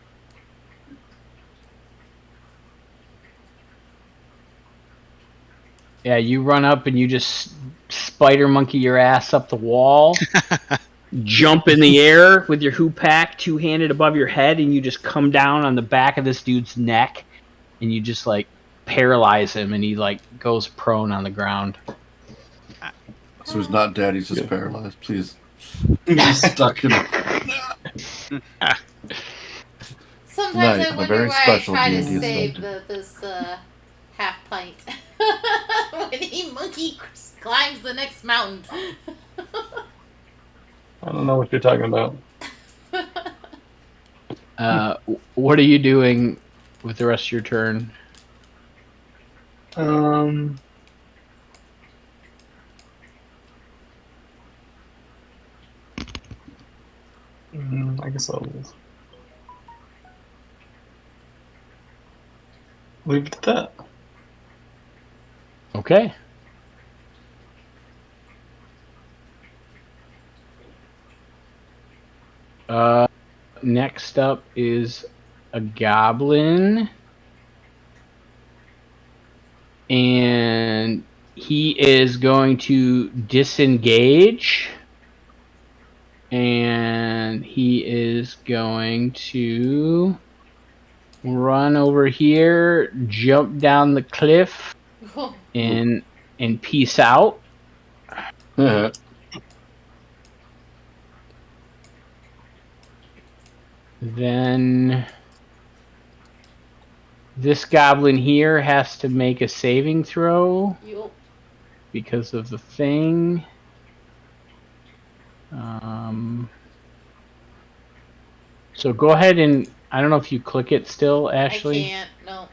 Speaker 4: Yeah, you run up and you just spider monkey your ass up the wall, jump in the air with your hoopak two-handed above your head, and you just come down on the back of this dude's neck, and you just like paralyze him, and he like goes prone on the ground.
Speaker 1: So he's not dead, he's just paralyzed. Please. He's stuck in
Speaker 2: Sometimes
Speaker 1: Nice,
Speaker 2: I
Speaker 1: a
Speaker 2: wonder
Speaker 1: very
Speaker 2: why I
Speaker 1: special
Speaker 2: try to
Speaker 1: D&D
Speaker 2: save
Speaker 1: set.
Speaker 2: this half pint when he monkey climbs the next mountain.
Speaker 5: I don't know what you're talking about.
Speaker 4: What are you doing with the rest of your turn?
Speaker 5: I guess I'll leave it at that.
Speaker 4: Okay. Next up is a goblin. And he is going to disengage. And he is going to run over here, jump down the cliff, and peace out.
Speaker 1: Yeah.
Speaker 4: Then this goblin here has to make a saving throw because of the thing. So go ahead and I don't know if you click it still, Ashley.
Speaker 2: I can't. No.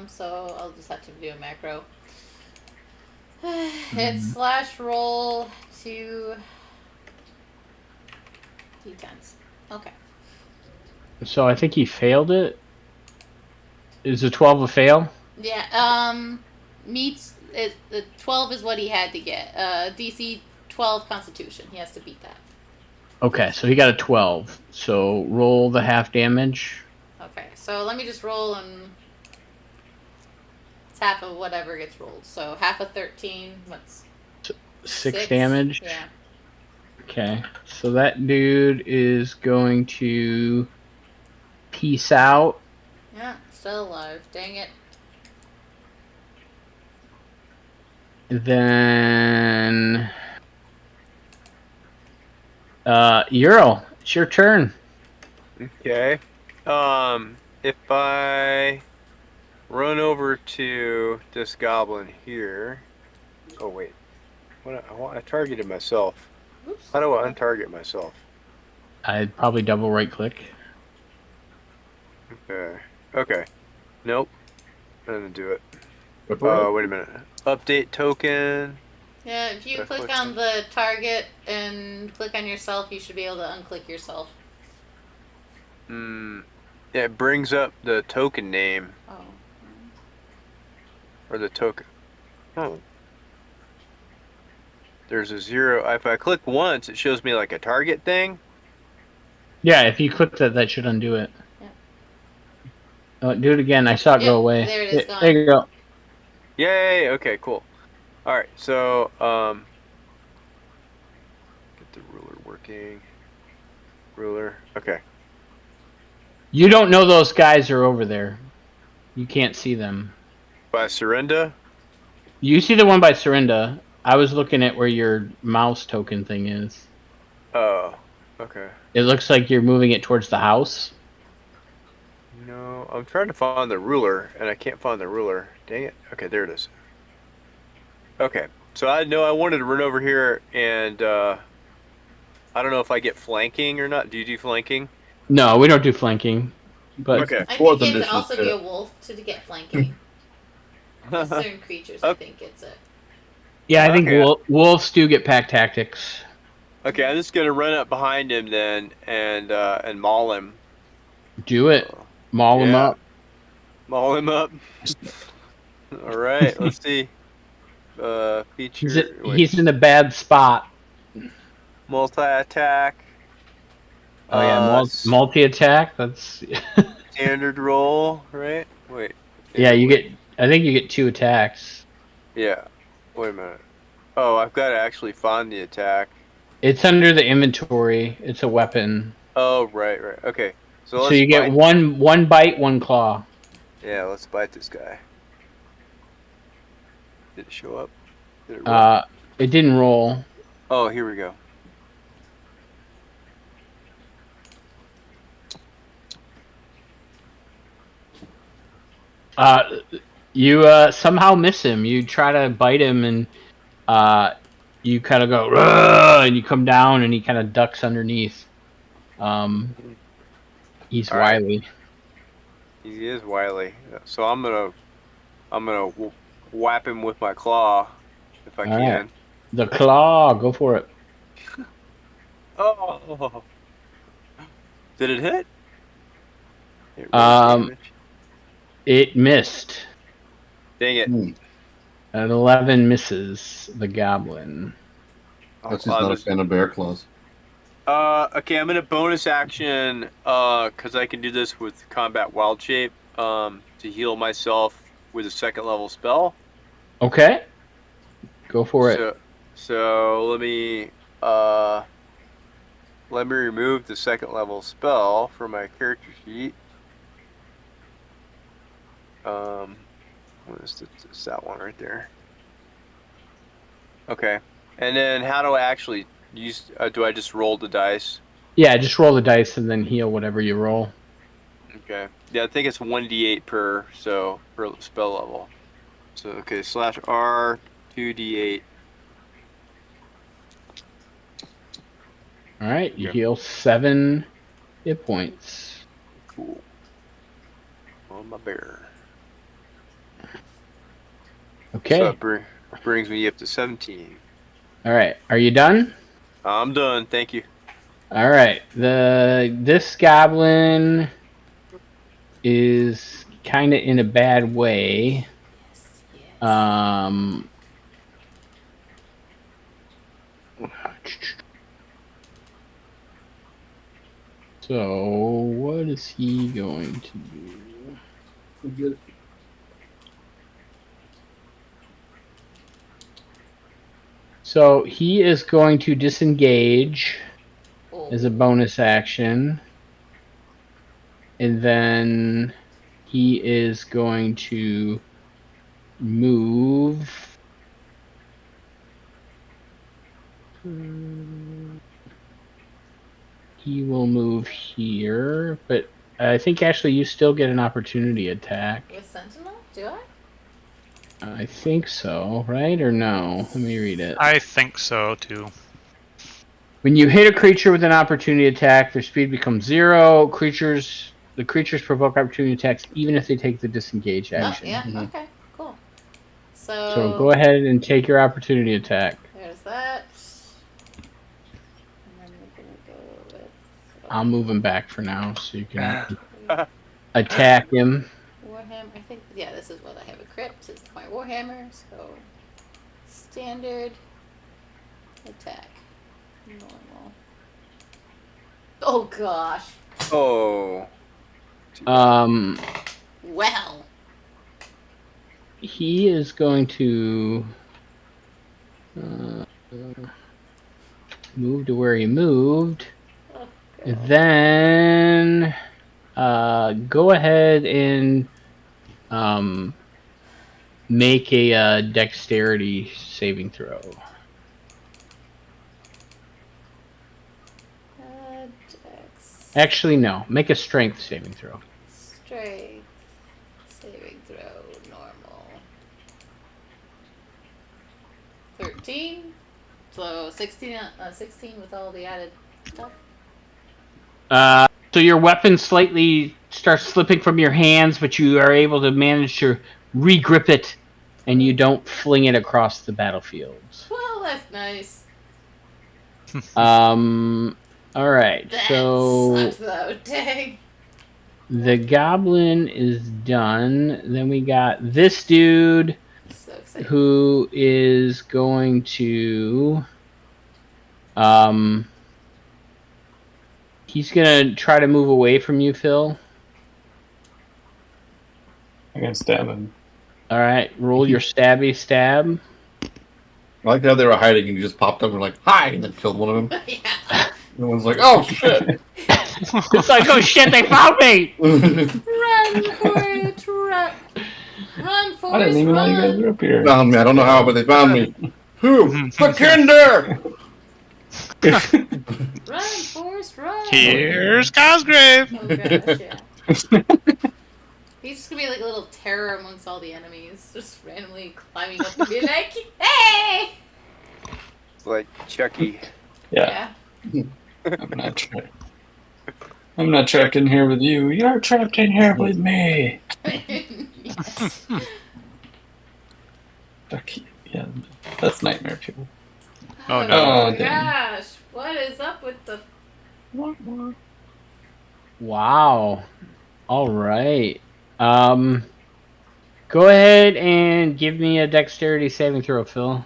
Speaker 2: So I'll just have to do a macro. It's slash roll to d10s. Okay.
Speaker 4: So I think he failed it. Is a 12 a fail?
Speaker 2: Yeah. Meets it. The 12 is what he had to get. DC 12 Constitution. He has to beat that.
Speaker 4: Okay, so he got a 12. So roll the half damage.
Speaker 2: Okay, so let me just roll and it's half of whatever gets rolled. So half of 13. What's
Speaker 4: 6 damage.
Speaker 2: Yeah.
Speaker 4: Okay, so that dude is going to peace out.
Speaker 2: Yeah, still alive. Dang it.
Speaker 4: Then Ural, it's your turn.
Speaker 6: Okay. If I run over to this goblin here. Oh wait, I targeted myself.
Speaker 2: Oops.
Speaker 6: How do I untarget myself?
Speaker 4: I'd probably double right click.
Speaker 6: Okay. Okay. Nope. I didn't do it.
Speaker 1: But right.
Speaker 6: Wait a minute. Update token.
Speaker 2: Yeah, if you
Speaker 6: Did I
Speaker 2: click
Speaker 6: click
Speaker 2: on the target and click on yourself, you should be able to unclick yourself.
Speaker 6: Yeah, it brings up the token name
Speaker 2: Oh.
Speaker 6: or the token. Oh. There's a 0. If I click once, it shows me like a target thing.
Speaker 4: Yeah, if you click that, that should undo it.
Speaker 2: Yeah.
Speaker 4: Oh, do it again. I saw it go
Speaker 2: Yep,
Speaker 4: away.
Speaker 2: there it is, gone.
Speaker 4: There you go.
Speaker 6: Yay! Okay, cool. All right, so get the ruler working. Ruler. Okay.
Speaker 4: You don't know those guys are over there. You can't see them.
Speaker 6: By Surrender.
Speaker 4: You see the one by Serinda. I was looking at where your mouse token thing is.
Speaker 6: Oh. Okay.
Speaker 4: It looks like you're moving it towards the house.
Speaker 6: No, I'm trying to find the ruler, and I can't find the ruler. Dang it. Okay, there it is. Okay, so I know I wanted to run over here, and I don't know if I get flanking or not. Do you do flanking?
Speaker 4: No, we don't do flanking. But
Speaker 6: Okay.
Speaker 2: I
Speaker 1: Fourth
Speaker 2: think it can
Speaker 1: edition
Speaker 2: also
Speaker 1: shit.
Speaker 2: be a wolf to get flanking. For certain creatures, I think it's it.
Speaker 4: yeah, I think
Speaker 6: Okay.
Speaker 4: wolves do get pack tactics.
Speaker 6: Okay, I'm just gonna run up behind him then, and maul him.
Speaker 4: Do it. Maul them
Speaker 6: Yeah.
Speaker 4: up.
Speaker 6: Maul him up. All right, let's see. Feature.
Speaker 4: He's in a bad spot.
Speaker 6: Multi-attack.
Speaker 4: Oh yeah, multi attack. That's
Speaker 6: Standard roll, right? Wait.
Speaker 4: yeah. You get. I think you get 2 attacks.
Speaker 6: Yeah. Wait a minute. Oh, I've got to actually find the attack.
Speaker 4: It's under the inventory. It's a weapon.
Speaker 6: Oh, right. Okay. So
Speaker 4: So
Speaker 6: let's
Speaker 4: you get
Speaker 6: bite.
Speaker 4: one bite, 1 claw.
Speaker 6: Yeah, let's bite this guy. Did it show up? Did it roll?
Speaker 4: It didn't roll.
Speaker 6: Oh, here we go.
Speaker 4: You somehow miss him. You try to bite him, and you kind of go, "Rah!" and you come down, and he kind of ducks underneath. He's
Speaker 6: All right.
Speaker 4: wily.
Speaker 6: He is wily. So I'm gonna whap him with my claw if I
Speaker 4: All
Speaker 6: can.
Speaker 4: right. The claw, go for it.
Speaker 6: Oh. Did it hit? It rolls damage.
Speaker 4: It missed.
Speaker 6: Dang it.
Speaker 4: An 11 misses the goblin.
Speaker 1: That's just not a fan of bear claws.
Speaker 6: Okay, I'm gonna bonus action, cause I can do this with combat wild shape, to heal myself with a 2nd level spell.
Speaker 4: Okay. Go for it.
Speaker 6: So let me remove the 2nd level spell from my character sheet. What is it's that one right there? Okay, and then how do I actually use? Do I just roll the dice?
Speaker 4: Yeah, just roll the dice and then heal whatever you roll.
Speaker 6: Okay. Yeah, I think it's 1d8 per spell level. So okay, /R 2d8.
Speaker 4: All right, you
Speaker 6: Okay.
Speaker 4: heal 7 hit points.
Speaker 6: Cool. On my bear.
Speaker 4: Okay.
Speaker 6: So that brings me up to 17.
Speaker 4: All right, are you done?
Speaker 6: I'm done. Thank you.
Speaker 4: All right. This goblin is kind of in a bad way. So what is he going to do? So he is going to disengage as a bonus action. And then he is going to move. He will move here, but I think actually you still get an opportunity attack.
Speaker 2: With Sentinel? Do I?
Speaker 4: I think so, right or no? Let me read it.
Speaker 3: I think so too.
Speaker 4: When you hit a creature with an opportunity attack, their speed becomes 0. The creatures provoke opportunity attacks even if they take the disengage action.
Speaker 2: Oh, yeah.
Speaker 1: Mhm.
Speaker 2: Okay. Cool.
Speaker 4: So go ahead and take your opportunity attack.
Speaker 2: There's that. And then we're gonna go with.
Speaker 4: I'll move him back for now so you can attack him.
Speaker 2: Warhammer. I think. Yeah, this is what I have equipped. It's my Warhammer. So standard attack. Normal. Oh gosh.
Speaker 6: Oh.
Speaker 2: Well.
Speaker 4: He is going to move to where he moved.
Speaker 2: Oh, God.
Speaker 4: Then go ahead and make a dexterity saving throw.
Speaker 2: Dex.
Speaker 4: Actually, no. Make a strength saving throw.
Speaker 2: Strength. Saving throw. Normal. 13. So 16, 16 with all the added stuff.
Speaker 4: So your weapon slightly starts slipping from your hands, but you are able to manage to re-grip it, and you don't fling it across the battlefield.
Speaker 2: Well, that's nice.
Speaker 4: All right.
Speaker 2: That
Speaker 4: So
Speaker 2: sucks though. Dang.
Speaker 4: the goblin is done. Then we got this dude
Speaker 2: So excited.
Speaker 4: who is going to he's gonna try to move away from you, Phil.
Speaker 5: I can stab him.
Speaker 4: All right, roll your stabby stab.
Speaker 1: I like how they were hiding and you just popped up and were like, hi, and then killed one of them.
Speaker 2: Yeah.
Speaker 1: And the one's like, oh, shit.
Speaker 4: It's like, oh shit, they found me!
Speaker 2: Run, Forrest, run. Run, Forrest,
Speaker 5: I didn't even know you guys were up here.
Speaker 1: Found me. I don't know how, but they found me. Who? The Kinder!
Speaker 2: Run, Forrest, run.
Speaker 3: Here's Cosgrave.
Speaker 2: Oh gosh, yeah. He's just gonna be like a little terror amongst all the enemies, just randomly climbing up and be like, "Hey!"
Speaker 6: It's like Chucky.
Speaker 5: Yeah, I'm not trapped in here with you. You're trapped in here with me.
Speaker 2: Yes.
Speaker 5: Okay, yeah, that's nightmare people.
Speaker 3: Oh, no.
Speaker 5: Oh,
Speaker 2: my
Speaker 5: damn.
Speaker 2: gosh, what is up with the?
Speaker 4: Wow. All right. Go ahead and give me a dexterity saving throw, Phil.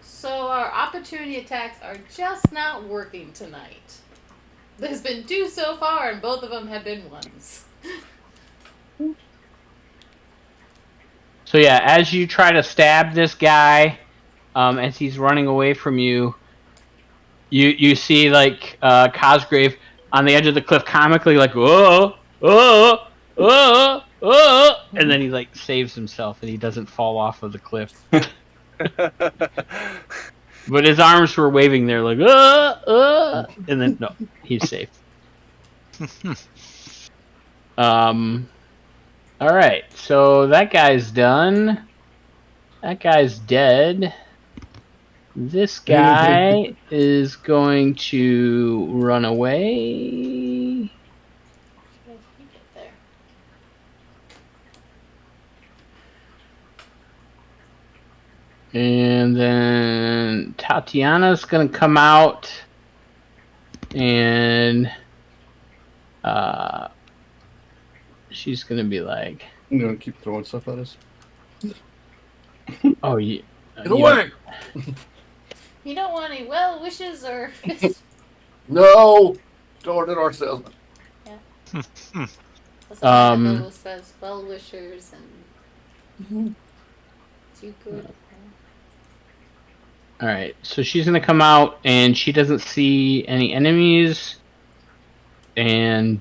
Speaker 2: So our opportunity attacks are just not working tonight. There's been 2 so far, and both of them have been 1s.
Speaker 4: So yeah, as you try to stab this guy, as he's running away from you, you see like Cosgrave on the edge of the cliff, comically like oh, and then he like saves himself and he doesn't fall off of the cliff. But his arms were waving there like and then no, he's safe. All right, so that guy's done. That guy's dead. This guy is going to run away.
Speaker 2: How did he get there?
Speaker 4: And then Tatiana's going to come out and she's going to be like,
Speaker 1: I'm going to keep throwing stuff at us.
Speaker 4: oh, yeah.
Speaker 1: Get away!
Speaker 2: You don't want any well wishes or.
Speaker 1: No! Don't hit our salesman.
Speaker 2: That's what Bill says. Well wishers and. Do good.
Speaker 4: All right, so she's going to come out and she doesn't see any enemies. And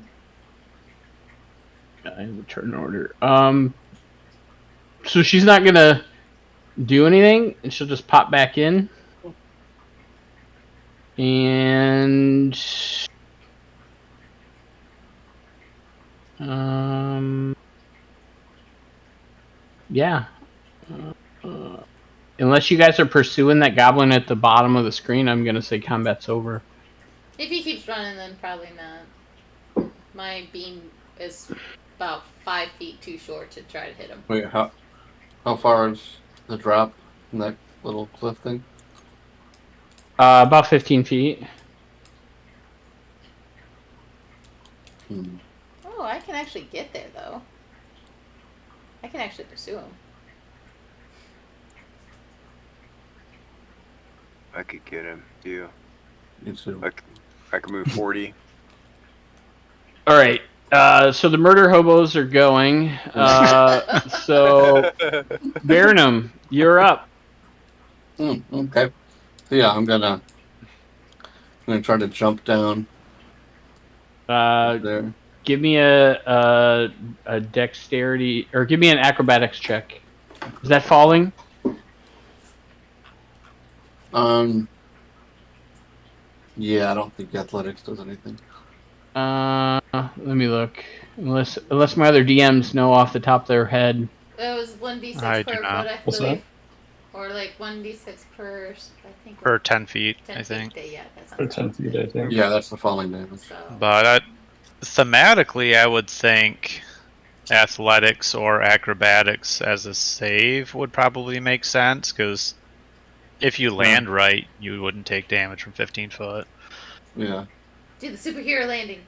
Speaker 4: I have a turn order. So she's not gonna do anything, and she'll just pop back in. And Yeah. Unless you guys are pursuing that goblin at the bottom of the screen, I'm gonna say combat's over.
Speaker 2: If he keeps running, then probably not. My beam is about 5 feet too short to try to hit him.
Speaker 1: Wait, how far is the drop in that little cliff thing?
Speaker 4: About 15 feet.
Speaker 2: Oh, I can actually get there, though. I can actually pursue him.
Speaker 6: I could get him, too.
Speaker 1: Me too.
Speaker 6: I can move 40.
Speaker 4: All right. So the murder hobos are going. So Burnham, you're up.
Speaker 1: Okay. So yeah, I'm gonna try to jump down there.
Speaker 4: Give me a dexterity, or give me an acrobatics check. Is that falling?
Speaker 1: Yeah, I don't think athletics does anything.
Speaker 4: Let me look. Unless my other DMs know off the top of their head.
Speaker 2: It was 1d6
Speaker 3: I
Speaker 2: per
Speaker 3: do
Speaker 2: foot,
Speaker 3: not.
Speaker 2: I
Speaker 5: What's
Speaker 2: believe. Or like 1d6 per, I think.
Speaker 3: Per 10 feet,
Speaker 2: 10
Speaker 3: I think.
Speaker 2: feet, yeah, that
Speaker 5: For
Speaker 2: sounds
Speaker 5: 10 feet, I think.
Speaker 1: Yeah, that's the falling damage.
Speaker 2: so.
Speaker 3: But thematically, I would think athletics or acrobatics as a save would probably make sense, because if you land right, you wouldn't take damage from 15 foot.
Speaker 1: Yeah.
Speaker 2: Do the superhero landing.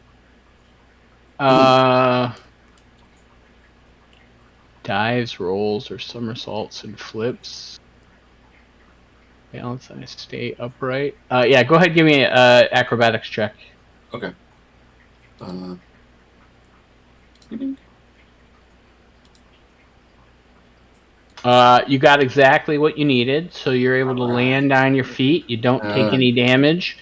Speaker 4: Dives, rolls, or somersaults and flips. Balance, I stay upright. Yeah, go ahead. Give me a acrobatics check.
Speaker 1: Okay.
Speaker 4: You got exactly what you needed, so you're able to land on your feet. You don't take any damage,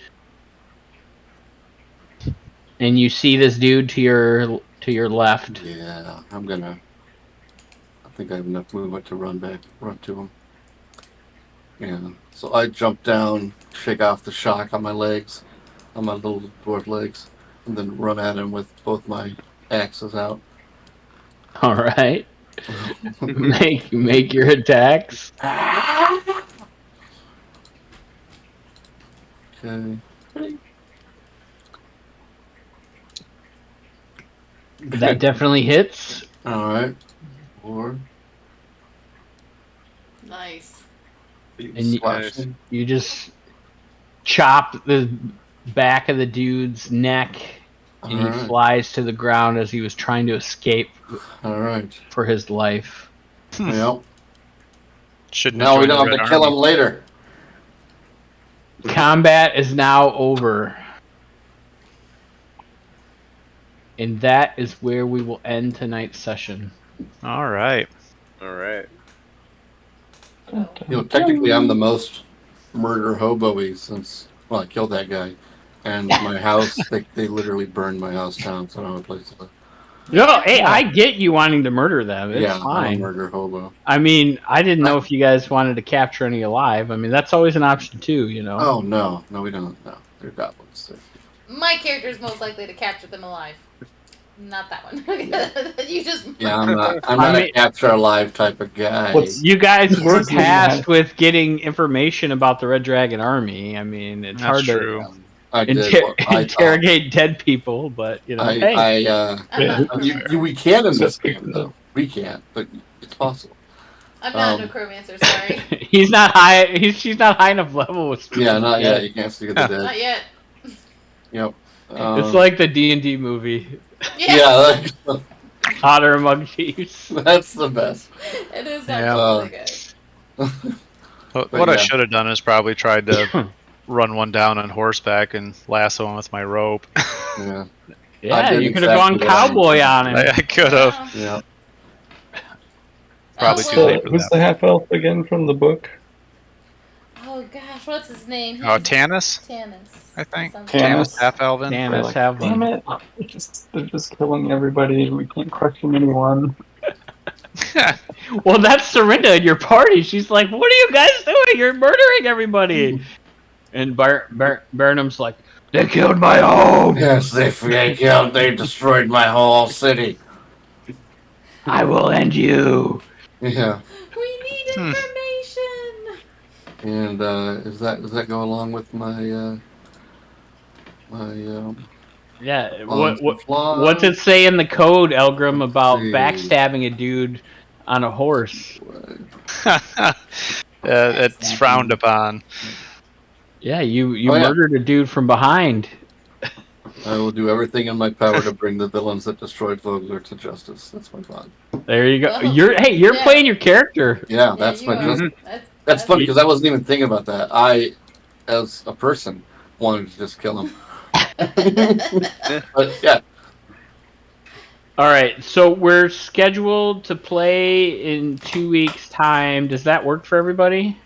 Speaker 4: and you see this dude to your left.
Speaker 1: Yeah, I think I have enough movement to run to him. Yeah. So I jump down, shake off the shock on my legs, on my little dwarf legs, and then run at him with both my axes out.
Speaker 4: All right. make your attacks.
Speaker 1: Okay.
Speaker 4: That definitely hits.
Speaker 1: All right. 4.
Speaker 2: Nice.
Speaker 4: And you just chop the back of the dude's neck, and he flies to the ground as he was trying to escape.
Speaker 1: All right.
Speaker 4: For his life.
Speaker 1: Well,
Speaker 3: Shouldn't
Speaker 1: now we
Speaker 3: joined the
Speaker 1: don't have
Speaker 3: Red
Speaker 1: to kill
Speaker 3: Army.
Speaker 1: him later.
Speaker 4: Combat is now over. And that is where we will end tonight's session.
Speaker 3: All right.
Speaker 6: All right.
Speaker 1: Technically, I'm the most murder hobo-y since, well, I killed that guy. And my house, they literally burned my house down, so I don't have a place to live.
Speaker 4: No, hey, I get you wanting to murder them. It's fine.
Speaker 1: I'm a murder hobo.
Speaker 4: I mean, I didn't know if you guys wanted to capture any alive. I mean, that's always an option too, you know.
Speaker 1: Oh, no, we don't. No, they're goblins.
Speaker 2: My character is most likely to capture them alive. Not that one. You just.
Speaker 1: Yeah, I'm not a capture alive type of guy.
Speaker 4: You guys were tasked with getting information about the Red Dragon Army. I mean, it's hard to interrogate dead people, but you know,
Speaker 1: we can in this game, though. We can't, but it's possible.
Speaker 2: I'm not a necromancer. Sorry.
Speaker 4: He's not high. She's not high enough level with.
Speaker 1: Yeah, not yet. You can't speak of the dead.
Speaker 2: Not yet.
Speaker 1: Yep.
Speaker 4: It's like the D&D movie.
Speaker 2: Yes.
Speaker 1: Yeah.
Speaker 4: Otter among thieves.
Speaker 1: That's the best.
Speaker 2: It is actually good.
Speaker 3: What I should have done is probably tried to run one down on horseback and lasso him with my rope.
Speaker 4: Yeah, you could have gone cowboy on him.
Speaker 3: I could have.
Speaker 1: Yeah.
Speaker 3: Probably too late for
Speaker 5: Who's
Speaker 3: that.
Speaker 5: the half elf again from the book?
Speaker 2: Oh gosh, what's his name?
Speaker 3: Tannis?
Speaker 2: Tannis.
Speaker 3: I think.
Speaker 5: Tannis.
Speaker 3: Half Elven.
Speaker 4: Tannis, half
Speaker 5: Damn it! They're just killing everybody. We can't question anyone.
Speaker 4: Well, that's Serinda in your party. She's like, "What are you guys doing? You're murdering everybody." And Burnham's like,
Speaker 7: They killed my home.
Speaker 1: Yes, they destroyed my whole city.
Speaker 7: I will end you.
Speaker 1: Yeah.
Speaker 2: We need information.
Speaker 1: And does that go along with my
Speaker 4: Yeah.
Speaker 1: on the
Speaker 4: What's
Speaker 1: fly?
Speaker 4: it say in the code, Elgrim,
Speaker 1: Let's
Speaker 4: about
Speaker 1: see.
Speaker 4: backstabbing a dude on a horse?
Speaker 3: It's frowned upon.
Speaker 4: Yeah, you
Speaker 1: Oh, yeah.
Speaker 4: murdered a dude from behind.
Speaker 1: I will do everything in my power to bring the villains that destroyed Vogler to justice. That's my plan.
Speaker 4: There you go.
Speaker 2: Well,
Speaker 4: You're
Speaker 2: yeah.
Speaker 4: playing your character.
Speaker 1: Yeah,
Speaker 2: Yeah,
Speaker 1: that's
Speaker 2: you
Speaker 1: my
Speaker 2: are.
Speaker 1: just.
Speaker 2: That's
Speaker 1: That's funny because I wasn't even thinking about that. I, as a person, wanted to just kill him. But yeah,
Speaker 4: All right, so we're scheduled to play in 2 weeks' time. Does that work for everybody?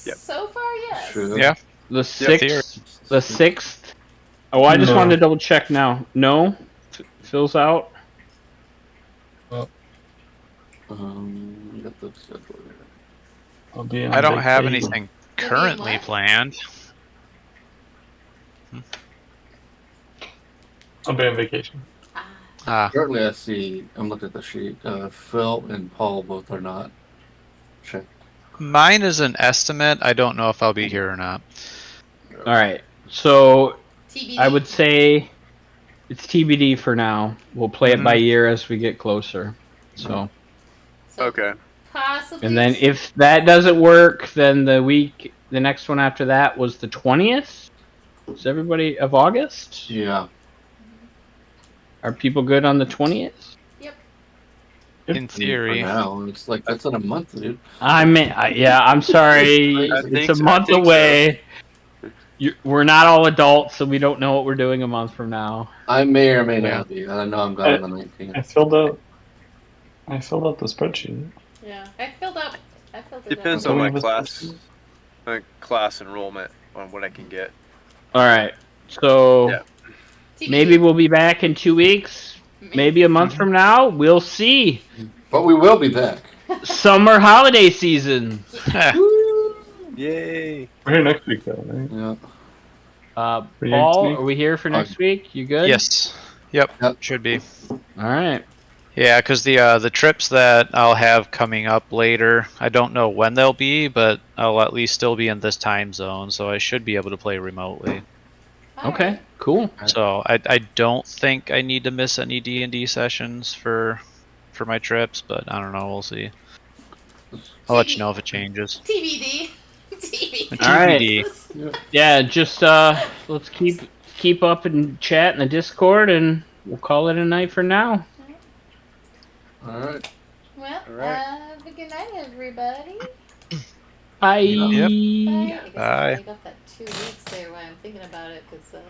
Speaker 6: Yep.
Speaker 2: So far, yes.
Speaker 1: sure.
Speaker 3: Yeah.
Speaker 4: The
Speaker 3: theory.
Speaker 4: sixth. The 6th. Oh, I just
Speaker 5: No.
Speaker 4: wanted to double check now. No, Phil's out.
Speaker 1: Get the schedule here.
Speaker 5: I'll be on
Speaker 3: I don't have
Speaker 5: vacation.
Speaker 3: anything
Speaker 2: You'll be
Speaker 3: currently
Speaker 2: what?
Speaker 3: planned.
Speaker 5: I'll be on vacation.
Speaker 3: Ah,
Speaker 1: Currently, I see. I'm looking at the sheet. Phil and Paul both are not checked.
Speaker 3: mine is an estimate. I don't know if I'll be here or not.
Speaker 4: All right, so
Speaker 2: TBD.
Speaker 4: I would say it's TBD for now. We'll play it by ear as we get closer. So,
Speaker 2: So
Speaker 6: Okay.
Speaker 2: possibly.
Speaker 4: and then if that doesn't work, then the next one after that was the 20th. Is everybody of August?
Speaker 1: Yeah.
Speaker 4: Are people good on the 20th?
Speaker 3: In
Speaker 1: For
Speaker 3: theory.
Speaker 1: now, it's like that's in a month, dude.
Speaker 4: Yeah, I'm sorry.
Speaker 6: I
Speaker 4: It's
Speaker 6: think
Speaker 4: a
Speaker 6: so- I
Speaker 4: month
Speaker 6: think so.
Speaker 4: away. We're not all adults, so we don't know what we're doing a month from now.
Speaker 1: I may or may not be. I know I'm gone on the 19th.
Speaker 5: I filled out the spreadsheet.
Speaker 2: Yeah, I filled it
Speaker 6: Depends
Speaker 2: out.
Speaker 6: on my
Speaker 5: Something
Speaker 6: class, class enrollment on what I can get.
Speaker 4: All right. So
Speaker 6: Yeah.
Speaker 2: TBD.
Speaker 4: maybe we'll be back in 2 weeks. Maybe a month from now. We'll see.
Speaker 1: But we will be back.
Speaker 4: Summer holiday season.
Speaker 6: Yay!
Speaker 5: We're here next week, though, right?
Speaker 1: Yeah.
Speaker 5: For
Speaker 4: Paul,
Speaker 5: next week?
Speaker 4: are we here for next week? You good?
Speaker 3: Yes. Yep.
Speaker 1: Yep.
Speaker 3: Should be.
Speaker 4: All right.
Speaker 3: Yeah, because the trips that I'll have coming up later, I don't know when they'll be, but I'll at least still be in this time zone, so I should be able to play remotely.
Speaker 2: All
Speaker 4: Okay.
Speaker 2: right.
Speaker 4: Cool.
Speaker 3: So I don't think I need to miss any D&D sessions for my trips, but I don't know. We'll see. I'll let you know if it changes.
Speaker 2: TBD. TBD.
Speaker 4: All right.
Speaker 3: TBD.
Speaker 4: Yeah. Just let's keep up and chat in the Discord, and we'll call it a night for now.
Speaker 1: All right.
Speaker 2: Well,
Speaker 6: All right.
Speaker 2: have a good night, everybody.
Speaker 4: Bye.
Speaker 3: Yep.
Speaker 2: Bye. I guess
Speaker 3: Bye.
Speaker 2: I'll take off that 2 weeks there while I'm thinking about it, because